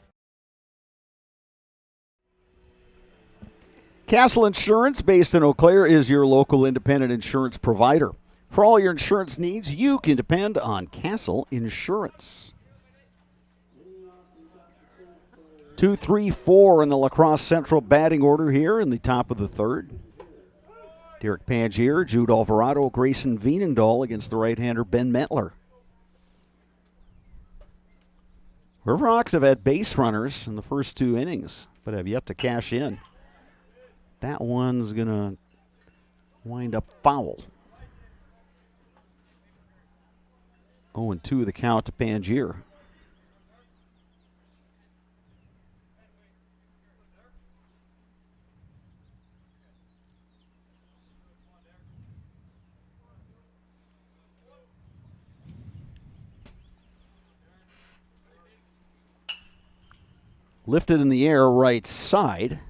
A: Castle Insurance, based in Eau Claire, is your local independent insurance provider. For all your insurance needs, you can depend on Castle Insurance. 2-3-4 in the La Crosse Central batting order here in the top of the third. Derek Pangier, Jude Alvarado, Grayson Veenendahl against the right-hander Ben Metler. Riverhawks have had base runners in the first 2 innings, but have yet to cash in. That one's going to wind up foul. 0-2 the count to Pangier. Lifted in the air right side.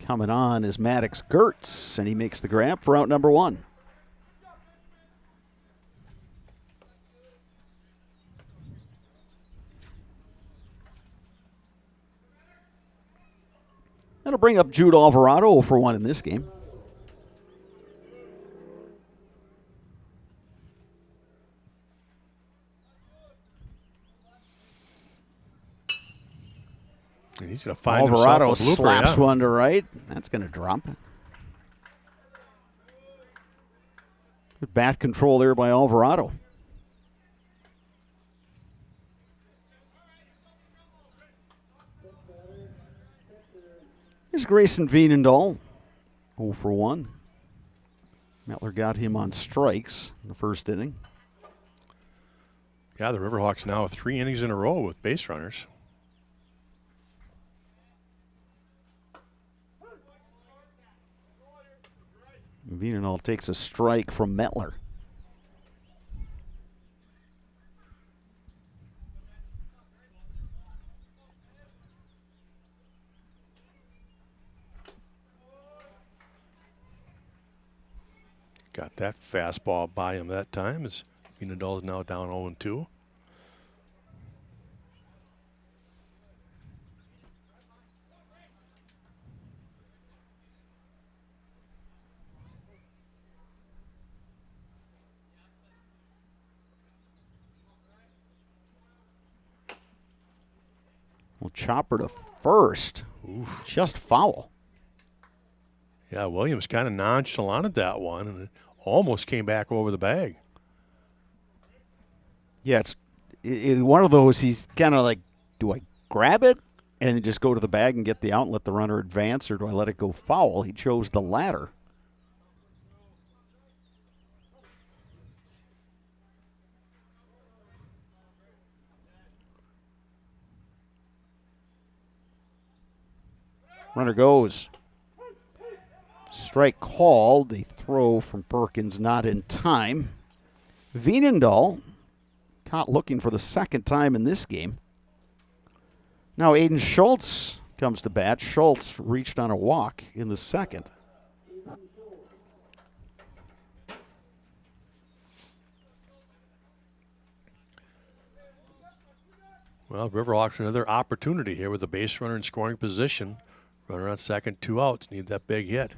A: Coming on is Maddox Gertz, and he makes the grab for out number 1. That'll bring up Jude Alvarado for 1 in this game.
B: He's going to find
A: Alvarado
B: himself a blooper,
A: slaps one to right. That's going to drop. Good bat control there by Alvarado. Here's Grayson Veenendahl, 0 for 1. Metler got him on strikes in the first inning.
B: Yeah, the Riverhawks now have 3 innings in a row with base runners.
A: Veenendahl takes a strike from Metler.
B: Got that fastball by him that time as Veenendahl is now down 0-2.
A: Well, chopper to first.
B: Oof.
A: Just foul.
B: Yeah, Williams kind of nonchalant at that one, and it almost came back over the bag.
A: Yeah, it's one of those, he's kind of like, do I grab it and just go to the bag and get the out and let the runner advance, or do I let it go foul? He chose the latter. Runner goes. Strike called. The throw from Perkins not in time. Veenendahl caught looking for the second time in this game. Now Aiden Schultz comes to bat. Schultz reached on a walk in the second.
B: Well, Riverhawks another opportunity here with a base runner in scoring position. Runner on second, 2 outs. Need that big hit.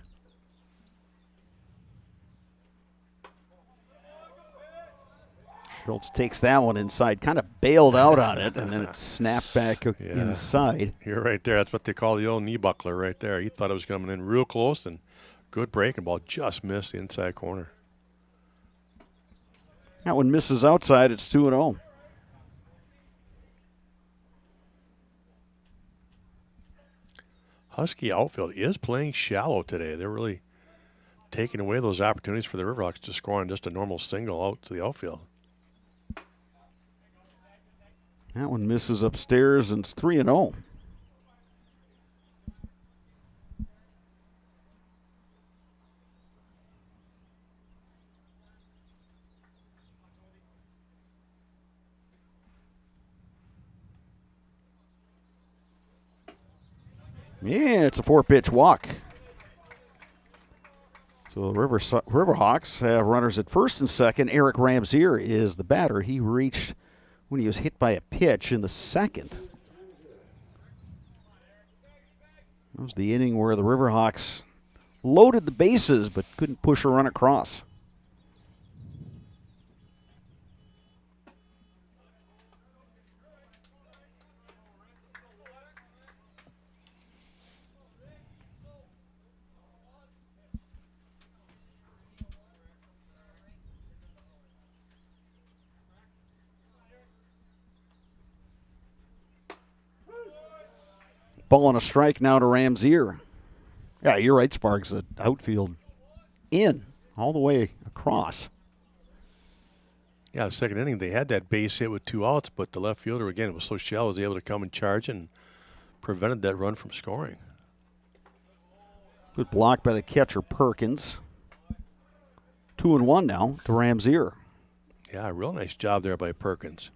A: Schultz takes that one inside, kind of bailed out on it, and then it snapped back inside.
B: You're right there. That's what they call the old knee buckler right there. He thought it was coming in real close, and good breaking ball. Just missed the inside corner.
A: That one misses outside. It's 2-0.
B: Husky outfield is playing shallow today. They're really taking away those opportunities for the Riverhawks to score on just a normal single out to the outfield.
A: That one misses upstairs, and it's 3-0. Yeah, it's a 4-pitch walk. So the Riverhawks have runners at first and second. Eric Ramsier is the batter. He reached when he was hit by a pitch in the second. That was the inning where the Riverhawks loaded the bases but couldn't push a run across. Ball on a strike now to Ramsier. Yeah, you're right, Sparks. The outfield in all the way across.
B: Yeah, the second inning, they had that base hit with 2 outs, but the left fielder, again, was so shallow, was able to come and charge and prevented that run from scoring.
A: Good block by the catcher, Perkins. 2-1 now to Ramsier.
B: Yeah, real nice job there by Perkins.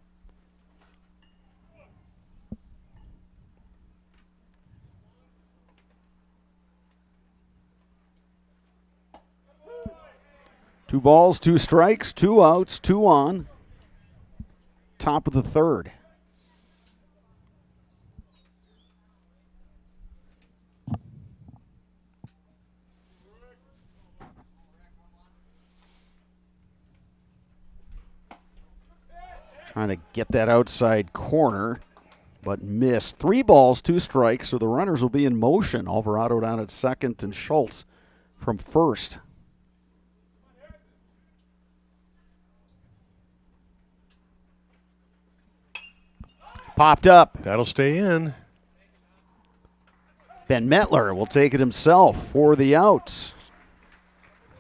A: Two balls, 2 strikes, 2 outs, 2 on. Top of the third. Trying to get that outside corner, but missed. 3 balls, 2 strikes, so the runners will be in motion. Alvarado down at second and Schultz from first. Popped up.
B: That'll stay in.
A: Ben Metler will take it himself for the outs.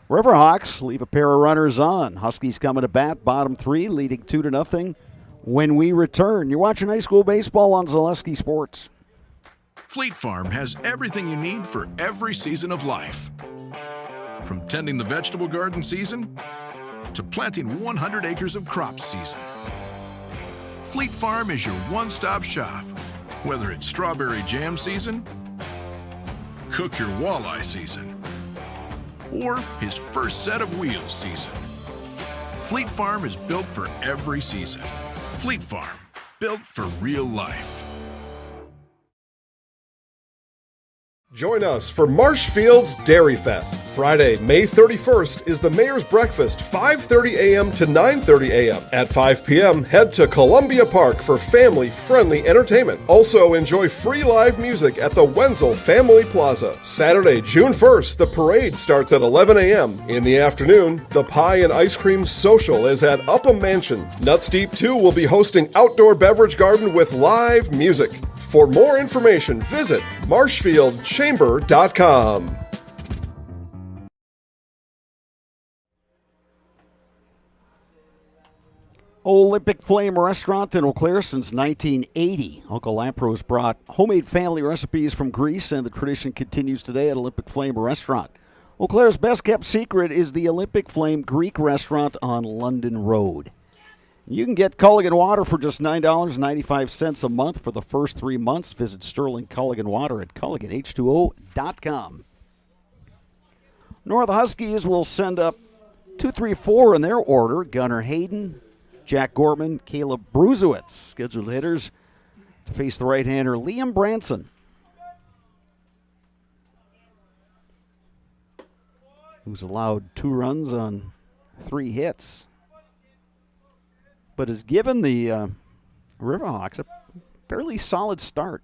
A: Riverhawks leave a pair of runners on. Huskies coming to bat, bottom 3, leading 2-0 when we return. You're watching high school baseball on Zaleski Sports.
D: Fleet Farm has everything you need for every season of life. From tending the vegetable garden season to planting 100 acres of crops season. Fleet Farm is your one-stop shop. Whether it's strawberry jam season, cook your walleye season, or his first set of wheels season. Fleet Farm is built for every season. Fleet Farm, built for real life.
E: Join us for Marshfield's Dairy Fest. Friday, May 31st is the Mayor's Breakfast, 5:30 a.m. to 9:30 a.m. At 5 p.m., head to Columbia Park for family-friendly entertainment. Also, enjoy free live music at the Wenzel Family Plaza. Saturday, June 1st, the parade starts at 11 a.m. In the afternoon, the Pie and Ice Cream Social is at Upham Mansion. Nuts Deep 2 will be hosting outdoor beverage garden with live music. For more information, visit marshfieldchamber.com.
A: Olympic Flame Restaurant in Eau Claire since 1980. Uncle Lampro's brought homemade family recipes from Greece, and the tradition continues today at Olympic Flame Restaurant. Eau Claire's best-kept secret is the Olympic Flame Greek Restaurant on London Road. You can get Culligan Water for just $9.95 a month for the first 3 months. Visit Sterling Culligan Water at CulliganH2O.com. North Huskies will send up 2, 3, 4 in their order. Gunnar Hayden, Jack Gorman, Caleb Bruzewitz, scheduled hitters to face the right-hander Liam Branson. Who's allowed 2 runs on 3 hits, but has given the Riverhawks a fairly solid start.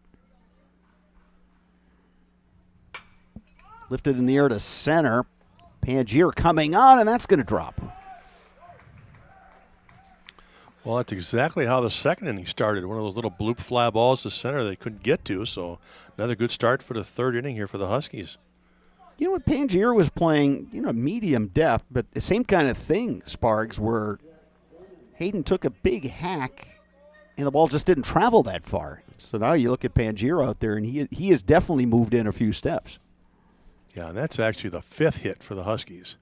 A: Lifted in the air to center. Pangier coming on, and that's going to drop.
B: Well, that's exactly how the second inning started. One of those little bloop fly balls to center they couldn't get to, so another good start for the third inning here for the Huskies.
A: You know what, Pangier was playing, medium depth, but the same kind of thing, Spargs, where Hayden took a big hack, and the ball just didn't travel that far. So now you look at Pangier out there, and he has definitely moved in a few steps.
B: Yeah, and that's actually the 5th hit for the Huskies.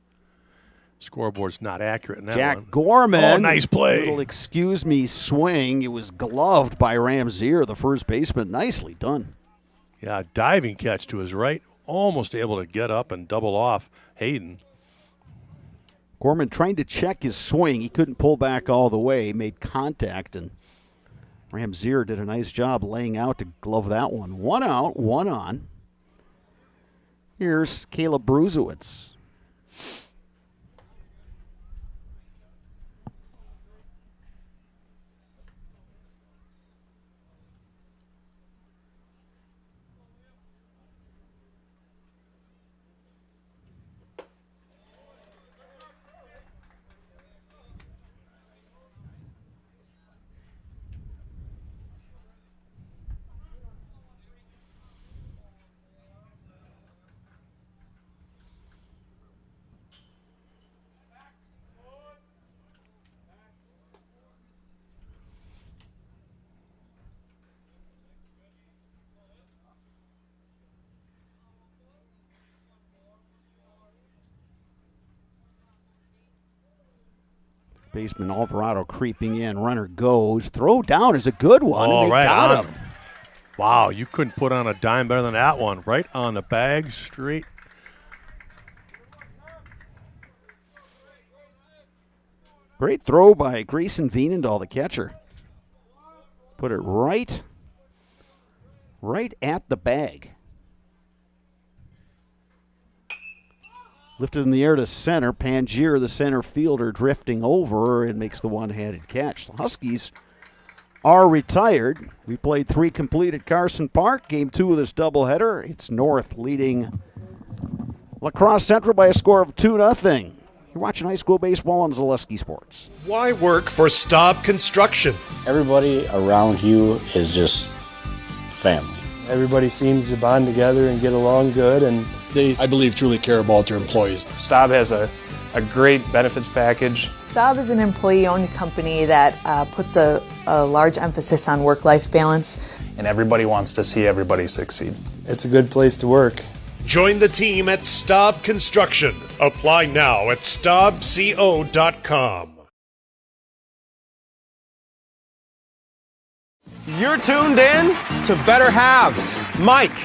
B: Scoreboard's not accurate in that
A: Jack
B: one.
A: Gorman.
B: Oh, nice play.
A: Little excuse me swing. It was gloved by Ramzier, the first baseman. Nicely done.
B: Yeah, diving catch to his right. Almost able to get up and double off Hayden.
A: Gorman trying to check his swing. He couldn't pull back all the way. Made contact, and Ramzier did a nice job laying out to glove that one. 1 out, 1 on. Here's Caleb Bruzewitz. Baseman Alvarado creeping in. Runner goes. Throw down is a good one.
B: Oh,
A: and they
B: right
A: got
B: on
A: him.
B: Wow, you couldn't put on a dime better than that one. Right on the bag, straight.
A: Great throw by Grayson Veenendahl, the catcher. Put it right at the bag. Lifted in the air to center. Pangier, the center fielder, drifting over and makes the one-handed catch. The Huskies are retired. We played 3 complete at Carson Park. Game 2 of this doubleheader. It's North leading La Crosse Central by a score of 2-0. You're watching high school baseball on Zaleski Sports.
F: Why work for Staub Construction?
G: Everybody around you is just family.
H: Everybody seems to bond together and get along good, and
I: They, I believe, truly care about their employees.
H: Staub has a great benefits package.
J: Staub is an employee-owned company that puts a large emphasis on work-life balance.
H: And everybody wants to see everybody succeed. It's a good place to work.
F: Join the team at Staub Construction. Apply now at staubco.com.
K: You're tuned in to Better Halves. Mike,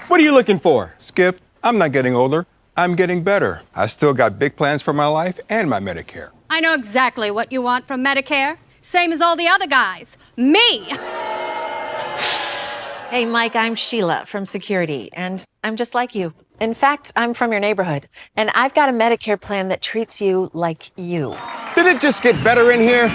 K: what are you looking for?
L: Skip, I'm not getting older. I'm getting better. I still got big plans for my life and my Medicare.
M: I know exactly what you want from Medicare. Same as all the other guys. Me!
N: Hey, Mike, I'm Sheila from security, and I'm just like you. In fact, I'm from your neighborhood, and I've got a Medicare plan that treats you like you.
K: Did it just get better in here?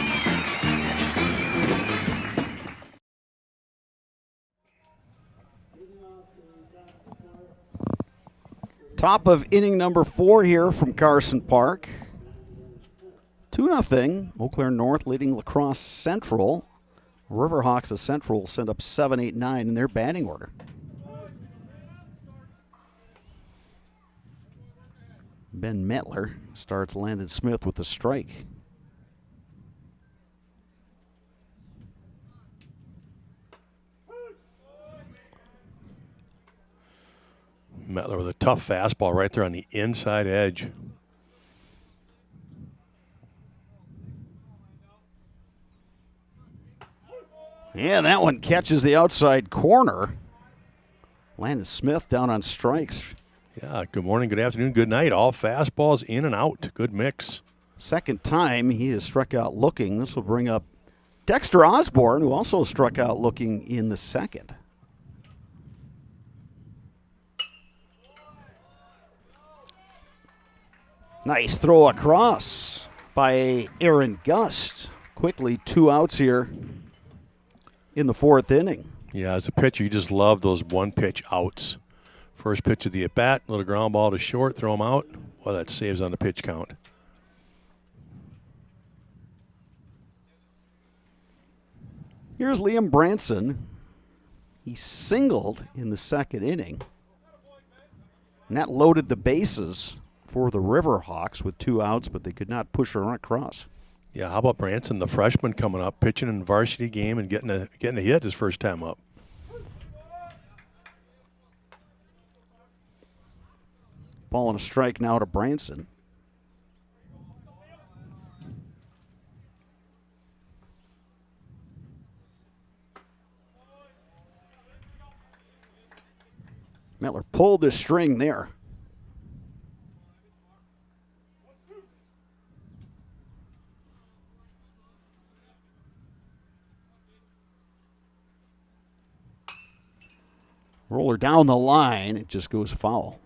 A: Top of inning number 4 here from Carson Park. 2-0. Eau Claire North leading La Crosse Central. Riverhawks of Central send up 7, 8, 9 in their batting order. Ben Metler starts Landon Smith with a strike.
B: Metler with a tough fastball right there on the inside edge.
A: Yeah, that one catches the outside corner. Landon Smith down on strikes.
B: Yeah, good morning, good afternoon, good night. All fastballs in and out. Good mix.
A: Second time he has struck out looking. This will bring up Dexter Osborne, who also struck out looking in the second. Nice throw across by Aaron Gust. Quickly 2 outs here in the 4th inning.
B: Yeah, as a pitcher, you just love those one-pitch outs. First pitch of the at-bat, little ground ball to short, throw them out. Well, that saves on the pitch count.
A: Here's Liam Branson. He singled in the 2nd inning. And that loaded the bases for the Riverhawks with 2 outs, but they could not push a run across.
B: Yeah, how about Branson, the freshman coming up, pitching in the varsity game and getting a hit his first time up.
A: Ball and a strike now to Branson. Metler pulled the string there. Roller down the line, it just goes foul.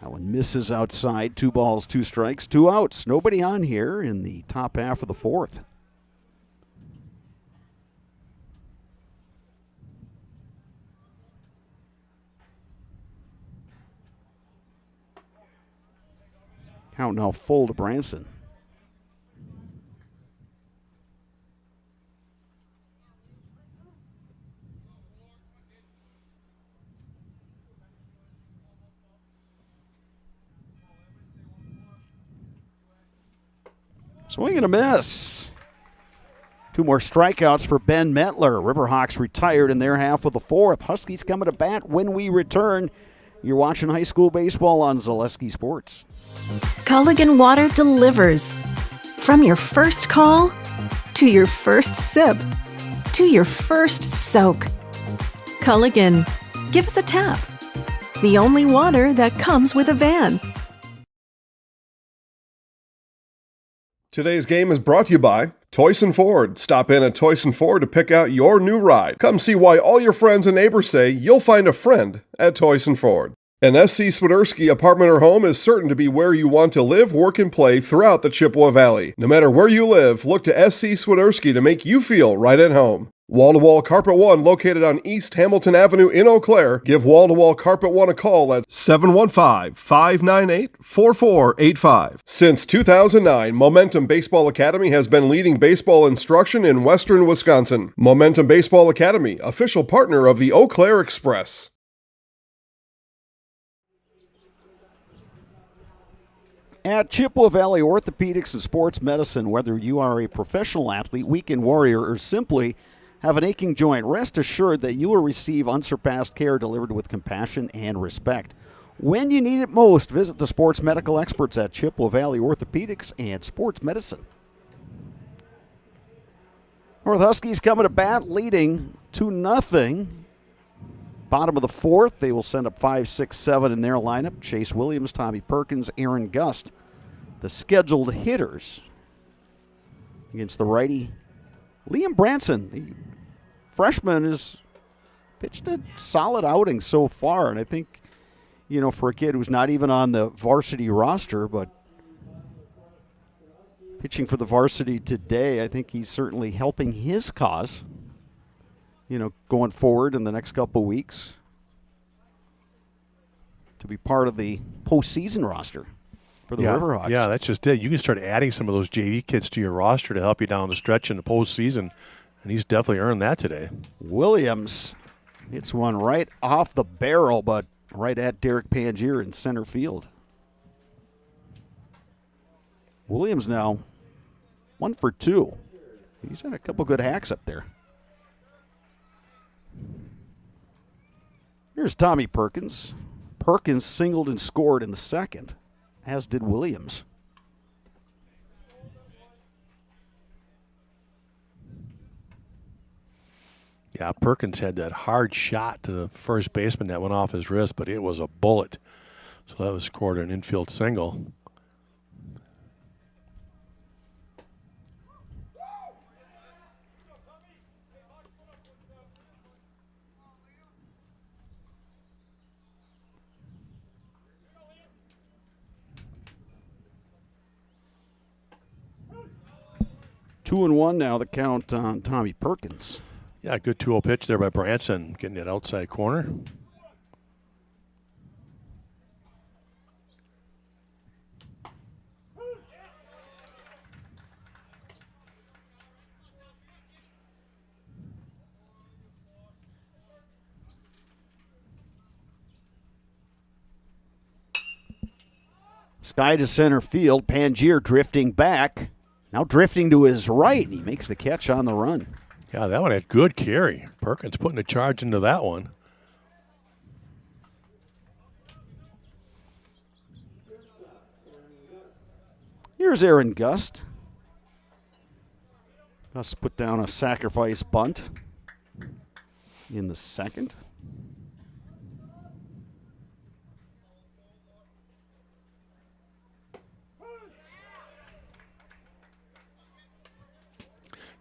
A: That one misses outside. 2 balls, 2 strikes, 2 outs. Nobody on here in the top half of the 4th. Count now full to Branson. Swing and a miss. 2 more strikeouts for Ben Metler. Riverhawks retired in their half of the 4th. Huskies coming to bat when we return. You're watching high school baseball on Zaleski Sports.
O: Culligan Water delivers. From your first call, to your first sip, to your first soak. Culligan, give us a tap. The only water that comes with a van.
E: Today's game is brought to you by Toyson Ford. Stop in at Toyson Ford to pick out your new ride. Come see why all your friends and neighbors say you'll find a friend at Toyson Ford. An SC Swiderski apartment or home is certain to be where you want to live, work, and play throughout the Chippewa Valley. No matter where you live, look to SC Swiderski to make you feel right at home. Wall-to-Wall Carpet One, located on East Hamilton Avenue in Eau Claire. Give Wall-to-Wall Carpet One a call at 715-598-4485. Since 2009, Momentum Baseball Academy has been leading baseball instruction in western Wisconsin. Momentum Baseball Academy, official partner of the Eau Claire Express.
A: At Chippewa Valley Orthopedics and Sports Medicine, whether you are a professional athlete, weekend warrior, or simply have an aching joint, rest assured that you will receive unsurpassed care delivered with compassion and respect. When you need it most, visit the sports medical experts at Chippewa Valley Orthopedics and Sports Medicine. North Huskies coming to bat, leading 2-0. Bottom of the fourth, they will send up 5, 6, 7 in their lineup. Chase Williams, Tommy Perkins, Aaron Gust, the scheduled hitters. Against the righty, Liam Branson, the freshman, has pitched a solid outing so far. And I think, for a kid who's not even on the varsity roster, but pitching for the varsity today, I think he's certainly helping his cause, going forward in the next couple weeks to be part of the postseason roster for the Riverhawks.
B: Yeah, that's just it. You can start adding some of those JV kids to your roster to help you down the stretch in the postseason, and he's definitely earned that today.
A: Williams hits one right off the barrel, but right at Derek Pangier in center field. Williams now 1 for 2. He's had a couple good hacks up there. Here's Tommy Perkins. Perkins singled and scored in the second, as did Williams.
B: Yeah, Perkins had that hard shot to the first baseman that went off his wrist, but it was a bullet. So that was scored an infield single.
A: Two and one now, the count on Tommy Perkins.
B: Yeah, good 2-0 pitch there by Branson, getting that outside corner.
A: Sky to center field. Pangier drifting back. Now drifting to his right, and he makes the catch on the run.
B: Yeah, that one had good carry. Perkins putting a charge into that one.
A: Here's Aaron Gust. Gust put down a sacrifice bunt in the second.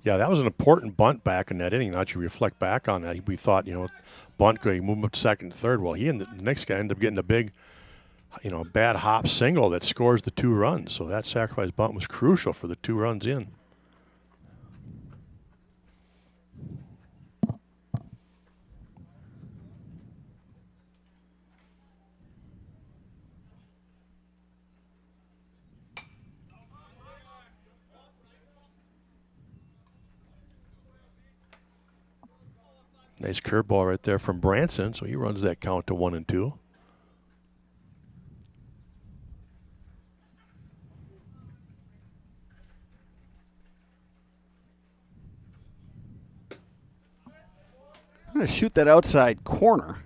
B: Yeah, that was an important bunt back in that inning. Now that you reflect back on that, we thought, bunt could move him up to second and third. Well, he and the next guy ended up getting a big, bad hop single that scores the 2 runs. So that sacrifice bunt was crucial for the 2 runs in. Nice curveball right there from Branson, so he runs that count to 1 and 2.
A: I'm going to shoot that outside corner.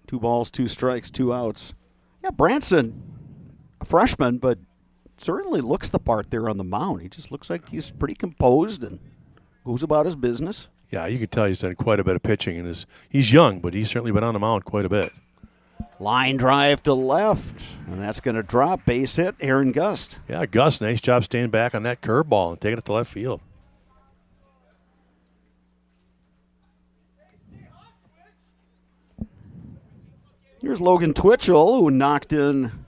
A: 2 balls, 2 strikes, 2 outs. Yeah, Branson, a freshman, but certainly looks the part there on the mound. He just looks like he's pretty composed and goes about his business.
B: Yeah, you can tell he's done quite a bit of pitching, and he's young, but he's certainly been on the mound quite a bit.
A: Line drive to left, and that's going to drop. Base hit, Aaron Gust.
B: Yeah, Gust, nice job staying back on that curveball and taking it to left field.
A: Here's Logan Twitchell, who knocked in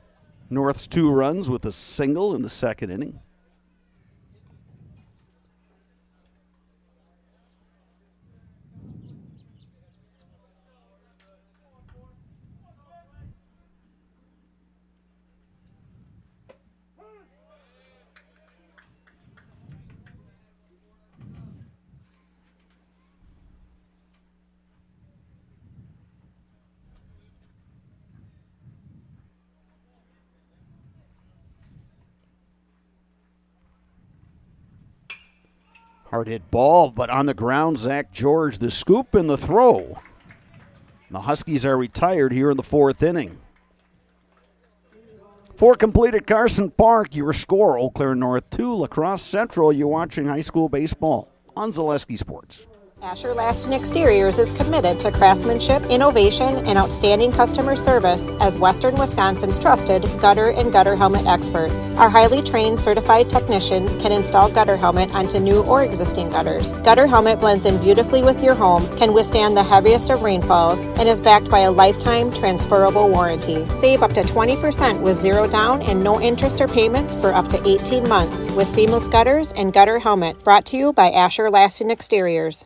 A: North's 2 runs with a single in the second inning. Hard hit ball, but on the ground, Zach George, the scoop and the throw. The Huskies are retired here in the 4th inning. 4 complete at Carson Park. Your score, Eau Claire North 2, La Crosse Central. You're watching high school baseball. on Zaleski Sports.
C: Asher Laston Exteriors is committed to craftsmanship, innovation, and outstanding customer service as Western Wisconsin's trusted gutter and gutter helmet experts. Our highly trained certified technicians can install gutter helmet onto new or existing gutters. Gutter helmet blends in beautifully with your home, can withstand the heaviest of rainfalls, and is backed by a lifetime transferable warranty. Save up to 20% with zero down and no interest or payments for up to 18 months with seamless gutters and gutter helmet. Brought to you by Asher Laston Exteriors.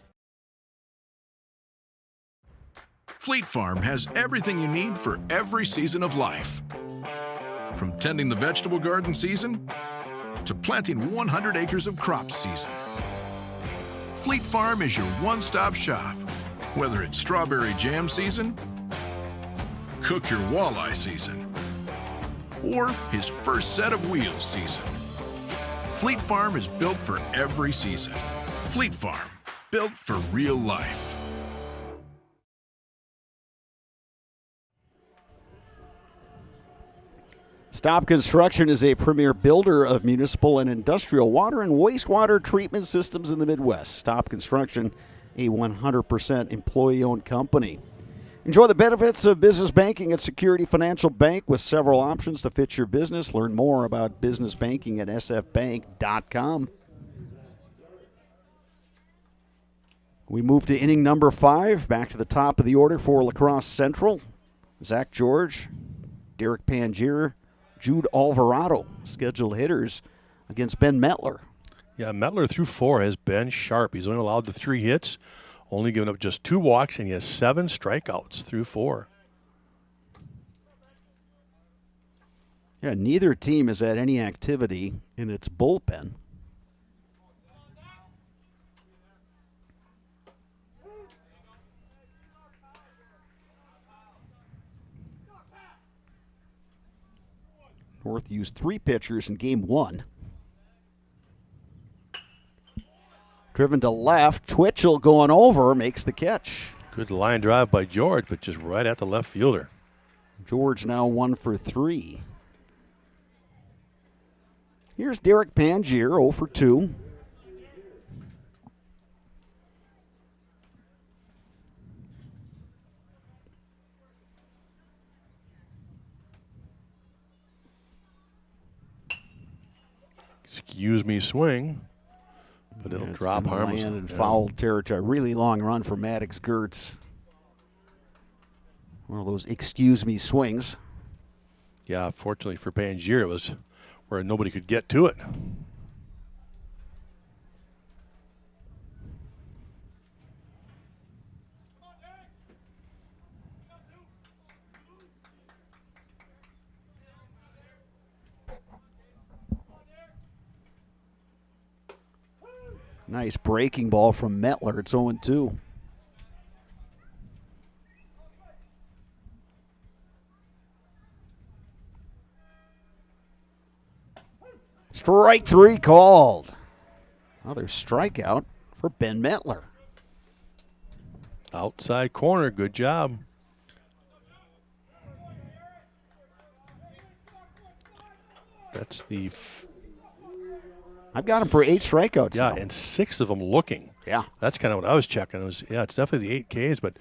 D: Fleet Farm has everything you need for every season of life. From tending the vegetable garden season to planting 100 acres of crops season. Fleet Farm is your one-stop shop. Whether it's strawberry jam season, cook your walleye season, or his first set of wheels season. Fleet Farm is built for every season. Fleet Farm, built for real life.
A: Stop Construction is a premier builder of municipal and industrial water and wastewater treatment systems in the Midwest. Stop Construction, a 100% employee-owned company. Enjoy the benefits of business banking at Security Financial Bank with several options to fit your business. Learn more about business banking at sfbank.com. We move to inning number 5, back to the top of the order for La Crosse Central. Zach George, Derek Pangier, Jude Alvarado, scheduled hitters against Ben Metler.
B: Yeah, Metler through 4 has been sharp. He's only allowed the 3 hits, only given up just 2 walks, and he has 7 strikeouts through 4.
A: Yeah, neither team has had any activity in its bullpen. North used 3 pitchers in game 1. Driven to left, Twitchell going over, makes the catch.
B: Good line drive by George, but just right at the left fielder.
A: George now 1 for 3. Here's Derek Pangier, 0 for 2.
B: Excuse me, swing, but it'll drop harmless.
A: In foul territory. Really long run for Maddox Gertz. One of those excuse me swings.
B: Yeah, fortunately for Pangier, it was where nobody could get to it.
A: Nice breaking ball from Metler. It's 0-2. Strike 3 called. Another strikeout for Ben Metler.
B: Outside corner, good job. That's the...
A: I've got him for 8 strikeouts.
B: Yeah,
A: now.
B: and 6 of them looking.
A: Yeah.
B: That's kind of what I was checking. It's definitely the 8 Ks, but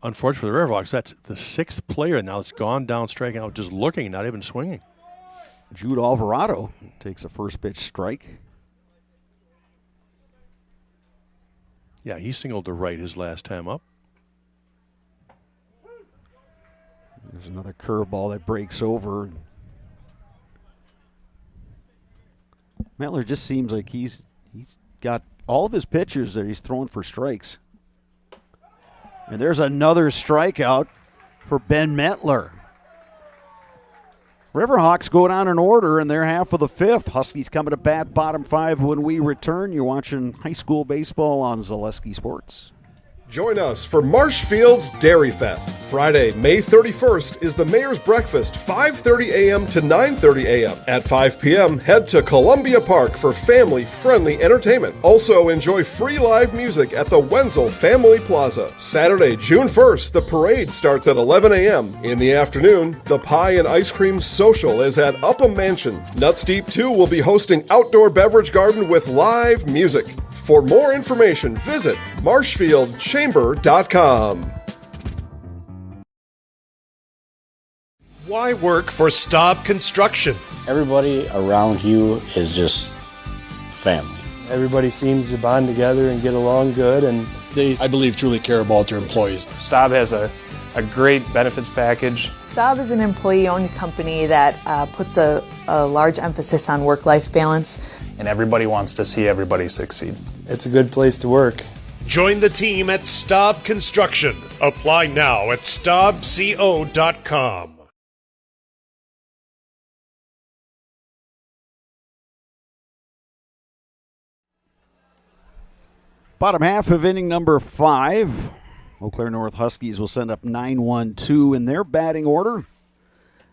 B: unfortunately for the Riverhawks, that's the 6th player now that's gone down striking out, just looking, not even swinging.
A: Jude Alvarado takes a first pitch strike.
B: Yeah, he singled to right his last time up.
A: There's another curveball that breaks over. Metler just seems like he's got all of his pitchers that he's throwing for strikes. And there's another strikeout for Ben Metler. Riverhawks go down in order in their half of the 5th. Huskies coming to bat, bottom 5 when we return. You're watching high school baseball on Zaleski Sports.
E: Join us for Marshfield's Dairy Fest. Friday, May 31st is the Mayor's Breakfast, 5:30 a.m. to 9:30 a.m. At 5 p.m., head to Columbia Park for family-friendly entertainment. Also, enjoy free live music at the Wenzel Family Plaza. Saturday, June 1st, the parade starts at 11 a.m. In the afternoon, the Pie and Ice Cream Social is at Upham Mansion. Nuts Deep 2 will be hosting outdoor beverage garden with live music. For more information, visit marshfieldchamber.com.
F: Why work for Staub Construction?
G: Everybody around you is just family.
H: Everybody seems to bond together and get along good, and
I: They, I believe, truly care about their employees.
H: Staub has a great benefits package.
J: Staub is an employee-owned company that puts a large emphasis on work-life balance.
H: And everybody wants to see everybody succeed. It's a good place to work.
F: Join the team at Staub Construction. Apply now at staubco.com.
A: Bottom half of inning number 5. Eau Claire North Huskies will send up 9-1-2 in their batting order.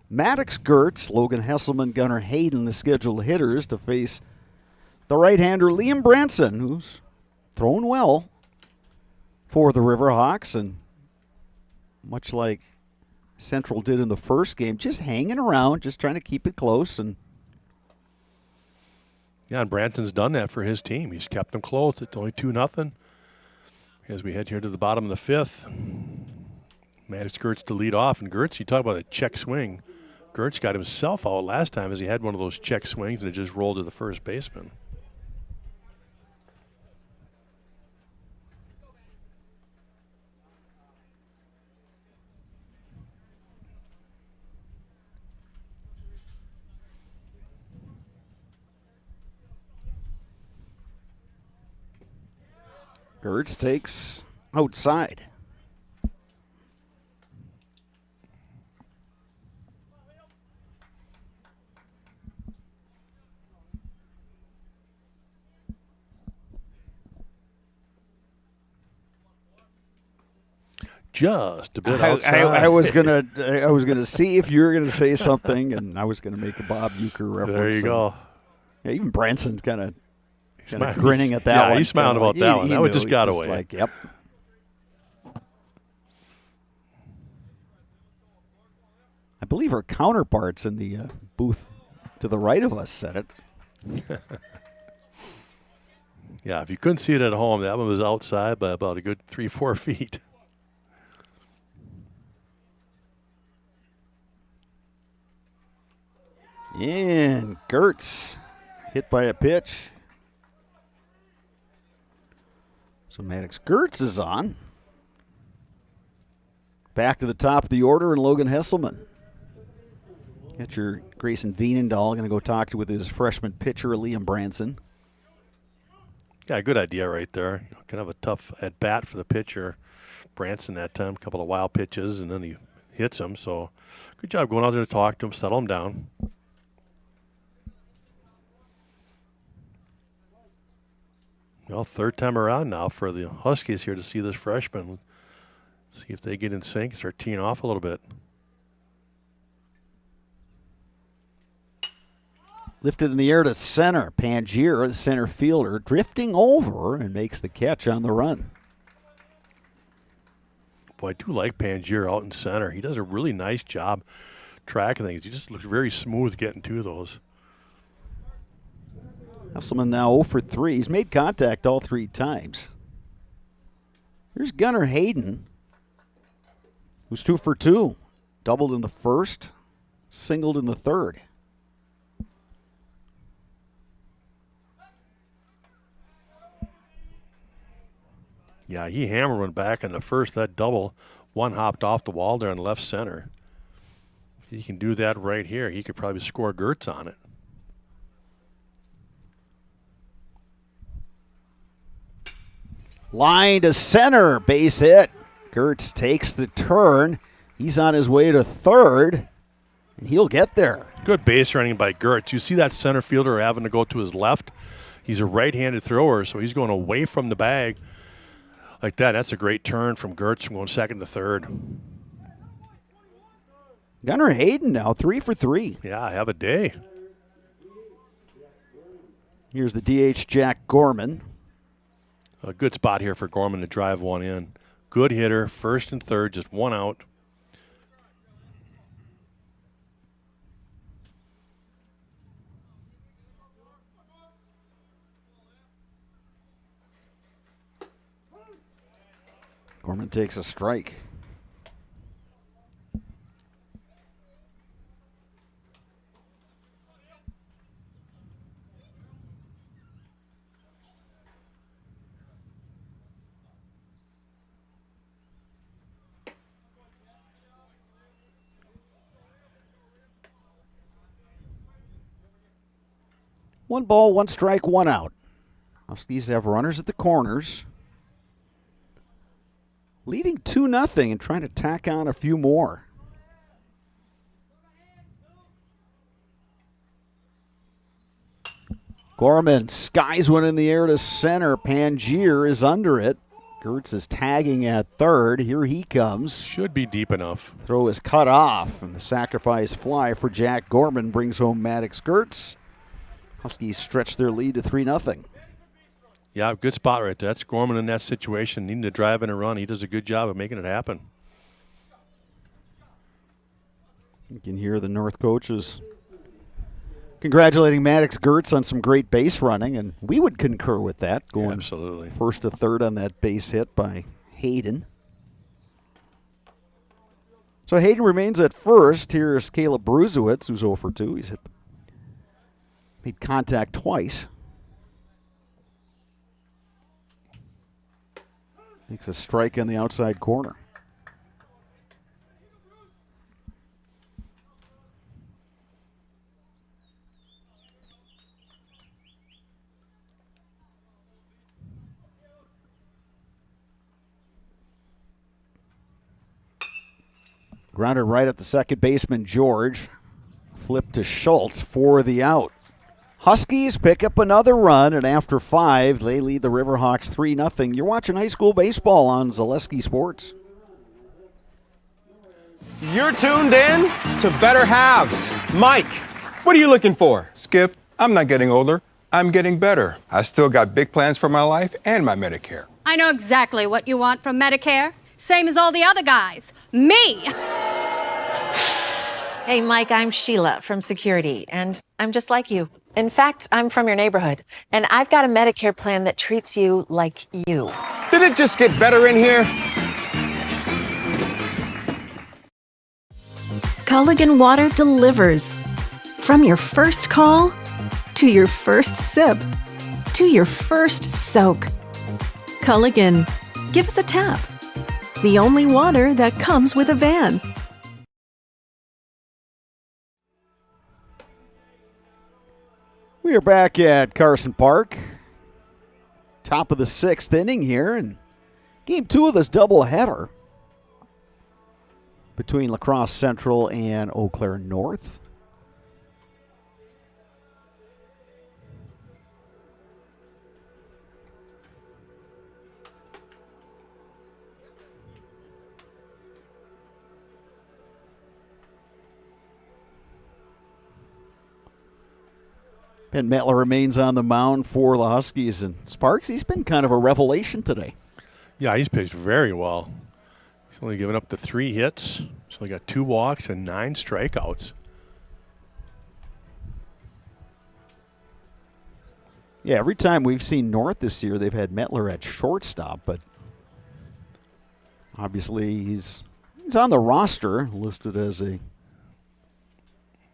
A: Maddox Gertz, Logan Hesselman, Gunnar Hayden, the scheduled hitters to face the right-hander Liam Branson, who's thrown well for the Riverhawks, and much like Central did in the first game, just hanging around, just trying to keep it close. And
B: yeah, and Branson's done that for his team. He's kept them close. It's only 2-0 as we head here to the bottom of the 5th. Maddox Gertz to lead off, and Gertz, you talk about a check swing. Gertz got himself out last time as he had one of those check swings and it just rolled to the first baseman.
A: Gertz takes outside.
B: Just a bit outside.
A: I was gonna see if you were gonna say something, and I was gonna make a Bob Uecker reference.
B: There you go.
A: Yeah, even Branson's kind of grinning at that one.
B: Yeah, he's smiling about that one. That one just got away.
A: Like, yep. I believe our counterparts in the booth to the right of us said it.
B: Yeah, if you couldn't see it at home, that one was outside by about a good 3-4 feet.
A: And Gertz hit by a pitch. So Maddox Gertz is on. Back to the top of the order, and Logan Hesselman. Catcher Grayson Veenendahl going to go talk with his freshman pitcher, Liam Branson.
B: Yeah, good idea right there. Kind of a tough at bat for the pitcher. Branson that time, a couple of wild pitches, and then he hits him. So good job going out there to talk to him, settle him down. Well, third time around now for the Huskies here to see this freshman. See if they get in sync, start teeing off a little bit.
A: Lifted in the air to center. Pangier, the center fielder, drifting over and makes the catch on the run.
B: Boy, I do like Pangier out in center. He does a really nice job tracking things. He just looks very smooth getting to those.
A: Hesselman now 0 for 3. He's made contact all 3 times. Here's Gunnar Hayden, who's 2 for 2. Doubled in the first, singled in the third.
B: Yeah, he hammered one back in the first. That double, one hopped off the wall there in left center. If he can do that right here, he could probably score Gertz on it.
A: Line to center, base hit. Gertz takes the turn. He's on his way to third, and he'll get there.
B: Good base running by Gertz. You see that center fielder having to go to his left. He's a right-handed thrower, so he's going away from the bag like that. That's a great turn from Gertz from going second to third.
A: Gunnar Hayden now 3 for 3.
B: Yeah, have a day.
A: Here's the DH Jack Gorman.
B: A good spot here for Gorman to drive one in. Good hitter, first and third, just one out.
A: Gorman takes a strike. One ball, one strike, one out. Huskies have runners at the corners. Leading 2-0 and trying to tack on a few more. Gorman skies one in the air to center. Pangier is under it. Gertz is tagging at third. Here he comes.
B: Should be deep enough.
A: Throw is cut off, and the sacrifice fly for Jack Gorman brings home Maddox Gertz. Huskies stretch their lead to 3-0.
B: Yeah, good spot right there. That's Gorman in that situation, needing to drive in a run. He does a good job of making it happen.
A: You can hear the North coaches congratulating Maddox Gertz on some great base running, and we would concur with that, going
B: absolutely
A: first to third on that base hit by Hayden. So Hayden remains at first. Here's Caleb Bruzewitz, who's 0 for 2. He's made contact twice. Makes a strike on the outside corner. Grounder right at the second baseman, George. Flip to Schultz for the out. Huskies pick up another run, and after 5, they lead the Riverhawks 3-0. You're watching high school baseball on Zaleski Sports.
K: You're tuned in to Better Halves. Mike, what are you looking for?
L: Skip, I'm not getting older. I'm getting better. I still got big plans for my life and my Medicare.
M: I know exactly what you want from Medicare. Same as all the other guys. Me!
N: Hey, Mike, I'm Sheila from Security, and I'm just like you. In fact, I'm from your neighborhood, and I've got a Medicare plan that treats you like you.
K: Did it just get better in here?
O: Culligan Water delivers. From your first call, to your first sip, to your first soak. Culligan, give us a tap. The only water that comes with a van.
A: We are back at Carson Park. Top of the 6th inning here, and game 2 of this doubleheader between La Crosse Central and Eau Claire North. Ben Metler remains on the mound for the Huskies. And Sparks, he's been kind of a revelation today.
B: Yeah, he's pitched very well. He's only given up the 3 hits. He's only got 2 walks and 9 strikeouts.
A: Yeah, every time we've seen North this year, they've had Metler at shortstop. But obviously he's on the roster, listed as a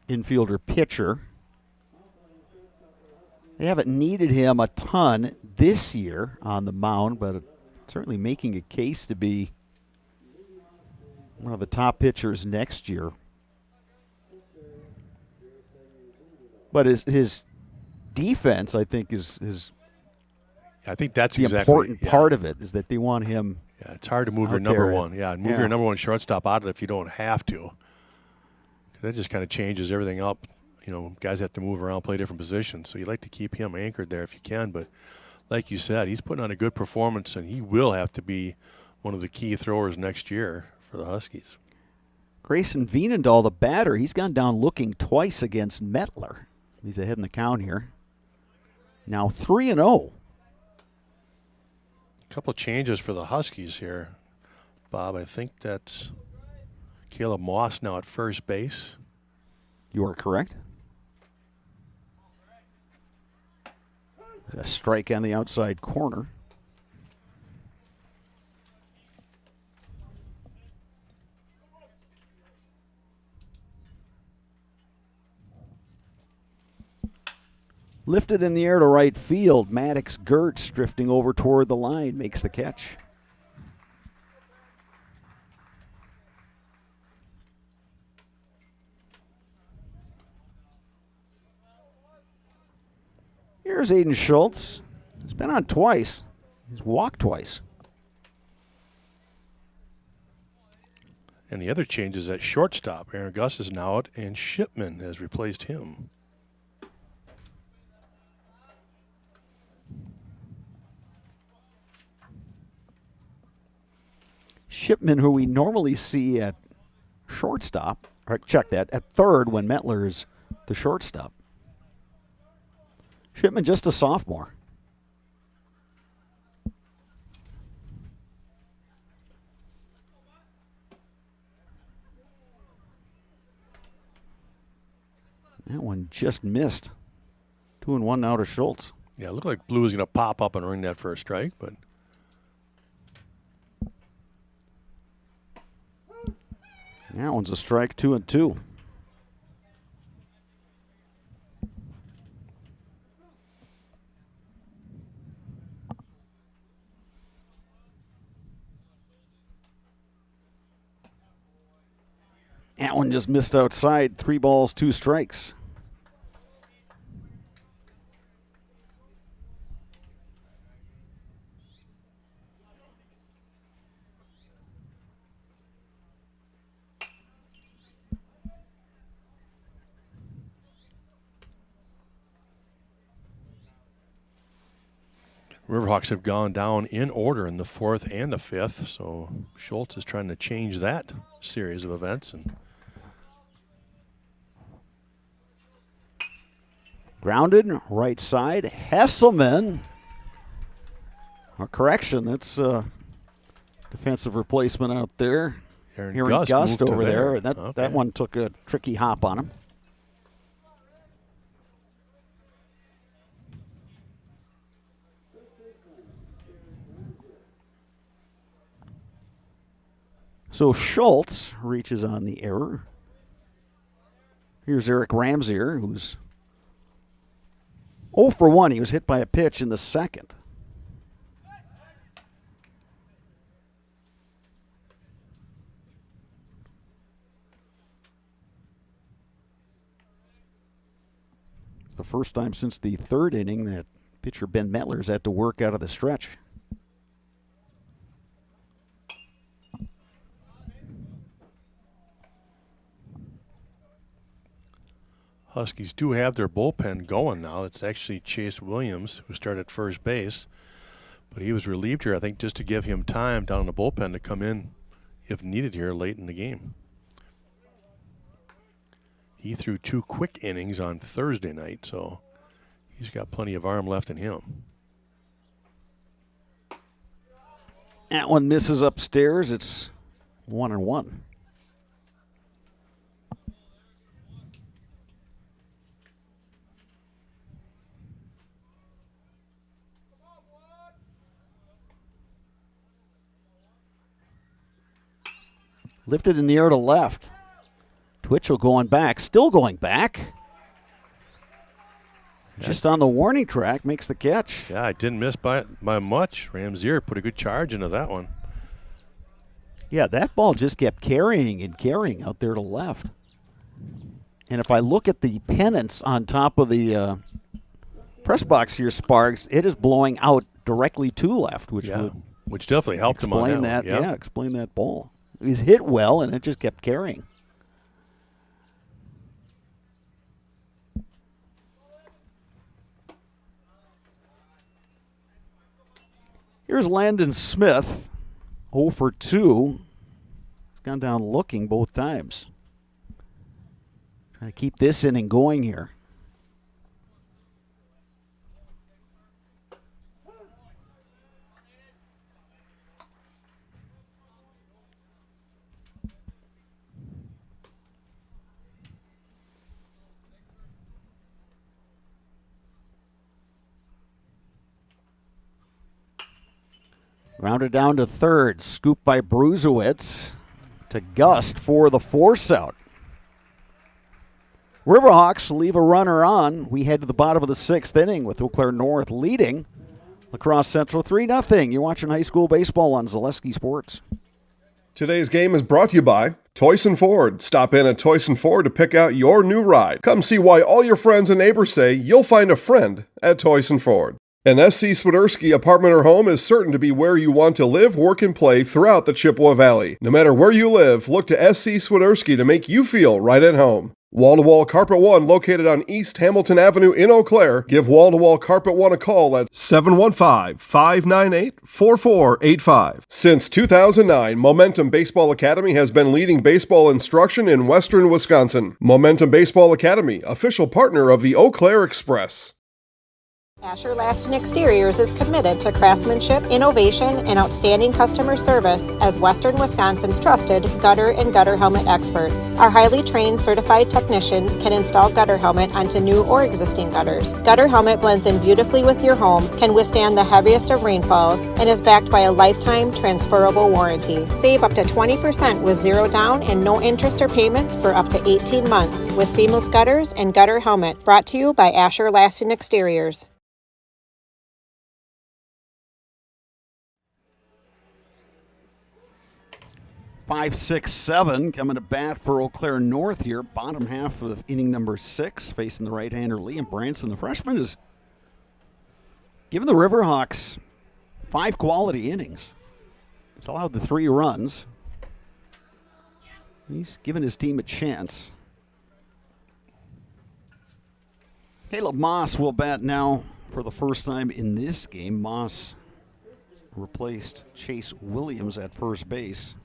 A: infielder pitcher. They haven't needed him a ton this year on the mound, but certainly making a case to be one of the top pitchers next year. But his defense, I think, is
B: I think that's
A: the
B: exactly
A: important part of it, is that they want him.
B: Yeah, it's hard to move your number one. Yeah, move your number one shortstop out of it if you don't have to. That just kind of changes everything up. You know, guys have to move around, play different positions. So you like to keep him anchored there if you can. But like you said, he's putting on a good performance, and he will have to be one of the key throwers next year for the Huskies.
A: Grayson Veenendahl, the batter, he's gone down looking twice against Metler. He's ahead in the count here. Now 3-0.
B: A couple of changes for the Huskies here, Bob. I think that's Caleb Moss now at first base.
A: You are correct. A strike on the outside corner. Lifted in the air to right field. Maddox Gertz drifting over toward the line makes the catch. Here's Aiden Schultz. He's been on twice. He's walked twice.
B: And the other change is at shortstop. Aaron Gus is now out, and Shipman has replaced him.
A: Shipman, who we normally see at shortstop, or check that, at third when Mettler is the shortstop. Shipman just a sophomore. That one just missed. 2-1 now to Schultz.
B: Yeah, it looked like Blue was going to pop up and ring that for a strike, but
A: that one's a strike, 2-2. That one just missed outside. 3 balls, 2 strikes.
B: Riverhawks have gone down in order in the 4th and the 5th, so Schultz is trying to change that series of events. And
A: grounded, right side. Hesselman. A correction, that's a defensive replacement out there.
B: Aaron
A: Gust
B: moved to
A: over there.
B: Okay.
A: That one took a tricky hop on him. So Schultz reaches on the error. Here's Eric Ramsier, who's 0 for 1. He was hit by a pitch in the 2nd. It's the first time since the 3rd inning that pitcher Ben Mettler's had to work out of the stretch.
B: Huskies do have their bullpen going now. It's actually Chase Williams who started first base, but he was relieved here, I think, just to give him time down in the bullpen to come in if needed here late in the game. He threw 2 quick innings on Thursday night, so he's got plenty of arm left in him.
A: That one misses upstairs. It's 1-1. Lifted in the air to left. Twitchell going back, still going back. Just on the warning track, makes the catch.
B: Yeah, I didn't miss by much. Ramsier put a good charge into that one.
A: Yeah, that ball just kept carrying and carrying out there to left. And if I look at the pennants on top of the press box here, Sparks, it is blowing out directly to left, which
B: definitely helped him on that one.
A: Yeah, explain that ball. He's hit well, and it just kept carrying. Here's Landon Smith, 0 for 2. He's gone down looking both times. Trying to keep this inning going here. Grounded down to third. Scoop by Bruzewitz to Gust for the force out. Riverhawks leave a runner on. We head to the bottom of the 6th inning with Eau Claire North leading La Crosse Central 3-0. You're watching high school baseball on Zaleski Sports.
E: Today's game is brought to you by Toyson Ford. Stop in at Toyson Ford to pick out your new ride. Come see why all your friends and neighbors say you'll find a friend at Toyson Ford. An SC Swiderski apartment or home is certain to be where you want to live, work, and play throughout the Chippewa Valley. No matter where you live, look to SC Swiderski to make you feel right at home. Wall-to-Wall Carpet One, located on East Hamilton Avenue in Eau Claire. Give Wall-to-Wall Carpet One a call at 715-598-4485. Since 2009, Momentum Baseball Academy has been leading baseball instruction in western Wisconsin. Momentum Baseball Academy, official partner of the Eau Claire Express.
C: Asher Laston Exteriors is committed to craftsmanship, innovation, and outstanding customer service as Western Wisconsin's trusted gutter and gutter helmet experts. Our highly trained certified technicians can install gutter helmet onto new or existing gutters. Gutter helmet blends in beautifully with your home, can withstand the heaviest of rainfalls, and is backed by a lifetime transferable warranty. Save up to 20% with zero down and no interest or payments for up to 18 months with seamless gutters and gutter helmet. Brought to you by Asher Laston Exteriors.
A: 5-6-7 coming to bat for Eau Claire North here. Bottom half of inning number 6, facing the right-hander Liam Branson. The freshman is giving the Riverhawks 5 quality innings. He's allowed the 3 runs. He's given his team a chance. Caleb Moss will bat now for the first time in this game. Moss replaced Chase Williams at first base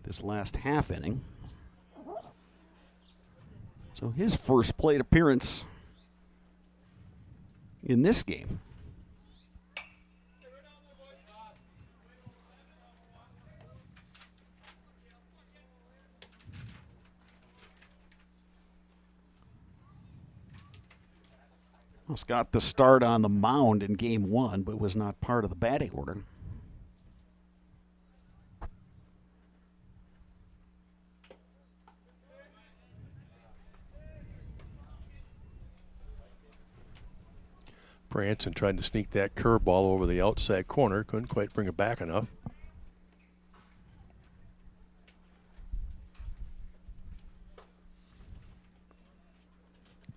A: this last half inning. So his first plate appearance in this game. Moss got the start on the mound in game 1, but was not part of the batting order.
B: Branson tried to sneak that curveball over the outside corner. Couldn't quite bring it back enough.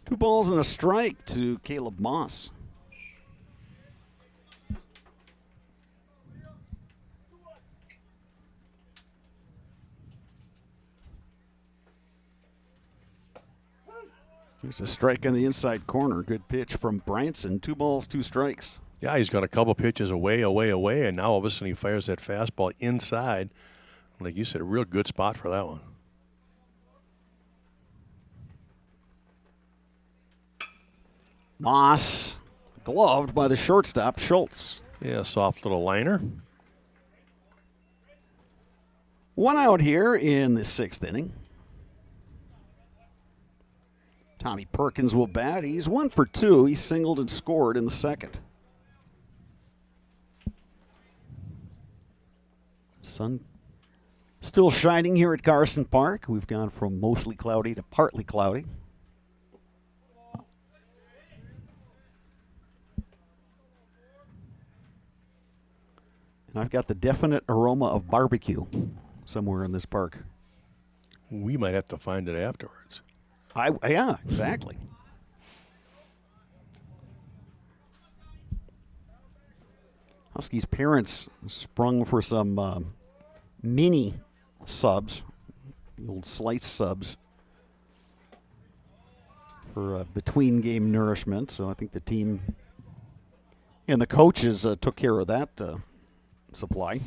A: Two balls and a strike to Caleb Moss. There's a strike on the inside corner. Good pitch from Branson. 2 balls, 2 strikes.
B: Yeah, he's got a couple pitches away, and now all of a sudden he fires that fastball inside. Like you said, a real good spot for that one.
A: Moss gloved by the shortstop, Schultz.
B: Yeah, soft little liner.
A: 1 out here in the 6th inning. Tommy Perkins will bat. He's 1 for 2. He singled and scored in the 2nd. Sun still shining here at Carson Park. We've gone from mostly cloudy to partly cloudy. And I've got the definite aroma of barbecue somewhere in this park.
B: We might have to find it afterwards.
A: Yeah, exactly. Husky's parents sprung for some mini subs, the old slice subs, for between-game nourishment. So I think the team and the coaches took care of that supply.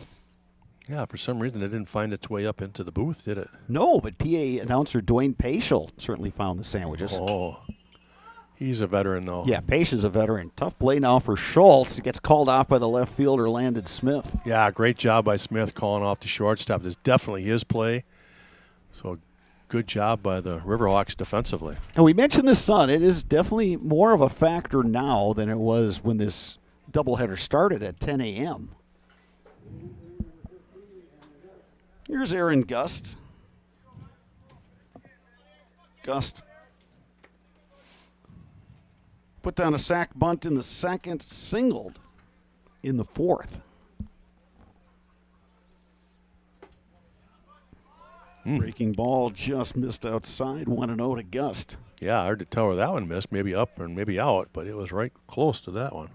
B: Yeah, for some reason it didn't find its way up into the booth, did it?
A: No, but PA announcer Dwayne Paschal certainly found the sandwiches.
B: Oh, he's a veteran, though.
A: Yeah, Paschal's a veteran. Tough play now for Schultz. He gets called off by the left fielder, Landon Smith.
B: Yeah, great job by Smith calling off the shortstop. That's definitely his play. So good job by the Riverhawks defensively.
A: And we mentioned the sun. It is definitely more of a factor now than it was when this doubleheader started at 10 a.m. Here's Aaron Gust. Gust put down a sack bunt in the second, singled in the fourth. Breaking ball just missed outside, 1-0 to Gust.
B: Yeah, hard to tell where that one missed. Maybe up or maybe out, but it was right close to that one.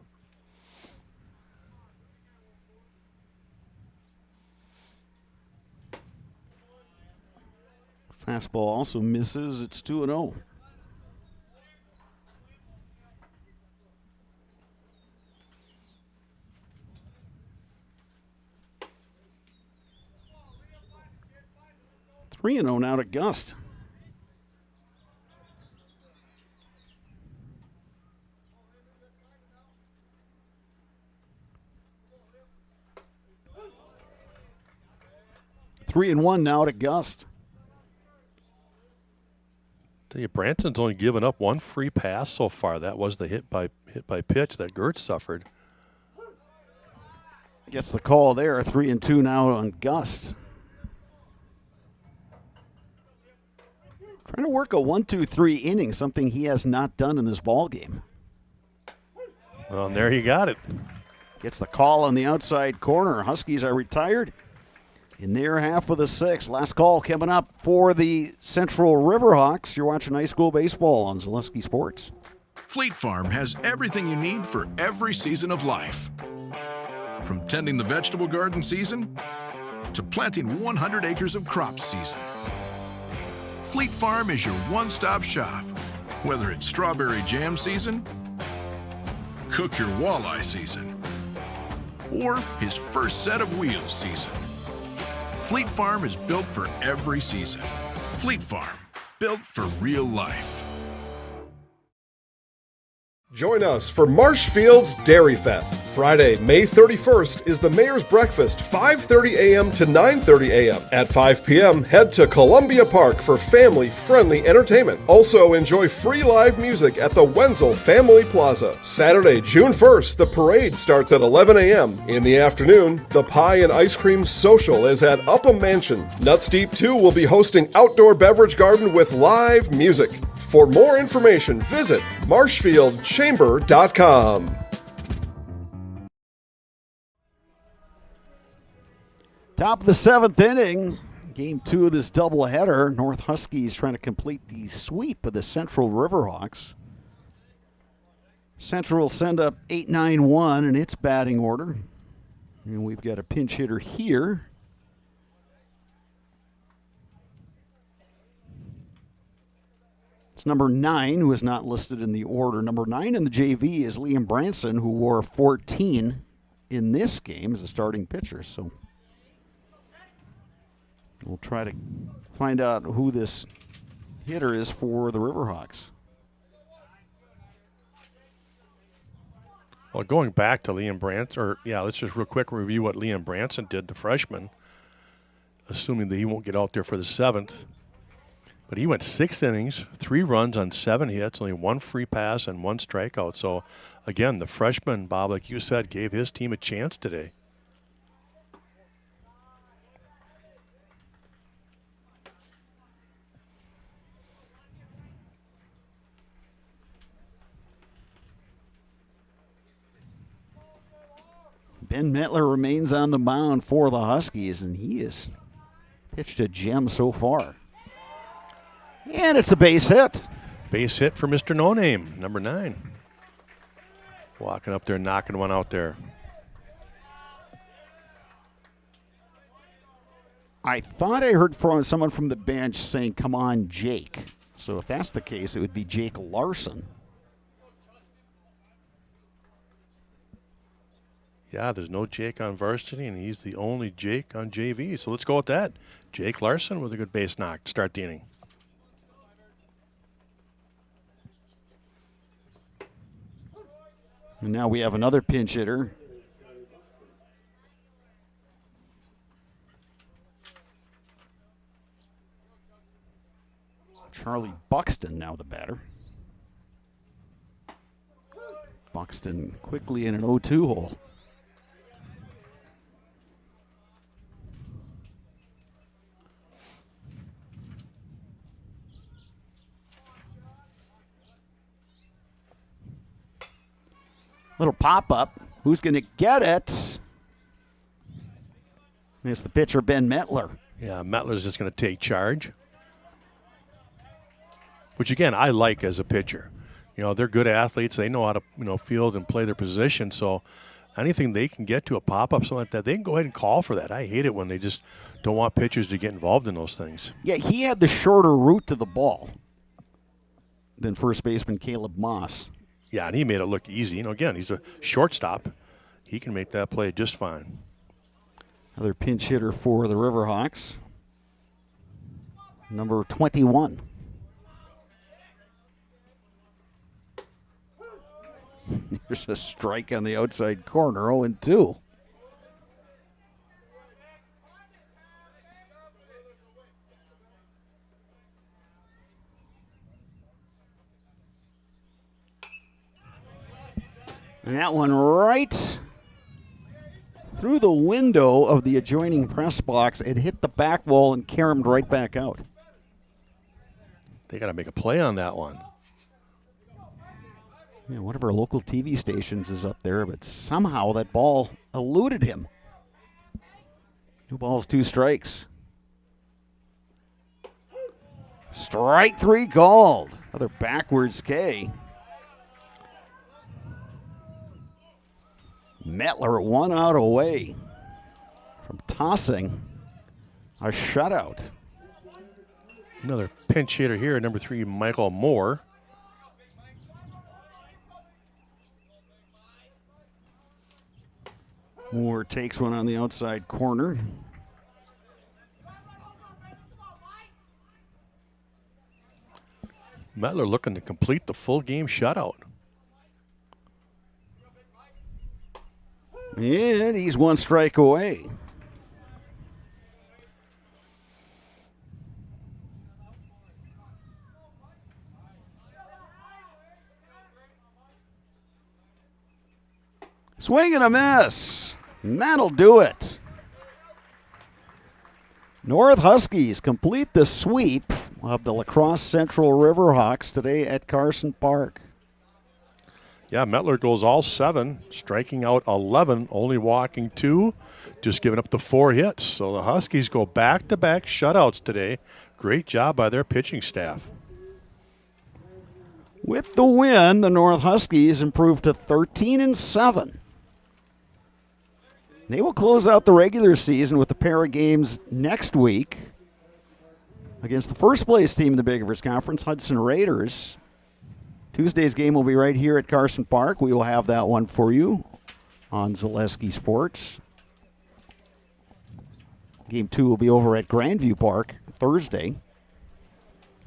A: Fastball also misses. It's 2-0. Three and 0 now to Gust. Three and 1 now to Gust.
B: Tell you, Branson's only given up one free pass so far. That was the hit by pitch that Gertz suffered.
A: Gets the call there. 3 and 2 now on Gust. Trying to work a 1-2-3 inning, something he has not done in this ball game.
B: Well, and there he got it.
A: Gets the call on the outside corner. Huskies are retired in their half of the sixth. Last call coming up for the Central Riverhawks. You're watching high school baseball on Zaleski Sports.
D: Fleet Farm has everything you need for every season of life. From tending the vegetable garden season to planting 100 acres of crops season. Fleet Farm is your one-stop shop. Whether it's strawberry jam season, cook your walleye season, or his first set of wheels season. Fleet Farm is built for every season. Fleet Farm, built for real life.
E: Join us for Marshfield's Dairy Fest. Friday, May 31st is the Mayor's Breakfast, 5:30 a.m. to 9:30 a.m. At 5 p.m., head to Columbia Park for family-friendly entertainment. Also, enjoy free live music at the Wenzel Family Plaza. Saturday, June 1st, the parade starts at 11 a.m. In the afternoon, the Pie and Ice Cream Social is at Upham Mansion. Nuts Deep 2 will be hosting outdoor beverage garden with live music. For more information, visit marshfieldchamber.com.
A: Top of the seventh inning, game 2 of this doubleheader. North Huskies trying to complete the sweep of the Central Riverhawks. Central will send up 8-9-1 in its batting order. And we've got a pinch hitter here. It's number 9, who is not listed in the order. Number 9 in the JV is Liam Branson, who wore 14 in this game as a starting pitcher. So we'll try to find out who this hitter is for the Riverhawks.
B: Well, going back to Liam Branson, let's just real quick review what Liam Branson did, the freshman, assuming that he won't get out there for the 7th. But he went 6 innings, 3 runs on 7 hits, only 1 free pass and 1 strikeout. So, again, the freshman, Bob, like you said, gave his team a chance today.
A: Ben Mettler remains on the mound for the Huskies, and he has pitched a gem so far. And it's a base hit.
B: Base hit for Mr. No Name, number 9. Walking up there, knocking one out there.
A: I thought I heard from someone from the bench saying, "Come on, Jake." So if that's the case, it would be Jake Larson.
B: Yeah, there's no Jake on varsity, and he's the only Jake on JV. So let's go with that. Jake Larson with a good base knock to start the inning.
A: And now we have another pinch hitter. Charlie Buxton now the batter. Buxton quickly in an 0-2 hole. Little pop-up. Who's going to get it? It's the pitcher, Ben Mettler.
B: Yeah, Mettler's just going to take charge. Which, again, I like as a pitcher. You know, they're good athletes. They know how to, field and play their position. So anything they can get to a pop-up, something like that, they can go ahead and call for that. I hate it when they just don't want pitchers to get involved in those things.
A: Yeah, he had the shorter route to the ball than first baseman Caleb Moss.
B: Yeah, and he made it look easy. Again, he's a shortstop. He can make that play just fine.
A: Another pinch hitter for the Riverhawks. Number 21. There's a strike on the outside corner, 0-2. And that one right through the window of the adjoining press box. It hit the back wall and caromed right back out.
B: They got to make a play on that one.
A: Yeah, one of our local TV stations is up there, but somehow that ball eluded him. 2 balls, 2 strikes. Strike 3 called. Another backwards K. Mettler 1 out away from tossing a shutout.
B: Another pinch hitter here, number 3, Michael Moore.
A: Moore takes one on the outside corner.
B: Mettler looking to complete the full game shutout.
A: And he's 1 strike away. Swing and a miss. And that'll do it. North Huskies complete the sweep of the La Crosse Central Riverhawks today at Carson Park.
B: Yeah, Mettler goes all 7, striking out 11, only walking 2, just giving up the 4 hits. So the Huskies go back-to-back shutouts today. Great job by their pitching staff.
A: With the win, the North Huskies improved to 13-7. They will close out the regular season with a pair of games next week against the first-place team in the Big Rivers Conference, Hudson Raiders. Tuesday's game will be right here at Carson Park. We will have that one for you on Zaleski Sports. Game 2 will be over at Grandview Park Thursday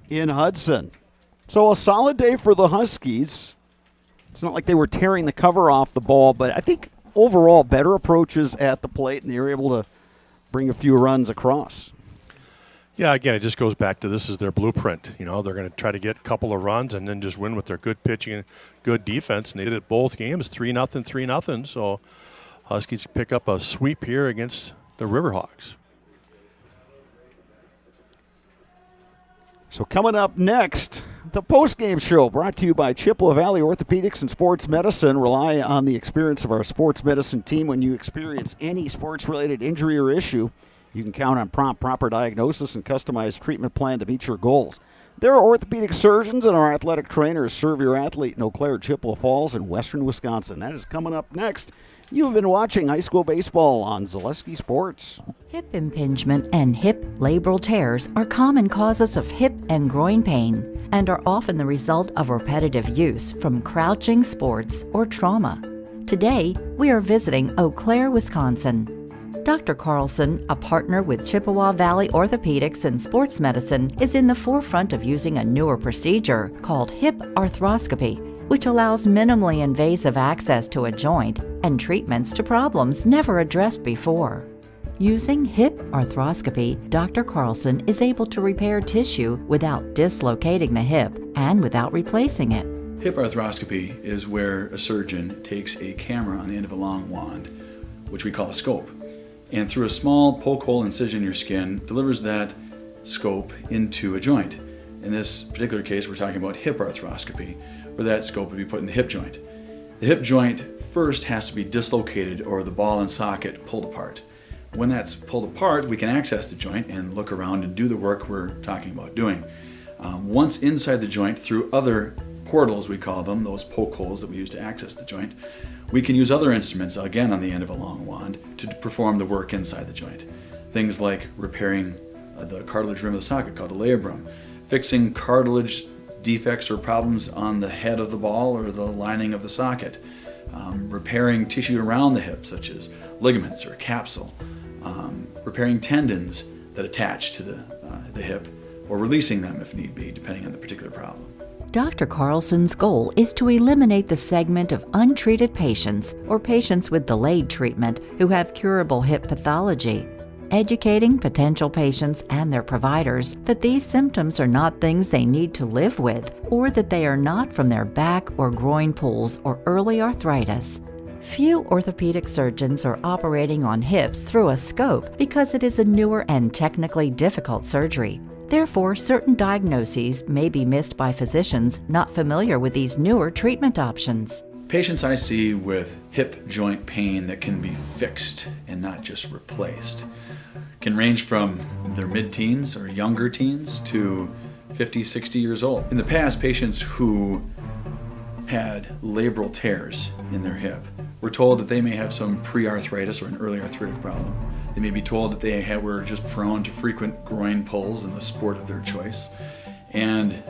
A: in Hudson. So a solid day for the Huskies. It's not like they were tearing the cover off the ball, but I think overall better approaches at the plate, and they were able to bring a few runs across.
B: Yeah, again, it just goes back to this is their blueprint. They're going to try to get a couple of runs and then just win with their good pitching and good defense. And they did it both games, 3-0, 3-0. So Huskies pick up a sweep here against the Riverhawks.
A: So coming up next, the postgame show brought to you by Chippewa Valley Orthopedics and Sports Medicine. Rely on the experience of our sports medicine team when you experience any sports-related injury or issue. You can count on prompt, proper diagnosis and customized treatment plan to meet your goals. There are orthopedic surgeons and our athletic trainers serve your athlete in Eau Claire, Chippewa Falls, and western Wisconsin. That is coming up next. You've been watching high school baseball on Zaleski Sports.
P: Hip impingement and hip labral tears are common causes of hip and groin pain and are often the result of repetitive use from crouching sports or trauma. Today, we are visiting Eau Claire, Wisconsin. Dr. Carlson, a partner with Chippewa Valley Orthopedics and Sports Medicine, is in the forefront of using a newer procedure called hip arthroscopy, which allows minimally invasive access to a joint and treatments to problems never addressed before. Using hip arthroscopy, Dr. Carlson is able to repair tissue without dislocating the hip and without replacing it.
Q: Hip arthroscopy is where a surgeon takes a camera on the end of a long wand, which we call a scope, and through a small poke hole incision in your skin, delivers that scope into a joint. In this particular case, we're talking about hip arthroscopy, where that scope would be put in the hip joint. The hip joint first has to be dislocated or the ball and socket pulled apart. When that's pulled apart, we can access the joint and look around and do the work we're talking about doing. Once inside the joint, through other portals, we call them, those poke holes that we use to access the joint, we can use other instruments, again on the end of a long wand, to perform the work inside the joint. Things like repairing the cartilage rim of the socket, called the labrum, fixing cartilage defects or problems on the head of the ball or the lining of the socket, repairing tissue around the hip, such as ligaments or capsule, repairing tendons that attach to the hip, or releasing them if need be, depending on the particular problem.
P: Dr. Carlson's goal is to eliminate the segment of untreated patients or patients with delayed treatment who have curable hip pathology, educating potential patients and their providers that these symptoms are not things they need to live with, or that they are not from their back or groin pulls or early arthritis. Few orthopedic surgeons are operating on hips through a scope because it is a newer and technically difficult surgery. Therefore, certain diagnoses may be missed by physicians not familiar with these newer treatment options.
Q: Patients I see with hip joint pain that can be fixed and not just replaced can range from their mid-teens or younger teens to 50, 60 years old. In the past, patients who had labral tears in their hip were told that they may have some pre-arthritis or an early arthritic problem. They may be told that they were just prone to frequent groin pulls in the sport of their choice. And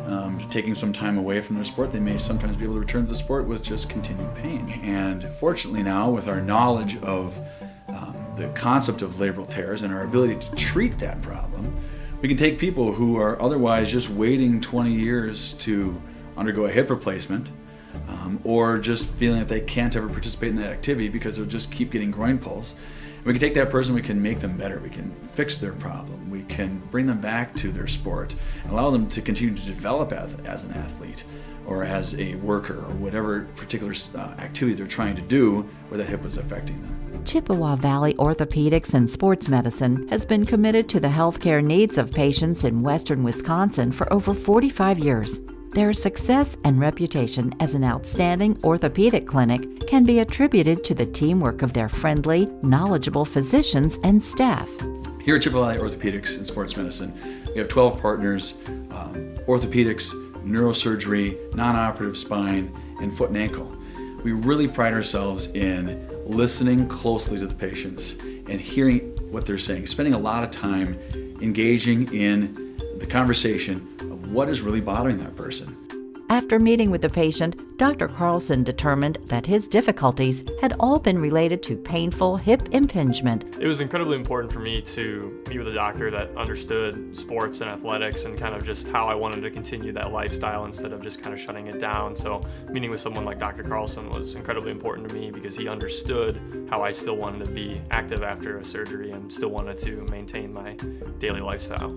Q: taking some time away from their sport, they may sometimes be able to return to the sport with just continued pain. And fortunately now, with our knowledge of the concept of labral tears and our ability to treat that problem, we can take people who are otherwise just waiting 20 years to undergo a hip replacement, or just feeling that they can't ever participate in that activity because they'll just keep getting groin pulls. We can take that person, we can make them better, we can fix their problem, we can bring them back to their sport and allow them to continue to develop as an athlete or as a worker or whatever particular activity they're trying to do where that hip is affecting them.
P: Chippewa Valley Orthopedics and Sports Medicine has been committed to the healthcare needs of patients in western Wisconsin for over 45 years. Their success and reputation as an outstanding orthopedic clinic can be attributed to the teamwork of their friendly, knowledgeable physicians and staff.
Q: Here at Chippewa Valley Orthopedics and Sports Medicine, we have 12 partners, orthopedics, neurosurgery, non-operative spine, and foot and ankle. We really pride ourselves in listening closely to the patients and hearing what they're saying, spending a lot of time engaging in the conversation of what is really bothering that person.
P: After meeting with the patient, Dr. Carlson determined that his difficulties had all been related to painful hip impingement.
R: It was incredibly important for me to meet with a doctor that understood sports and athletics and kind of just how I wanted to continue that lifestyle instead of just kind of shutting it down. So meeting with someone like Dr. Carlson was incredibly important to me because he understood how I still wanted to be active after a surgery and still wanted to maintain my daily lifestyle.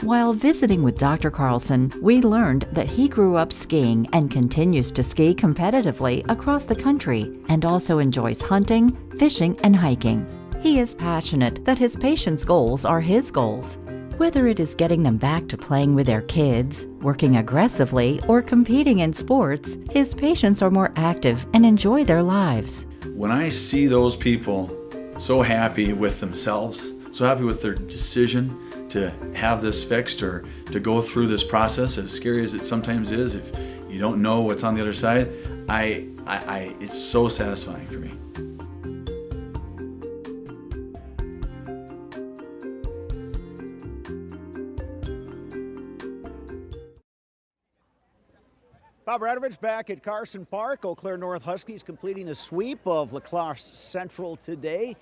P: While visiting with Dr. Carlson, we learned that he grew up skiing and continues to ski competitively across the country and also enjoys hunting, fishing, and hiking. He is passionate that his patients' goals are his goals. Whether it is getting them back to playing with their kids, working aggressively, or competing in sports, his patients are more active and enjoy their lives.
Q: When I see those people so happy with themselves, so happy with their decision to have this fixed or to go through this process, as scary as it sometimes is, if you don't know what's on the other side, it's so satisfying for me.
A: Bob Radovich back at Carson Park. Eau Claire North Huskies completing the sweep of La Crosse Central today.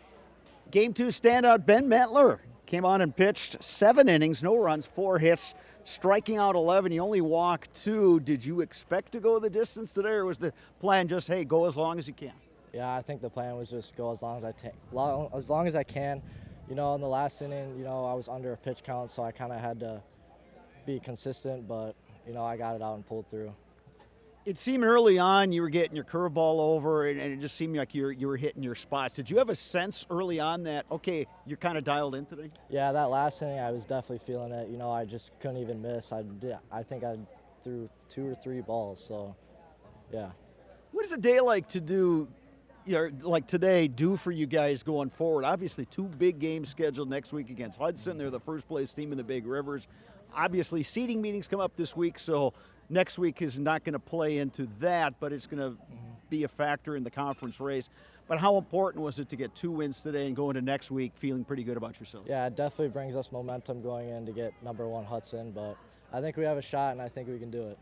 A: Game 2 standout Ben Metler came on and pitched 7 innings, no runs, 4 hits, striking out 11. He only walked 2. Did you expect to go the distance today, or was the plan just, hey, go as long as you can?
S: Yeah, I think the plan was just go as long as I can. You know, in the last inning, you know, I was under a pitch count, so I kind of had to be consistent, but, you know, I got it out and pulled through.
A: It seemed early on you were getting your curveball over, and it just seemed like you were hitting your spots. Did you have a sense early on that, okay, you're kind of dialed in today?
S: Yeah, that last inning I was definitely feeling it. You know, I just couldn't even miss. I think I threw 2 or 3 balls, so yeah.
A: What does a day like to do, like today, do for you guys going forward? Obviously, 2 big games scheduled next week against Hudson. They're the first place team in the Big Rivers. Obviously, seeding meetings come up this week, so next week is not going to play into that, but it's going to be a factor in the conference race. But how important was it to get 2 wins today and go into next week feeling pretty good about yourself?
S: Yeah, it definitely brings us momentum going in to get #1 Hudson, but I think we have a shot, and I think we can do it.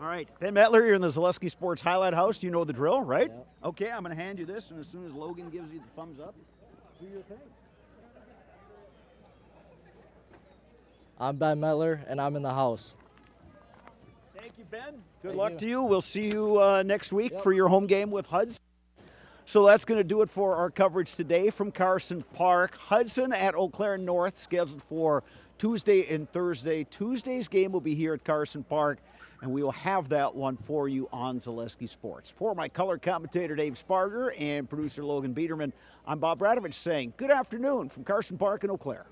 A: All right, Ben Metler, you're in the Zaleski Sports Highlight House. You know the drill, right?
S: Yep.
A: Okay, I'm going to hand you this, and as soon as Logan gives you the thumbs up, do your thing.
S: I'm Ben Metler, and I'm in the house.
A: Thank you, Ben. Good luck to you. We'll see you next week for your home game with Hudson. So that's going to do it for our coverage today from Carson Park. Hudson at Eau Claire North, scheduled for Tuesday and Thursday. Tuesday's game will be here at Carson Park, and we will have that one for you on Zaleski Sports. For my color commentator Dave Sparger and producer Logan Biederman, I'm Bob Radovich saying good afternoon from Carson Park in Eau Claire.